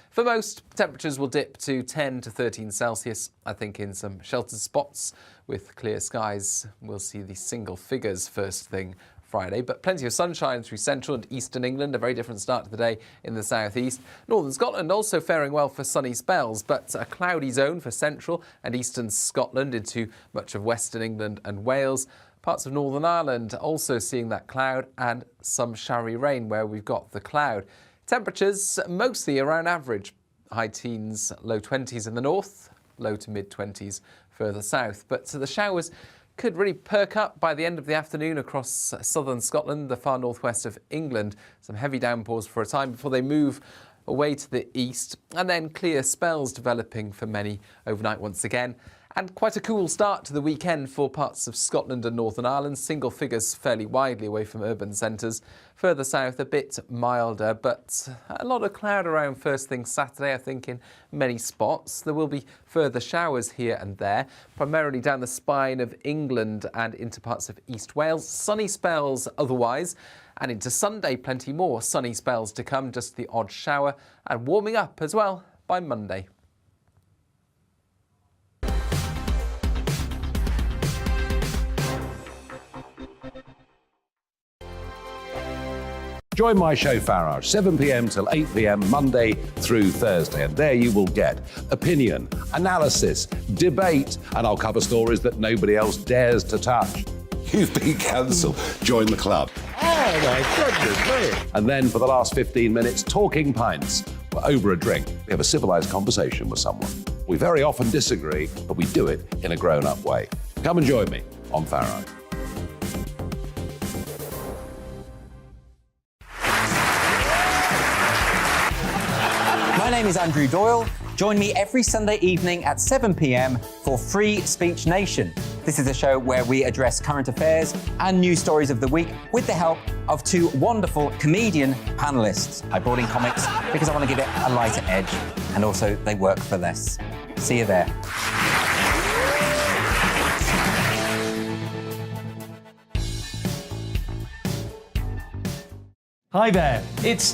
For most, temperatures will dip to 10 to 13 Celsius. I think in some sheltered spots with clear skies, we'll see the single figures first thing Friday, but plenty of sunshine through central and eastern England, a very different start to the day in the southeast. Northern Scotland also faring well for sunny spells, but a cloudy zone for central and eastern Scotland into much of western England and Wales. Parts of Northern Ireland also seeing that cloud and some showery rain where we've got the cloud. Temperatures mostly around average, high teens, low 20s in the north, low to mid 20s further south. But the showers could really perk up by the end of the afternoon across southern Scotland, the far northwest of England. Some heavy downpours for a time before they move away to the east, and then clear spells developing for many overnight once again. And quite a cool start to the weekend for parts of Scotland and Northern Ireland. Single figures fairly widely away from urban centres. Further south, a bit milder, but a lot of cloud around first thing Saturday, I think, in many spots. There will be further showers here and there, primarily down the spine of England and into parts of East Wales. Sunny spells otherwise. And into Sunday, plenty more sunny spells to come, just the odd shower, and warming up as well by Monday. Join my show Farage, 7 p.m. till 8 p.m. Monday through Thursday, and there you will get opinion, analysis, debate, and I'll cover stories that nobody else dares to touch. You've been cancelled. Join the club. Oh my goodness me. And then for the last 15 minutes, talking pints. We're over a drink. We have a civilised conversation with someone. We very often disagree, but we do it in a grown-up way. Come and join me on Farage. My name is Andrew Doyle. Join me every Sunday evening at 7 p.m. for Free Speech Nation. This is a show where we address current affairs and news stories of the week with the help of two wonderful comedian panellists. I brought in comics because I want to give it a lighter edge, and also they work for less. See you there. Hi there, it's Steve.